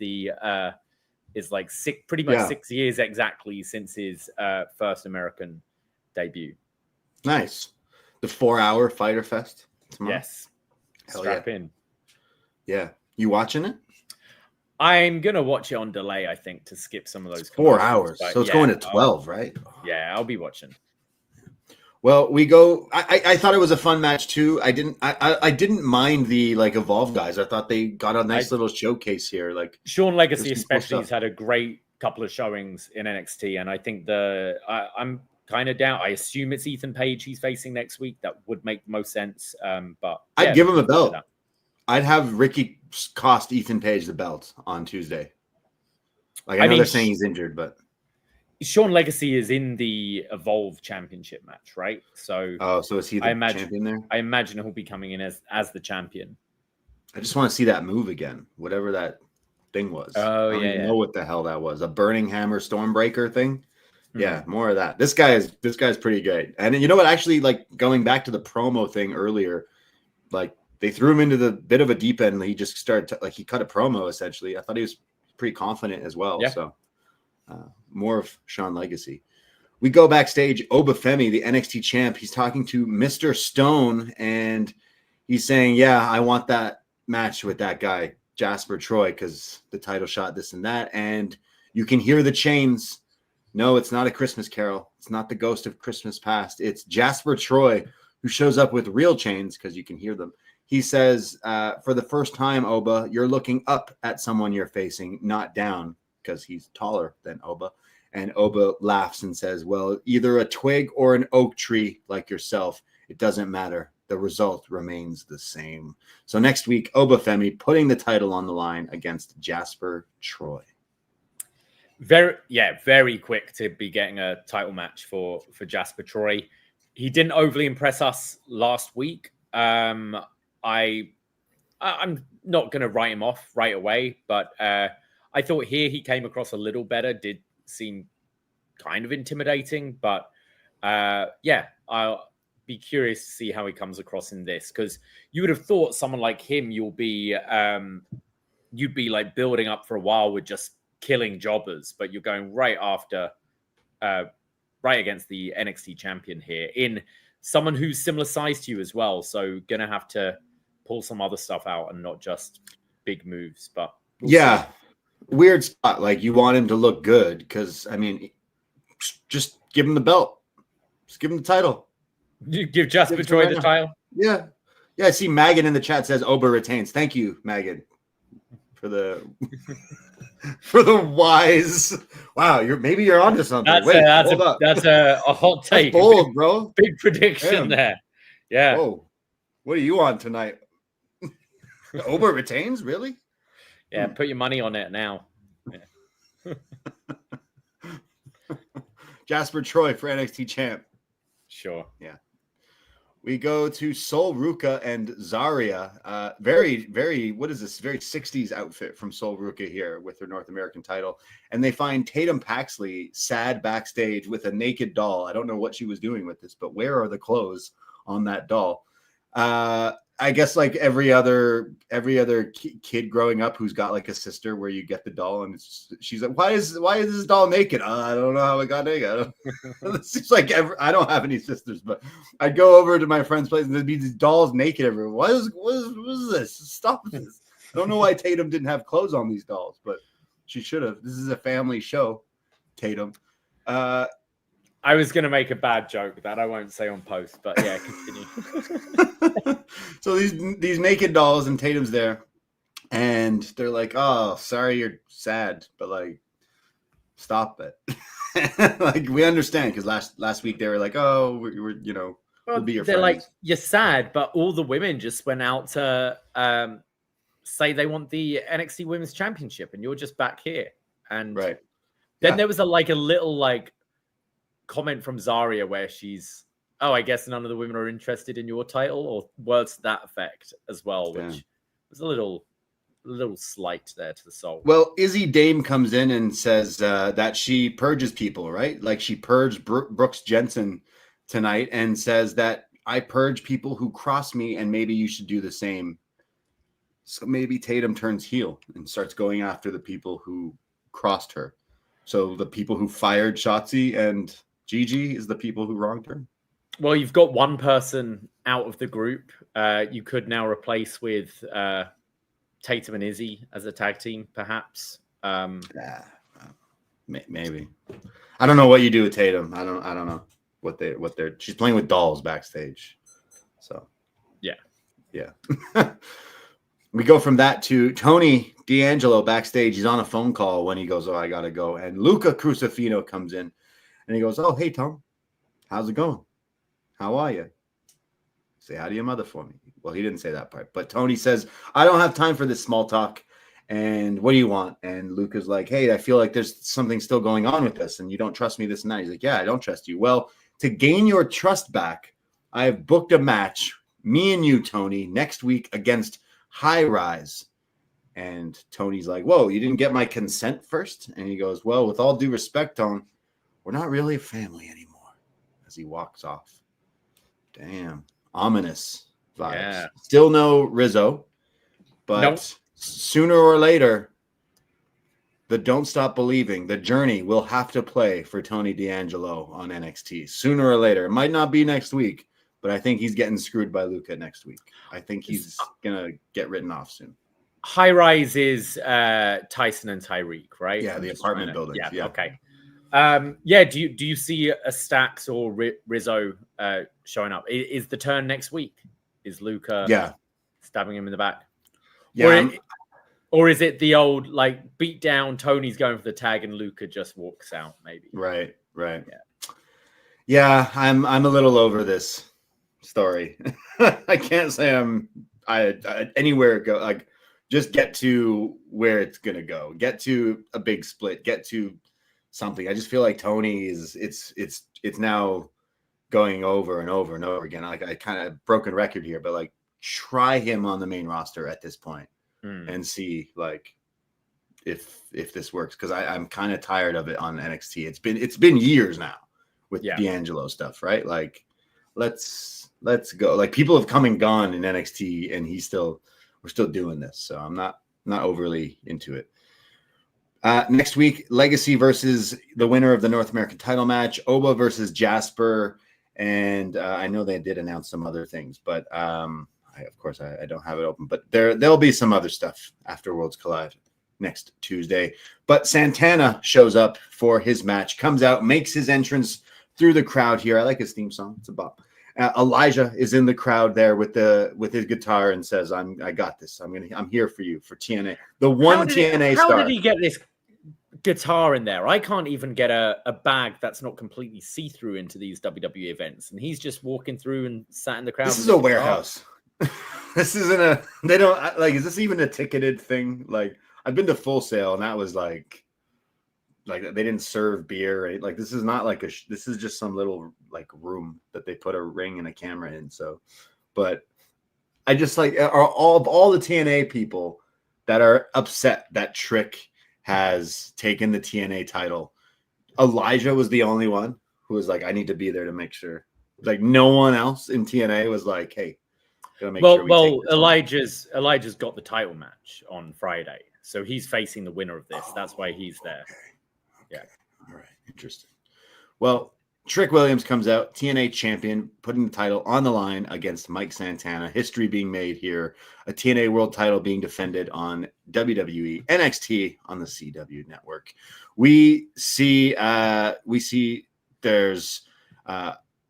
like pretty much 6 years exactly since his first American debut. Nice. The 4-hour Fyter Fest tomorrow. Yes. Strap in. Yeah. You watching it? I'm going to watch it on delay, I think, to skip some of those. 4 hours. So it's going to 12, right? Yeah, I'll be watching. Well, we go. I thought it was a fun match too. I didn't mind the Evolve guys. I thought they got a nice little showcase here. Like Sean Legacy especially has had a great couple of showings in NXT, and I think I'm kind of down. I assume it's Ethan Page he's facing next week. That would make the most sense. But I'd give him a belt. I'd have Ricky cost Ethan Page the belt on Tuesday. Like I know they're saying he's injured, but Sean Legacy is in the Evolve Championship match, right? So so is he the champion there? I imagine he'll be coming in as the champion. I just want to see that move again, whatever that thing was. Oh, I don't even know what the hell that was. A Burning Hammer Stormbreaker thing? Yeah, more of that. This guy's pretty good. And you know what? Actually, like going back to the promo thing earlier, like they threw him into the bit of a deep end and he just started he cut a promo essentially. I thought he was pretty confident as well. Yeah. So more of Sean Legacy. We go backstage. Obafemi, the NXT champ, he's talking to Mr. Stone and he's saying, yeah, I want that match with that guy, Jasper Troy, because the title shot, this and that. And you can hear the chains. No, it's not a Christmas Carol. It's not the ghost of Christmas past. It's Jasper Troy who shows up with real chains because you can hear them. He says, for the first time, Oba, you're looking up at someone you're facing, not down, because he's taller than Oba. And Oba laughs and says, well, either a twig or an oak tree like yourself, it doesn't matter. The result remains the same. So next week, Obafemi putting the title on the line against Jasper Troy. Very quick to be getting a title match for Jasper Troy. He didn't overly impress us last week. I'm not going to write him off right away, but I thought here he came across a little better. Did seem kind of intimidating, but I'll be curious to see how he comes across in this, because you would have thought someone like him, you'd be like building up for a while with just killing jobbers, but you're going right against the NXT champion here in someone who's similar size to you as well. So gonna have to pull some other stuff out and not just big moves. But we'll see. Weird spot. Like you want him to look good because I mean, just give him the belt. Just give him the title. You give Jasper Troy the title. Yeah. I see Megan in the chat says Oba retains. Thank you, Megan, for the for the wise. Wow, maybe you're onto something. That's a hot take. That's bold, bro. Big prediction there. Yeah. Whoa. What are you on tonight? Oba retains, really? Yeah, put your money on it now. Yeah. Jasper Troy for NXT champ. Sure. Yeah. We go to Sol Ruka and Zarya. Very, very, what is this? Very 60s outfit from Sol Ruka here with her North American title. And they find Tatum Paxley sad backstage with a naked doll. I don't know what she was doing with this, but where are the clothes on that doll? I guess like every other kid growing up who's got like a sister where you get the doll and she's like, why is this doll naked? I don't know how it got naked. It seems like I don't have any sisters, but I'd go over to my friend's place and there'd be these dolls naked everywhere. What is this? Stop this. I don't know why Tatum didn't have clothes on these dolls, but she should have. This is a family show, Tatum. I was going to make a bad joke that I won't say on post, but yeah, continue. So these naked dolls and Tatum's there, and they're like, "Oh, sorry, you're sad, but like, stop it." Like we understand because last week they were like, "Oh, we'll be your friends." They're like, "You're sad," but all the women just went out to say they want the NXT Women's Championship, and you're just back here. And then there was a little comment from Zarya where she's oh, I guess none of the women are interested in your title, or words to that effect as well, which Damn. was a little slight there to the soul. Well, Izzy Dame comes in and says that she purges people, right? Like she purged Brooks Jensen tonight and says that I purge people who cross me, and maybe you should do the same. So maybe Tatum turns heel and starts going after the people who crossed her. So the people who fired Shotzi and Gigi is the people who wronged her. Well, you've got one person out of the group. You could now replace with Tatum and Izzy as a tag team, perhaps. Maybe. I don't know what you do with Tatum. I don't know what they're. She's playing with dolls backstage. So yeah. We go from that to Tony D'Angelo backstage. He's on a phone call when he goes, "Oh, I gotta go." And Luca Crucifino comes in, and he goes, "Oh, hey Tom, how's it going? How are you? Say hi to your mother for me." Well, he didn't say that part, but Tony says, "I don't have time for this small talk. And what do you want?" And Luca's like, "Hey, I feel like there's something still going on with us, and you don't trust me this night." He's like, "Yeah, I don't trust you." "Well, to gain your trust back, I have booked a match, me and you, Tony, next week against High Rise." And Tony's like, "Whoa, you didn't get my consent first?" And he goes, "Well, with all due respect, Tone, we're not really a family anymore," as he walks off. Damn, ominous vibes. Yeah. Still no Rizzo, but Nope. Sooner or later, the Don't Stop Believing, the journey will have to play for Tony D'Angelo on NXT. Sooner or later. It might not be next week, but I think he's getting screwed by Luca next week. I think he's going to get written off soon. High Rise is Tyson and Tyreek, right? Yeah, the apartment building. Yeah. Okay. Do you see a Stax or Rizzo showing up? Is the turn next week? Is Luca stabbing him in the back? Yeah. Or is it the old like beat down? Tony's going for the tag and Luca just walks out. Maybe. Right. Yeah. I'm a little over this story. I can't say I anywhere go. Like, just get to where it's gonna go. Get to a big split. Get to something. I just feel like Tony is. It's now going over and over and over again. Like, I kind of broken record here, but like, try him on the main roster at this point and see like if this works, because I'm kind of tired of it on NXT. It's been years now with D'Angelo stuff, right? Like, let's go. Like, people have come and gone in NXT, and we're still doing this, so I'm not overly into it. Next week, Legacy versus the winner of the North American title match, Oba versus Jasper, and I know they did announce some other things, but I don't have it open, but there'll be some other stuff after Worlds Collide next Tuesday. But Santana shows up for his match, comes out, makes his entrance through the crowd here. I like his theme song; it's a bop. Elijah is in the crowd there with his guitar and says, "I got this. I'm here for you for TNA." The one TNA star. How did he get this guitar in there? I can't even get a bag that's not completely see-through into these WWE events, and he's just walking through and sat in the crowd. This is a warehouse. This isn't they don't like, is this even a ticketed thing? Like, I've been to Full Sail, and that was like they didn't serve beer, right? Like, this is not like this is just some little like room that they put a ring and a camera in. So, but I just like, are all the TNA people that are upset that Trick has taken the TNA title. Elijah was the only one who was like, "I need to be there to make sure." Like, no one else in TNA was like, "Hey, gotta make sure we take this one." Elijah's got the title match on Friday, so he's facing the winner of this. That's why he's there. Okay. Yeah. All right. Interesting. Well, Trick Williams comes out, TNA champion, putting the title on the line against Mike Santana. History being made here. A TNA World title being defended on WWE NXT on the CW network. We see there's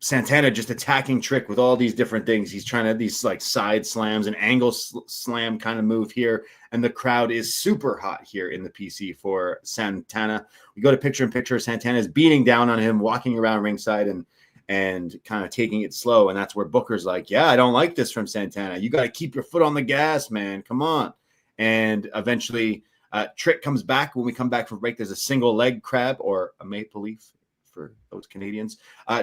Santana just attacking Trick with all these different things. He's trying to these like side slams and angle slam kind of move here. And the crowd is super hot here in the PC for Santana. We go to picture in picture. Santana is beating down on him, walking around ringside and kind of taking it slow. And that's where Booker's like, "Yeah, I don't like this from Santana. You got to keep your foot on the gas, man. Come on." And eventually Trick comes back. When we come back from break, there's a single leg crab or a maple leaf for those Canadians.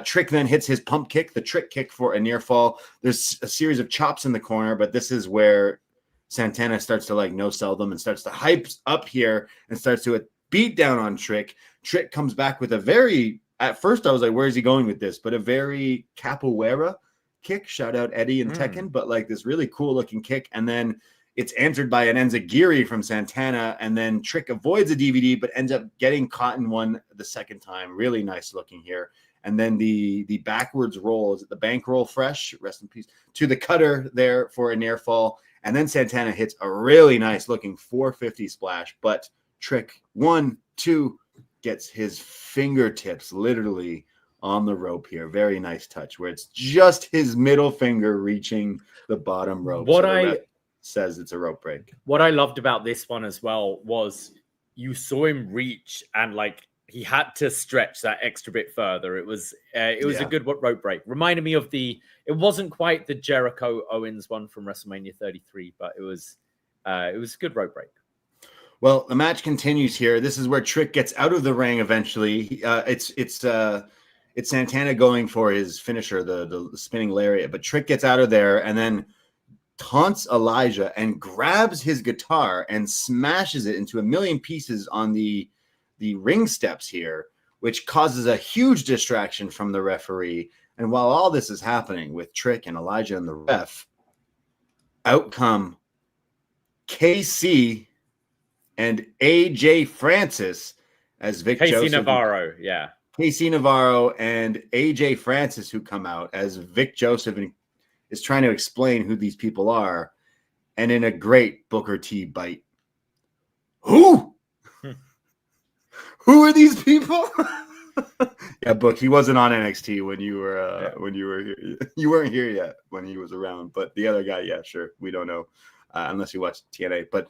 Trick then hits his pump kick, the trick kick for a near fall. There's a series of chops in the corner, but this is where Santana starts to like no-sell them and starts to hype up here and starts to beat down on Trick. Trick comes back with a very, at first I was like, where is he going with this? But a very capoeira kick. Shout out Eddie and Tekken, but like this really cool looking kick. And then it's answered by an enzigiri from Santana, and then Trick avoids a DVD, but ends up getting caught in one the second time. Really nice looking here. And then the backwards roll, is it the bank roll fresh? Rest in peace. To the cutter there for a near fall. And then Santana hits a really nice looking 450 splash, but Trick 1, 2 gets his fingertips literally on the rope here. Very nice touch where it's just his middle finger reaching the bottom rope. Says it's a rope break. What I loved about this one as well was you saw him reach and like he had to stretch that extra bit further. It was a good rope break. Reminded me of it wasn't quite the Jericho Owens one from WrestleMania 33, but it was a good rope break. Well, the match continues here. This is where Trick gets out of the ring eventually. It's Santana going for his finisher, the spinning lariat, but Trick gets out of there and then taunts Elijah and grabs his guitar and smashes it into a million pieces on the ring steps here, which causes a huge distraction from the referee. And while all this is happening with Trick and Elijah and the ref, out come KC and AJ Francis as Vic Joseph. KC Navarro and AJ Francis who come out as Vic Joseph is trying to explain who these people are, and in a great Booker T bite. Who are these people? Yeah, Book, he wasn't on NXT when you were here. You weren't here yet when he was around, but the other guy, yeah, sure. We don't know unless you watch TNA. But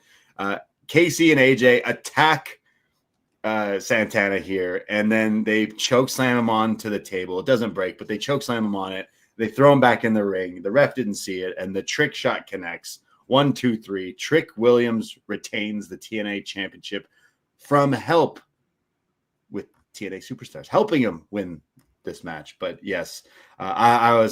KC and AJ attack Santana here, and then they choke slam him onto the table. It doesn't break, but they choke slam him on it. They throw him back in the ring. The ref didn't see it, and the Trick shot connects. 1, 2, 3. Trick Williams retains the TNA Championship from help with TNA Superstars, helping him win this match. But yes, I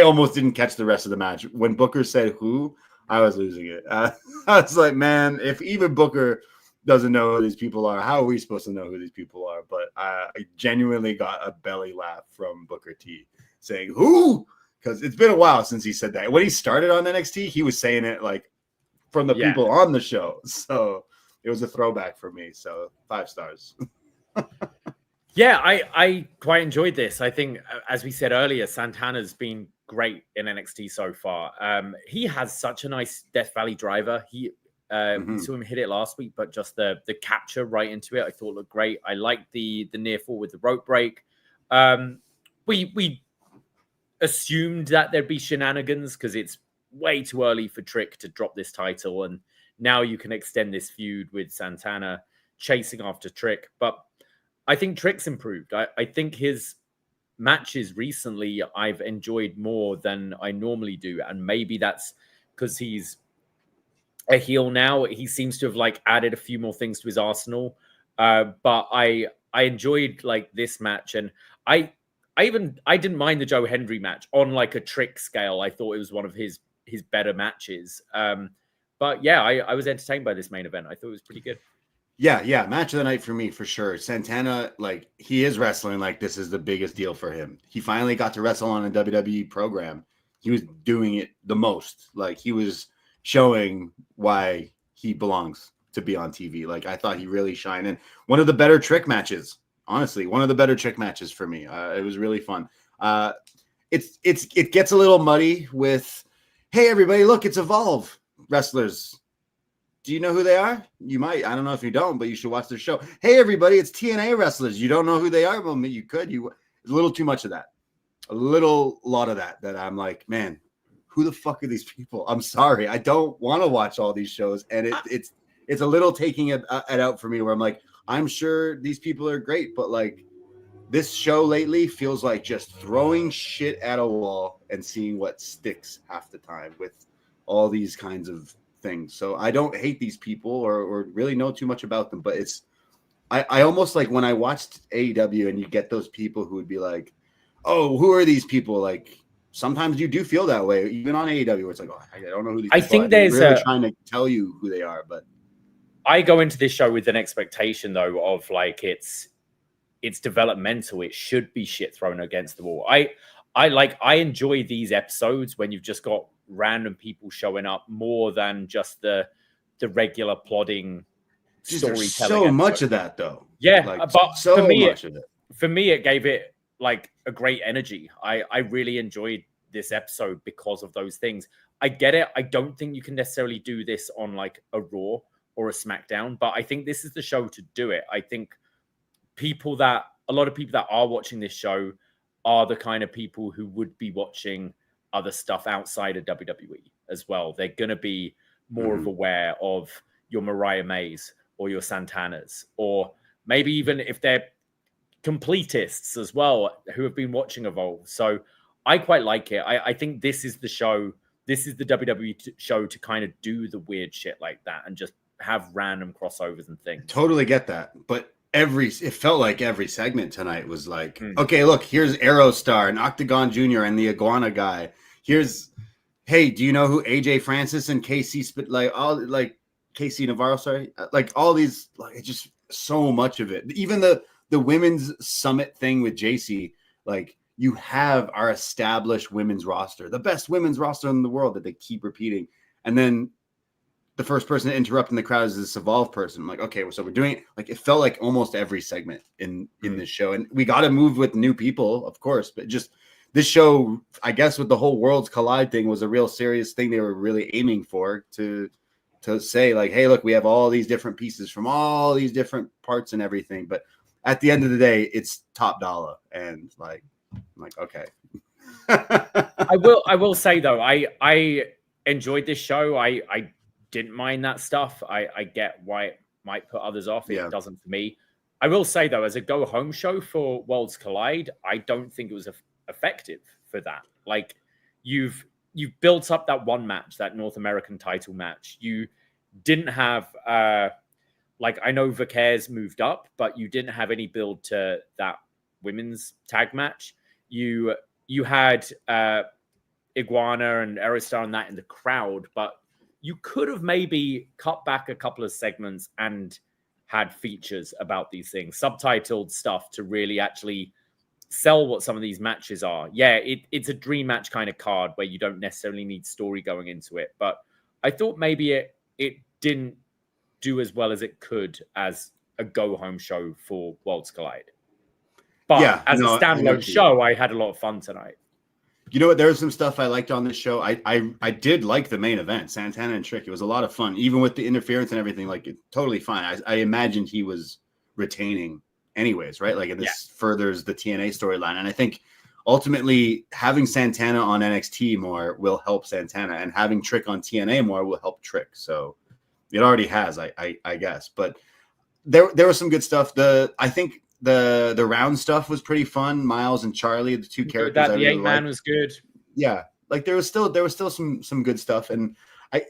almost didn't catch the rest of the match. When Booker said who, I was losing it. I was like, man, if even Booker doesn't know who these people are, how are we supposed to know who these people are? But I genuinely got a belly laugh from Booker T saying who, because it's been a while since he said that. When he started on NXT, he was saying it like from the people on the show. So it was a throwback for me. So 5 stars. Yeah, I quite enjoyed this. I think, as we said earlier, Santana's been great in NXT so far. He has such a nice Death Valley driver. We saw him hit it last week, but just the capture right into it, I thought looked great. I liked the near fall with the rope break. We assumed that there'd be shenanigans because it's way too early for Trick to drop this title, and now you can extend this feud with Santana chasing after Trick. But I think Trick's improved. I think his matches recently I've enjoyed more than I normally do, and maybe that's because he's a heel now. He seems to have like added a few more things to his arsenal. But I enjoyed like this match, and I didn't mind the Joe Hendry match on like a Trick scale. I thought it was one of his better matches. But yeah, I was entertained by this main event. I thought it was pretty good. Yeah. Match of the night for me, for sure. Santana, like, he is wrestling like this is the biggest deal for him. He finally got to wrestle on a WWE program. He was doing it the most. Like, he was showing why he belongs to be on TV. Like, I thought he really shined. And one of the better Trick matches, honestly, one of the better Trick matches for me. It was really fun. It gets a little muddy with, hey, everybody, look, it's Evolve wrestlers. Do you know who they are? You might. I don't know if you don't, but you should watch their show. Hey, everybody, it's TNA wrestlers. You don't know who they are? Well, you could. It's a little too much of that. A lot of that I'm like, man, who the fuck are these people? I'm sorry. I don't want to watch all these shows. And it's a little taking it out for me where I'm like, I'm sure these people are great, but like this show lately feels like just throwing shit at a wall and seeing what sticks half the time with all these kinds of things. So I don't hate these people or really know too much about them, but I almost like when I watched AEW and you get those people who would be like, oh, who are these people? Like sometimes you do feel that way, even on AEW, where it's like, oh, I don't know who these people are. I think there's really trying to tell you who they are, but I go into this show with an expectation though of like it's developmental. It should be shit thrown against the wall. I enjoy these episodes when you've just got random people showing up more than just the regular plodding storytelling. So much of that though. Yeah, like, but so for me, much of it. For me, it gave it like a great energy. I really enjoyed this episode because of those things. I get it. I don't think you can necessarily do this on like a Raw or a SmackDown, but I think this is the show to do it. I think a lot of people that are watching this show are the kind of people who would be watching other stuff outside of WWE as well. They're going to be more of aware of your Mariah Mays or your Santanas, or maybe even if they're completists as well who have been watching Evolve. So I quite like it. I think this is the show. This is the WWE show to kind of do the weird shit like that and just have random crossovers and things. Totally get that. But it felt like every segment tonight was like, okay, look, here's Aerostar and Octagon Jr. and the Iguana guy. Hey, do you know who AJ Francis and Casey Navarro, sorry? Like all these, like it's just so much of it. Even the women's summit thing with JC, like you have our established women's roster, the best women's roster in the world that they keep repeating. And then the first person to interrupt in the crowd is this Evolve person. I'm like, okay, so we're doing like it felt like almost every segment in this show. And we got to move with new people, of course, but just this show, I guess with the whole Worlds Collide thing was a real serious thing they were really aiming for to say like, hey, look, we have all these different pieces from all these different parts and everything. But at the end of the day, it's top dollar. And like, I'm like, okay. I will say though, I enjoyed this show. I didn't mind that stuff. I get why it might put others off. It doesn't for me. I will say though, as a go home show for Worlds Collide, I don't think it was effective for that. Like you've built up that one match, that North American title match. You didn't have like I know Vaquez moved up, but you didn't have any build to that women's tag match. You had Iguana and Aerostar and that in the crowd, but you could have maybe cut back a couple of segments and had features about these things, subtitled stuff to really actually sell what some of these matches are. Yeah, it's a dream match kind of card where you don't necessarily need story going into it, but I thought maybe it didn't do as well as it could as a go-home show for Worlds Collide. But as a standalone show, I had a lot of fun tonight. You know what? There was some stuff I liked on this show. I did like the main event, Santana and Trick. It was a lot of fun, even with the interference and everything. Like, it's totally fine. I imagined he was retaining anyways, right? Like, this furthers the TNA storyline. And I think ultimately having Santana on NXT more will help Santana, and having Trick on TNA more will help Trick. So it already has, I guess. But there was some good stuff. I think the round stuff was pretty fun. Myles and Charlie, the two characters. The 8-man was good. Yeah, like there was still some good stuff, and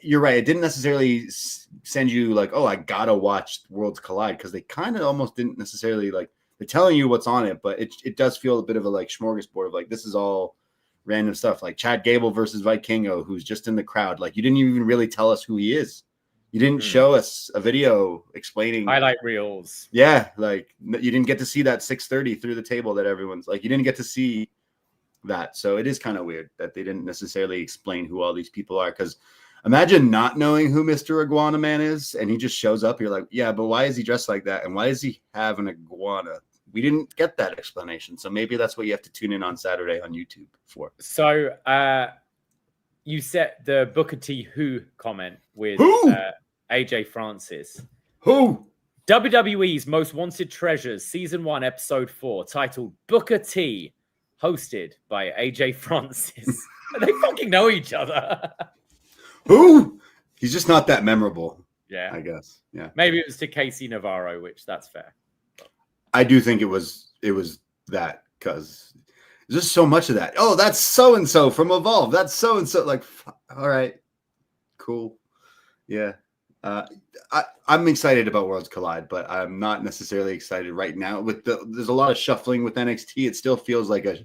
you're right. It didn't necessarily send you like, oh, I gotta watch Worlds Collide, because they kind of almost didn't necessarily like. They're telling you what's on it, but it does feel a bit of a like smorgasbord of like, this is all random stuff, like Chad Gable versus Vikingo, who's just in the crowd. Like, you didn't even really tell us who he is. You didn't show us a video explaining highlight reels. Yeah, like you didn't get to see that 630 through the table that everyone's like. You didn't get to see that, so it is kind of weird that they didn't necessarily explain who all these people are. Because imagine not knowing who Mr. Iguana Man is, and he just shows up. You're like, yeah, but why is he dressed like that, and why does he have an iguana? We didn't get that explanation, so maybe that's what you have to tune in on Saturday on YouTube for. So you set the Booker T Who comment with AJ Francis. Who? WWE's Most Wanted Treasures, Season 1, Episode 4, titled Booker T, hosted by AJ Francis. They fucking know each other. Who? He's just not that memorable. Yeah. I guess. Yeah. Maybe it was to Casey Navarro, which that's fair. I do think it was that, because there's just so much of that. Oh, that's so-and-so from Evolve. That's so-and-so. Like, all right, cool. Yeah. I'm excited about Worlds Collide, but I'm not necessarily excited right now. There's a lot of shuffling with NXT. It still feels like a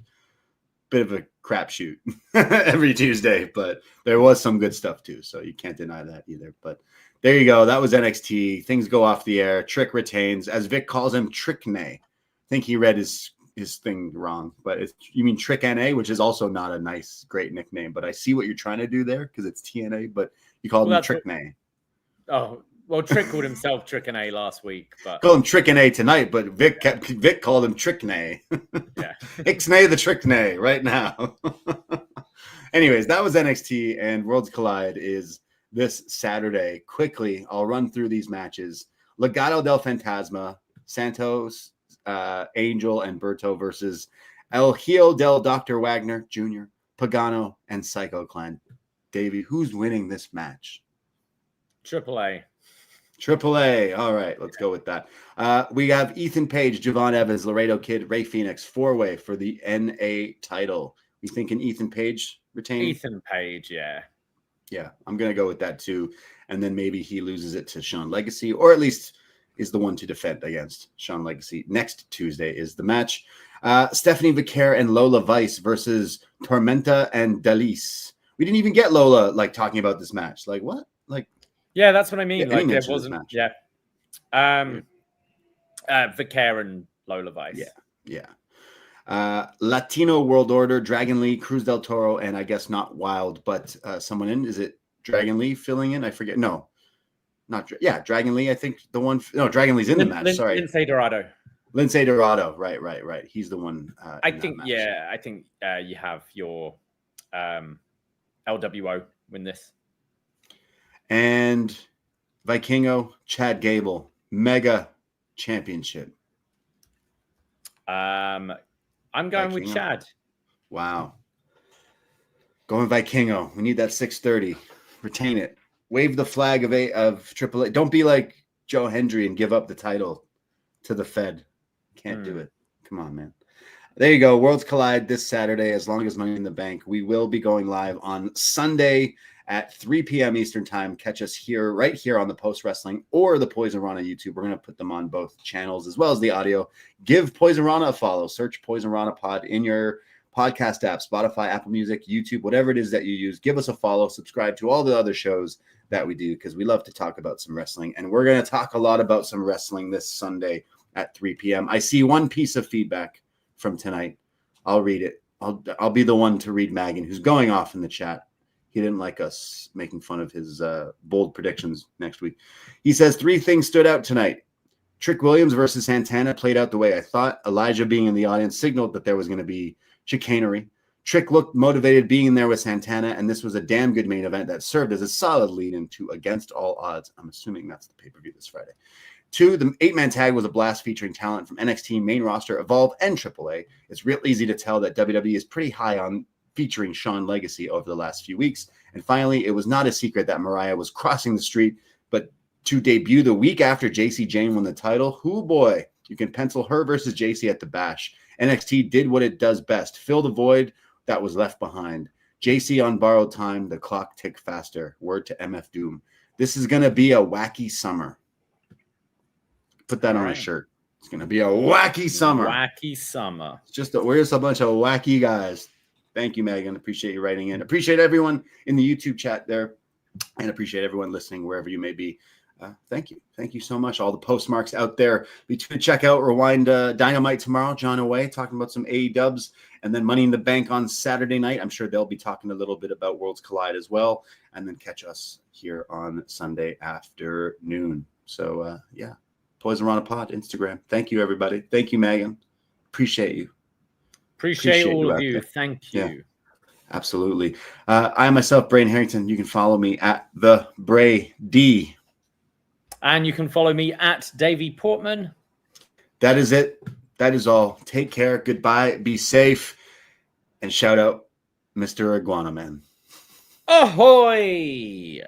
bit of a crapshoot every Tuesday, but there was some good stuff too, so you can't deny that either. But there you go. That was NXT. Things go off the air. Trick retains, as Vic calls him, Tricknay. I think he read his thing wrong, but you mean Trick NA, which is also not a nice, great nickname. But I see what you're trying to do there because it's TNA, but you called him Tricknay. Oh, well, Trick called himself Trick NA last week, but called him Trick NA tonight. But Vic called him Tricknay. Yeah, Ixnay the Tricknay right now. Anyways, that was NXT, and Worlds Collide is this Saturday. Quickly, I'll run through these matches. Legado del Fantasma, Santos, Angel, and Berto versus El Hijo del Dr. Wagner Jr., Pagano, and Psycho Clan. Davey, who's winning this match? AAA. All right, let's go with that. We have Ethan Page, Javon Evans, Laredo Kid, Ray Phoenix, 4-way for the NA title. We thinking Ethan Page retaining? Ethan Page, yeah. Yeah, I'm going to go with that too. And then maybe he loses it to Sean Legacy, or at least is the one to defend against Sean Legacy. Next Tuesday is the match. Stephanie Vicaire and Lola Vice versus Tormenta and Dalice. We didn't even get Lola talking about this match. Like what? Yeah, that's what I mean. Yeah, there wasn't. Yeah. Vicaire and Lola Vice. Yeah. Latino World Order, Dragon Lee, Cruz del Toro, and I guess not Wild, but someone in. Is it Dragon Lee filling in? I forget. No, not. Dragon Lee. I think the one. No, Dragon Lee's in the match. Sorry, Lindsay Dorado. Right. He's the one. I think. Yeah, I think you have your LWO win this. And Vikingo, Chad Gable, Mega Championship. I'm going with Chad. Wow. Going Vikingo. We need that 630. Retain it. Wave the flag of AAA. Don't be like Joe Hendry and give up the title to the Fed. Can't do it. Come on, man. There you go. Worlds Collide this Saturday, as long as Money in the Bank. We will be going live on Sunday at 3 p.m. Eastern time. Catch us right here on the Post Wrestling or the Poisonrana YouTube. We're going to put them on both channels as well as the audio. Give Poisonrana a follow. Search Poisonrana Pod in your podcast app, Spotify, Apple Music, YouTube, whatever it is that you use. Give us a follow. Subscribe to all the other shows that we do because we love to talk about some wrestling. And we're going to talk a lot about some wrestling this Sunday at 3 p.m. I see one piece of feedback from tonight. I'll read it. I'll be the one to read Megan, who's going off in the chat. He didn't like us making fun of his bold predictions next week. He says 3 things stood out tonight. Trick Williams versus Santana played out the way I thought. Elijah being in the audience signaled that there was going to be chicanery. Trick looked motivated being in there with Santana, and this was a damn good main event that served as a solid lead into Against All Odds. I'm assuming that's the pay-per-view this Friday. 2, the 8-man tag was a blast featuring talent from NXT, main roster, Evolve, and AAA. It's real easy to tell that WWE is pretty high on featuring Sean Legacy over the last few weeks. And finally, it was not a secret that Mariah was crossing the street, but to debut the week after JC Jane won the title, boy, you can pencil her versus JC at the Bash. NXT did what it does best, fill the void that was left behind. JC on borrowed time, the clock ticked faster. Word to MF Doom. This is going to be a wacky summer. Put that on a shirt. It's going to be a wacky summer. Wacky summer. We're just a bunch of wacky guys. Thank you, Megan. Appreciate you writing in. Appreciate everyone in the YouTube chat there. And appreciate everyone listening wherever you may be. Thank you. Thank you so much. All the postmarks out there. Be sure to check out Rewind Dynamite tomorrow. John Away talking about some AEWs. And then Money in the Bank on Saturday night. I'm sure they'll be talking a little bit about Worlds Collide as well. And then catch us here on Sunday afternoon. So, yeah. Poisonrana Pod, Instagram. Thank you, everybody. Thank you, Megan. Appreciate you. Appreciate all of you. Thank you. Yeah, absolutely. I myself, Braden Herrington. You can follow me at the Bray D. And you can follow me at Davie Portman. That is it. That is all. Take care. Goodbye. Be safe. And shout out Mr. Iguana Man. Ahoy!